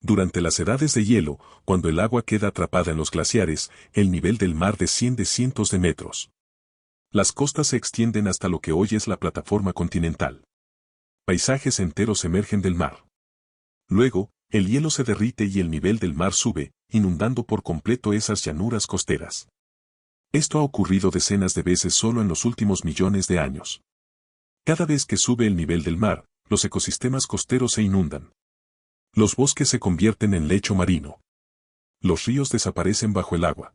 Durante las edades de hielo, cuando el agua queda atrapada en los glaciares, el nivel del mar desciende cientos de metros. Las costas se extienden hasta lo que hoy es la plataforma continental. Paisajes enteros emergen del mar. Luego, el hielo se derrite y el nivel del mar sube, inundando por completo esas llanuras costeras. Esto ha ocurrido decenas de veces solo en los últimos millones de años. Cada vez que sube el nivel del mar, los ecosistemas costeros se inundan. Los bosques se convierten en lecho marino. Los ríos desaparecen bajo el agua.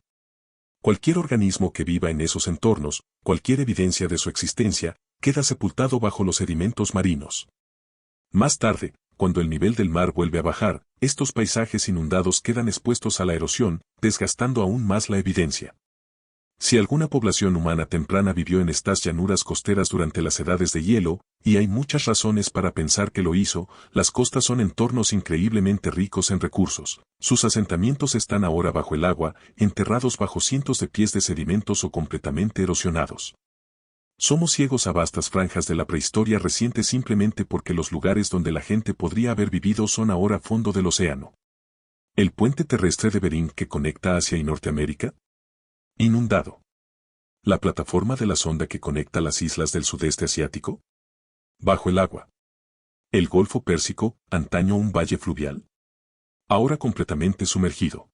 Cualquier organismo que viva en esos entornos, cualquier evidencia de su existencia, queda sepultado bajo los sedimentos marinos. Más tarde, cuando el nivel del mar vuelve a bajar, estos paisajes inundados quedan expuestos a la erosión, desgastando aún más la evidencia. Si alguna población humana temprana vivió en estas llanuras costeras durante las edades de hielo, y hay muchas razones para pensar que lo hizo, las costas son entornos increíblemente ricos en recursos. Sus asentamientos están ahora bajo el agua, enterrados bajo cientos de pies de sedimentos o completamente erosionados. Somos ciegos a vastas franjas de la prehistoria reciente simplemente porque los lugares donde la gente podría haber vivido son ahora fondo del océano. ¿El puente terrestre de Bering que conecta Asia y Norteamérica? Inundado. ¿La plataforma de la sonda que conecta las islas del sudeste asiático? Bajo el agua. ¿El Golfo Pérsico, antaño un valle fluvial? Ahora completamente sumergido.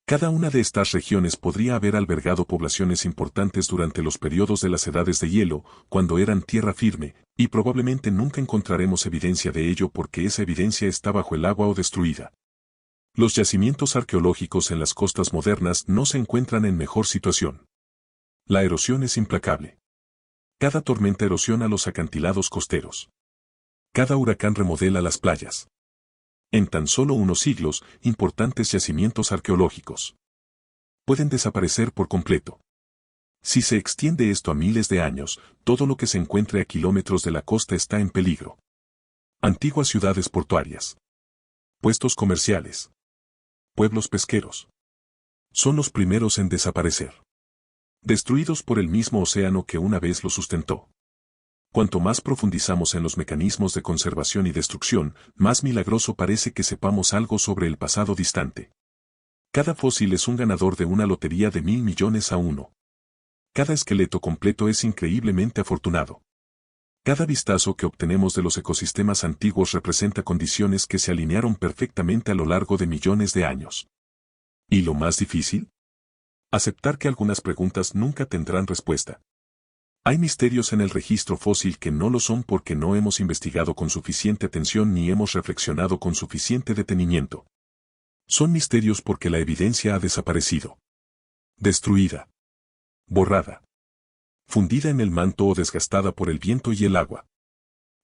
Cada una de estas regiones podría haber albergado poblaciones importantes durante los periodos de las edades de hielo, cuando eran tierra firme, y probablemente nunca encontraremos evidencia de ello porque esa evidencia está bajo el agua o destruida. Los yacimientos arqueológicos en las costas modernas no se encuentran en mejor situación. La erosión es implacable. Cada tormenta erosiona los acantilados costeros. Cada huracán remodela las playas. En tan solo unos siglos, importantes yacimientos arqueológicos pueden desaparecer por completo. Si se extiende esto a miles de años, todo lo que se encuentre a kilómetros de la costa está en peligro. Antiguas ciudades portuarias, puestos comerciales, pueblos pesqueros, son los primeros en desaparecer. Destruidos por el mismo océano que una vez los sustentó. Cuanto más profundizamos en los mecanismos de conservación y destrucción, más milagroso parece que sepamos algo sobre el pasado distante. Cada fósil es un ganador de una lotería de 1.000 millones a uno. Cada esqueleto completo es increíblemente afortunado. Cada vistazo que obtenemos de los ecosistemas antiguos representa condiciones que se alinearon perfectamente a lo largo de millones de años. ¿Y lo más difícil? Aceptar que algunas preguntas nunca tendrán respuesta. Hay misterios en el registro fósil que no lo son porque no hemos investigado con suficiente atención ni hemos reflexionado con suficiente detenimiento. Son misterios porque la evidencia ha desaparecido. Destruida. Borrada. Fundida en el manto o desgastada por el viento y el agua.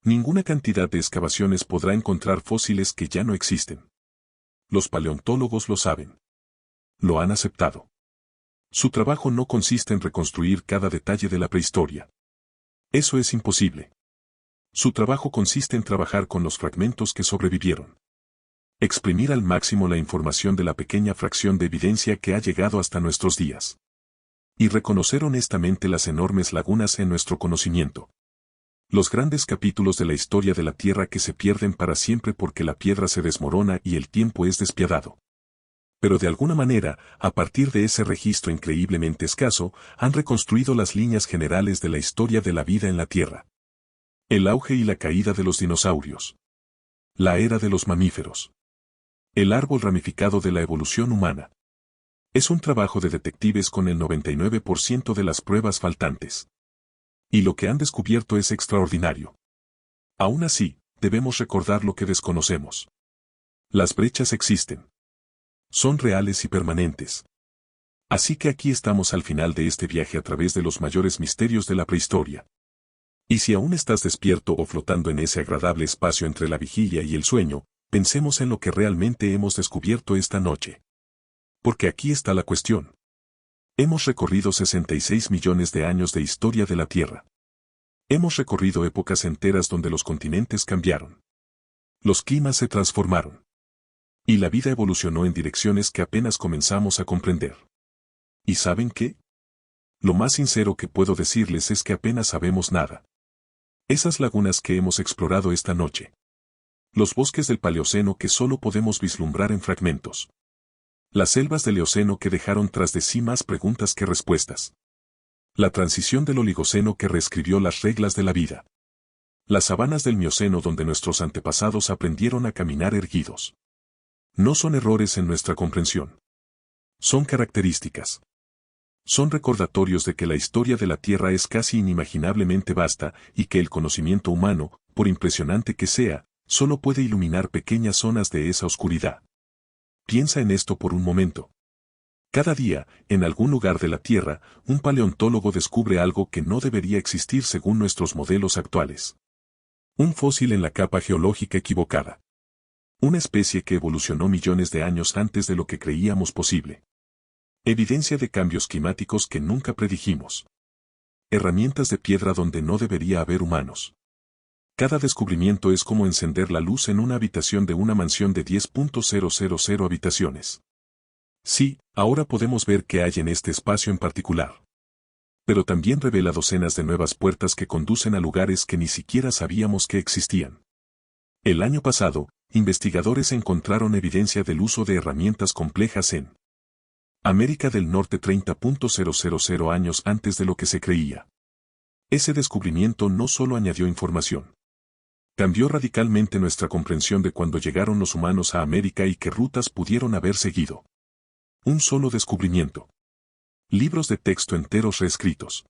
Ninguna cantidad de excavaciones podrá encontrar fósiles que ya no existen. Los paleontólogos lo saben. Lo han aceptado. Su trabajo no consiste en reconstruir cada detalle de la prehistoria. Eso es imposible. Su trabajo consiste en trabajar con los fragmentos que sobrevivieron. Exprimir al máximo la información de la pequeña fracción de evidencia que ha llegado hasta nuestros días. Y reconocer honestamente las enormes lagunas en nuestro conocimiento. Los grandes capítulos de la historia de la Tierra que se pierden para siempre porque la piedra se desmorona y el tiempo es despiadado. Pero de alguna manera, a partir de ese registro increíblemente escaso, han reconstruido las líneas generales de la historia de la vida en la Tierra. El auge y la caída de los dinosaurios. La era de los mamíferos. El árbol ramificado de la evolución humana. Es un trabajo de detectives con el 99% de las pruebas faltantes. Y lo que han descubierto es extraordinario. Aún así, debemos recordar lo que desconocemos. Las brechas existen. Son reales y permanentes. Así que aquí estamos al final de este viaje a través de los mayores misterios de la prehistoria. Y si aún estás despierto o flotando en ese agradable espacio entre la vigilia y el sueño, pensemos en lo que realmente hemos descubierto esta noche. Porque aquí está la cuestión. Hemos recorrido 66 millones de años de historia de la Tierra. Hemos recorrido épocas enteras donde los continentes cambiaron. Los climas se transformaron. Y la vida evolucionó en direcciones que apenas comenzamos a comprender. ¿Y saben qué? Lo más sincero que puedo decirles es que apenas sabemos nada. Esas lagunas que hemos explorado esta noche. Los bosques del Paleoceno que solo podemos vislumbrar en fragmentos. Las selvas del Eoceno que dejaron tras de sí más preguntas que respuestas. La transición del Oligoceno que reescribió las reglas de la vida. Las sabanas del Mioceno donde nuestros antepasados aprendieron a caminar erguidos. No son errores en nuestra comprensión. Son características. Son recordatorios de que la historia de la Tierra es casi inimaginablemente vasta y que el conocimiento humano, por impresionante que sea, solo puede iluminar pequeñas zonas de esa oscuridad. Piensa en esto por un momento. Cada día, en algún lugar de la Tierra, un paleontólogo descubre algo que no debería existir según nuestros modelos actuales. Un fósil en la capa geológica equivocada. Una especie que evolucionó millones de años antes de lo que creíamos posible. Evidencia de cambios climáticos que nunca predijimos. Herramientas de piedra donde no debería haber humanos. Cada descubrimiento es como encender la luz en una habitación de una mansión de 10.000 habitaciones. Sí, ahora podemos ver qué hay en este espacio en particular. Pero también revela docenas de nuevas puertas que conducen a lugares que ni siquiera sabíamos que existían. El año pasado, investigadores encontraron evidencia del uso de herramientas complejas en América del Norte 30.000 años antes de lo que se creía. Ese descubrimiento no solo añadió información. Cambió radicalmente nuestra comprensión de cuándo llegaron los humanos a América y qué rutas pudieron haber seguido. Un solo descubrimiento. Libros de texto enteros reescritos.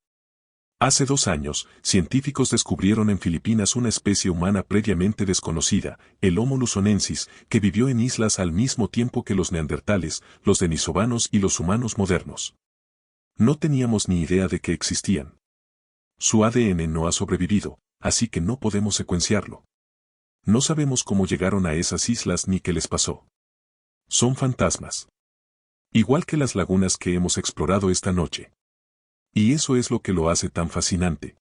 Hace 2 años, científicos descubrieron en Filipinas una especie humana previamente desconocida, el Homo luzonensis, que vivió en islas al mismo tiempo que los neandertales, los denisovanos y los humanos modernos. No teníamos ni idea de que existían. Su ADN no ha sobrevivido, así que no podemos secuenciarlo. No sabemos cómo llegaron a esas islas ni qué les pasó. Son fantasmas. Igual que las lagunas que hemos explorado esta noche. Y eso es lo que lo hace tan fascinante.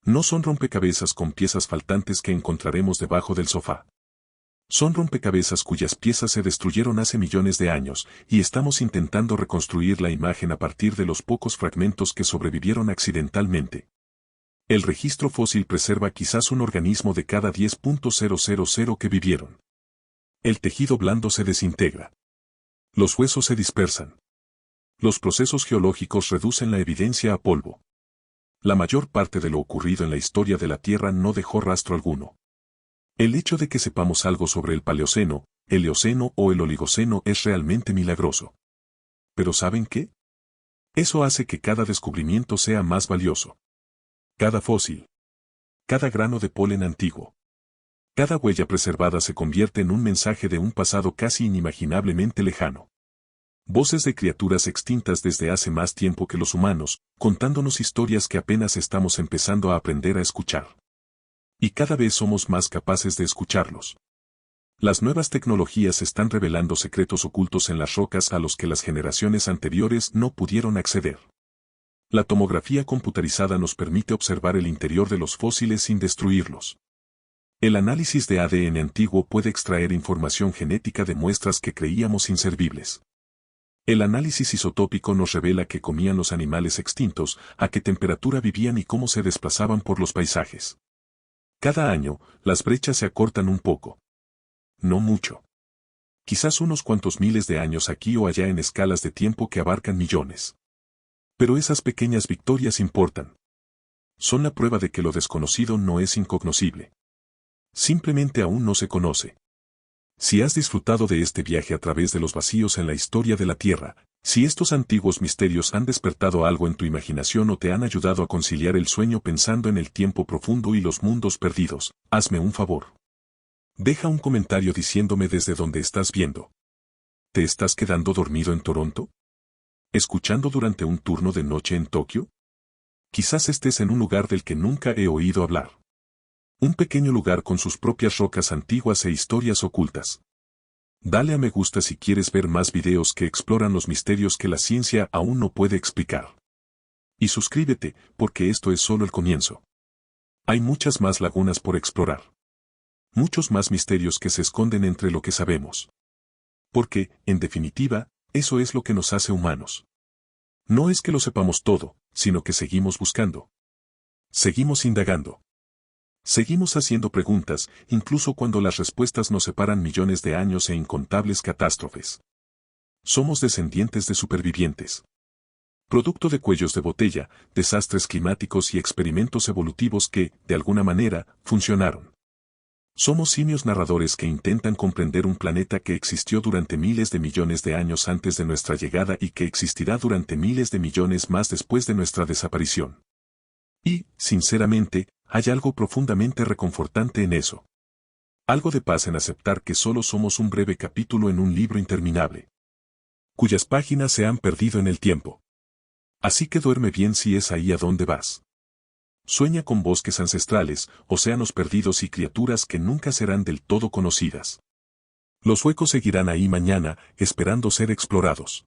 No son rompecabezas con piezas faltantes que encontraremos debajo del sofá. Son rompecabezas cuyas piezas se destruyeron hace millones de años, y estamos intentando reconstruir la imagen a partir de los pocos fragmentos que sobrevivieron accidentalmente. El registro fósil preserva quizás un organismo de cada 10.000 que vivieron. El tejido blando se desintegra. Los huesos se dispersan. Los procesos geológicos reducen la evidencia a polvo. La mayor parte de lo ocurrido en la historia de la Tierra no dejó rastro alguno. El hecho de que sepamos algo sobre el Paleoceno, el Eoceno o el Oligoceno es realmente milagroso. ¿Pero saben qué? Eso hace que cada descubrimiento sea más valioso. Cada fósil. Cada grano de polen antiguo. Cada huella preservada se convierte en un mensaje de un pasado casi inimaginablemente lejano. Voces de criaturas extintas desde hace más tiempo que los humanos, contándonos historias que apenas estamos empezando a aprender a escuchar. Y cada vez somos más capaces de escucharlos. Las nuevas tecnologías están revelando secretos ocultos en las rocas a los que las generaciones anteriores no pudieron acceder. La tomografía computarizada nos permite observar el interior de los fósiles sin destruirlos. El análisis de ADN antiguo puede extraer información genética de muestras que creíamos inservibles. El análisis isotópico nos revela qué comían los animales extintos, a qué temperatura vivían y cómo se desplazaban por los paisajes. Cada año, las brechas se acortan un poco. No mucho. Quizás unos cuantos miles de años aquí o allá en escalas de tiempo que abarcan millones. Pero esas pequeñas victorias importan. Son la prueba de que lo desconocido no es incognoscible. Simplemente aún no se conoce. Si has disfrutado de este viaje a través de los vacíos en la historia de la Tierra, si estos antiguos misterios han despertado algo en tu imaginación o te han ayudado a conciliar el sueño pensando en el tiempo profundo y los mundos perdidos, hazme un favor. Deja un comentario diciéndome desde dónde estás viendo. ¿Te estás quedando dormido en Toronto? ¿Escuchando durante un turno de noche en Tokio? Quizás estés en un lugar del que nunca he oído hablar. Un pequeño lugar con sus propias rocas antiguas e historias ocultas. Dale a me gusta si quieres ver más videos que exploran los misterios que la ciencia aún no puede explicar. Y suscríbete, porque esto es solo el comienzo. Hay muchas más lagunas por explorar. Muchos más misterios que se esconden entre lo que sabemos. Porque, en definitiva, eso es lo que nos hace humanos. No es que lo sepamos todo, sino que seguimos buscando. Seguimos indagando. Seguimos haciendo preguntas, incluso cuando las respuestas nos separan millones de años e incontables catástrofes. Somos descendientes de supervivientes. Producto de cuellos de botella, desastres climáticos y experimentos evolutivos que, de alguna manera, funcionaron. Somos simios narradores que intentan comprender un planeta que existió durante miles de millones de años antes de nuestra llegada y que existirá durante miles de millones más después de nuestra desaparición. Y, sinceramente, hay algo profundamente reconfortante en eso. Algo de paz en aceptar que solo somos un breve capítulo en un libro interminable, cuyas páginas se han perdido en el tiempo. Así que duerme bien si es ahí a donde vas. Sueña con bosques ancestrales, océanos perdidos y criaturas que nunca serán del todo conocidas. Los huecos seguirán ahí mañana, esperando ser explorados.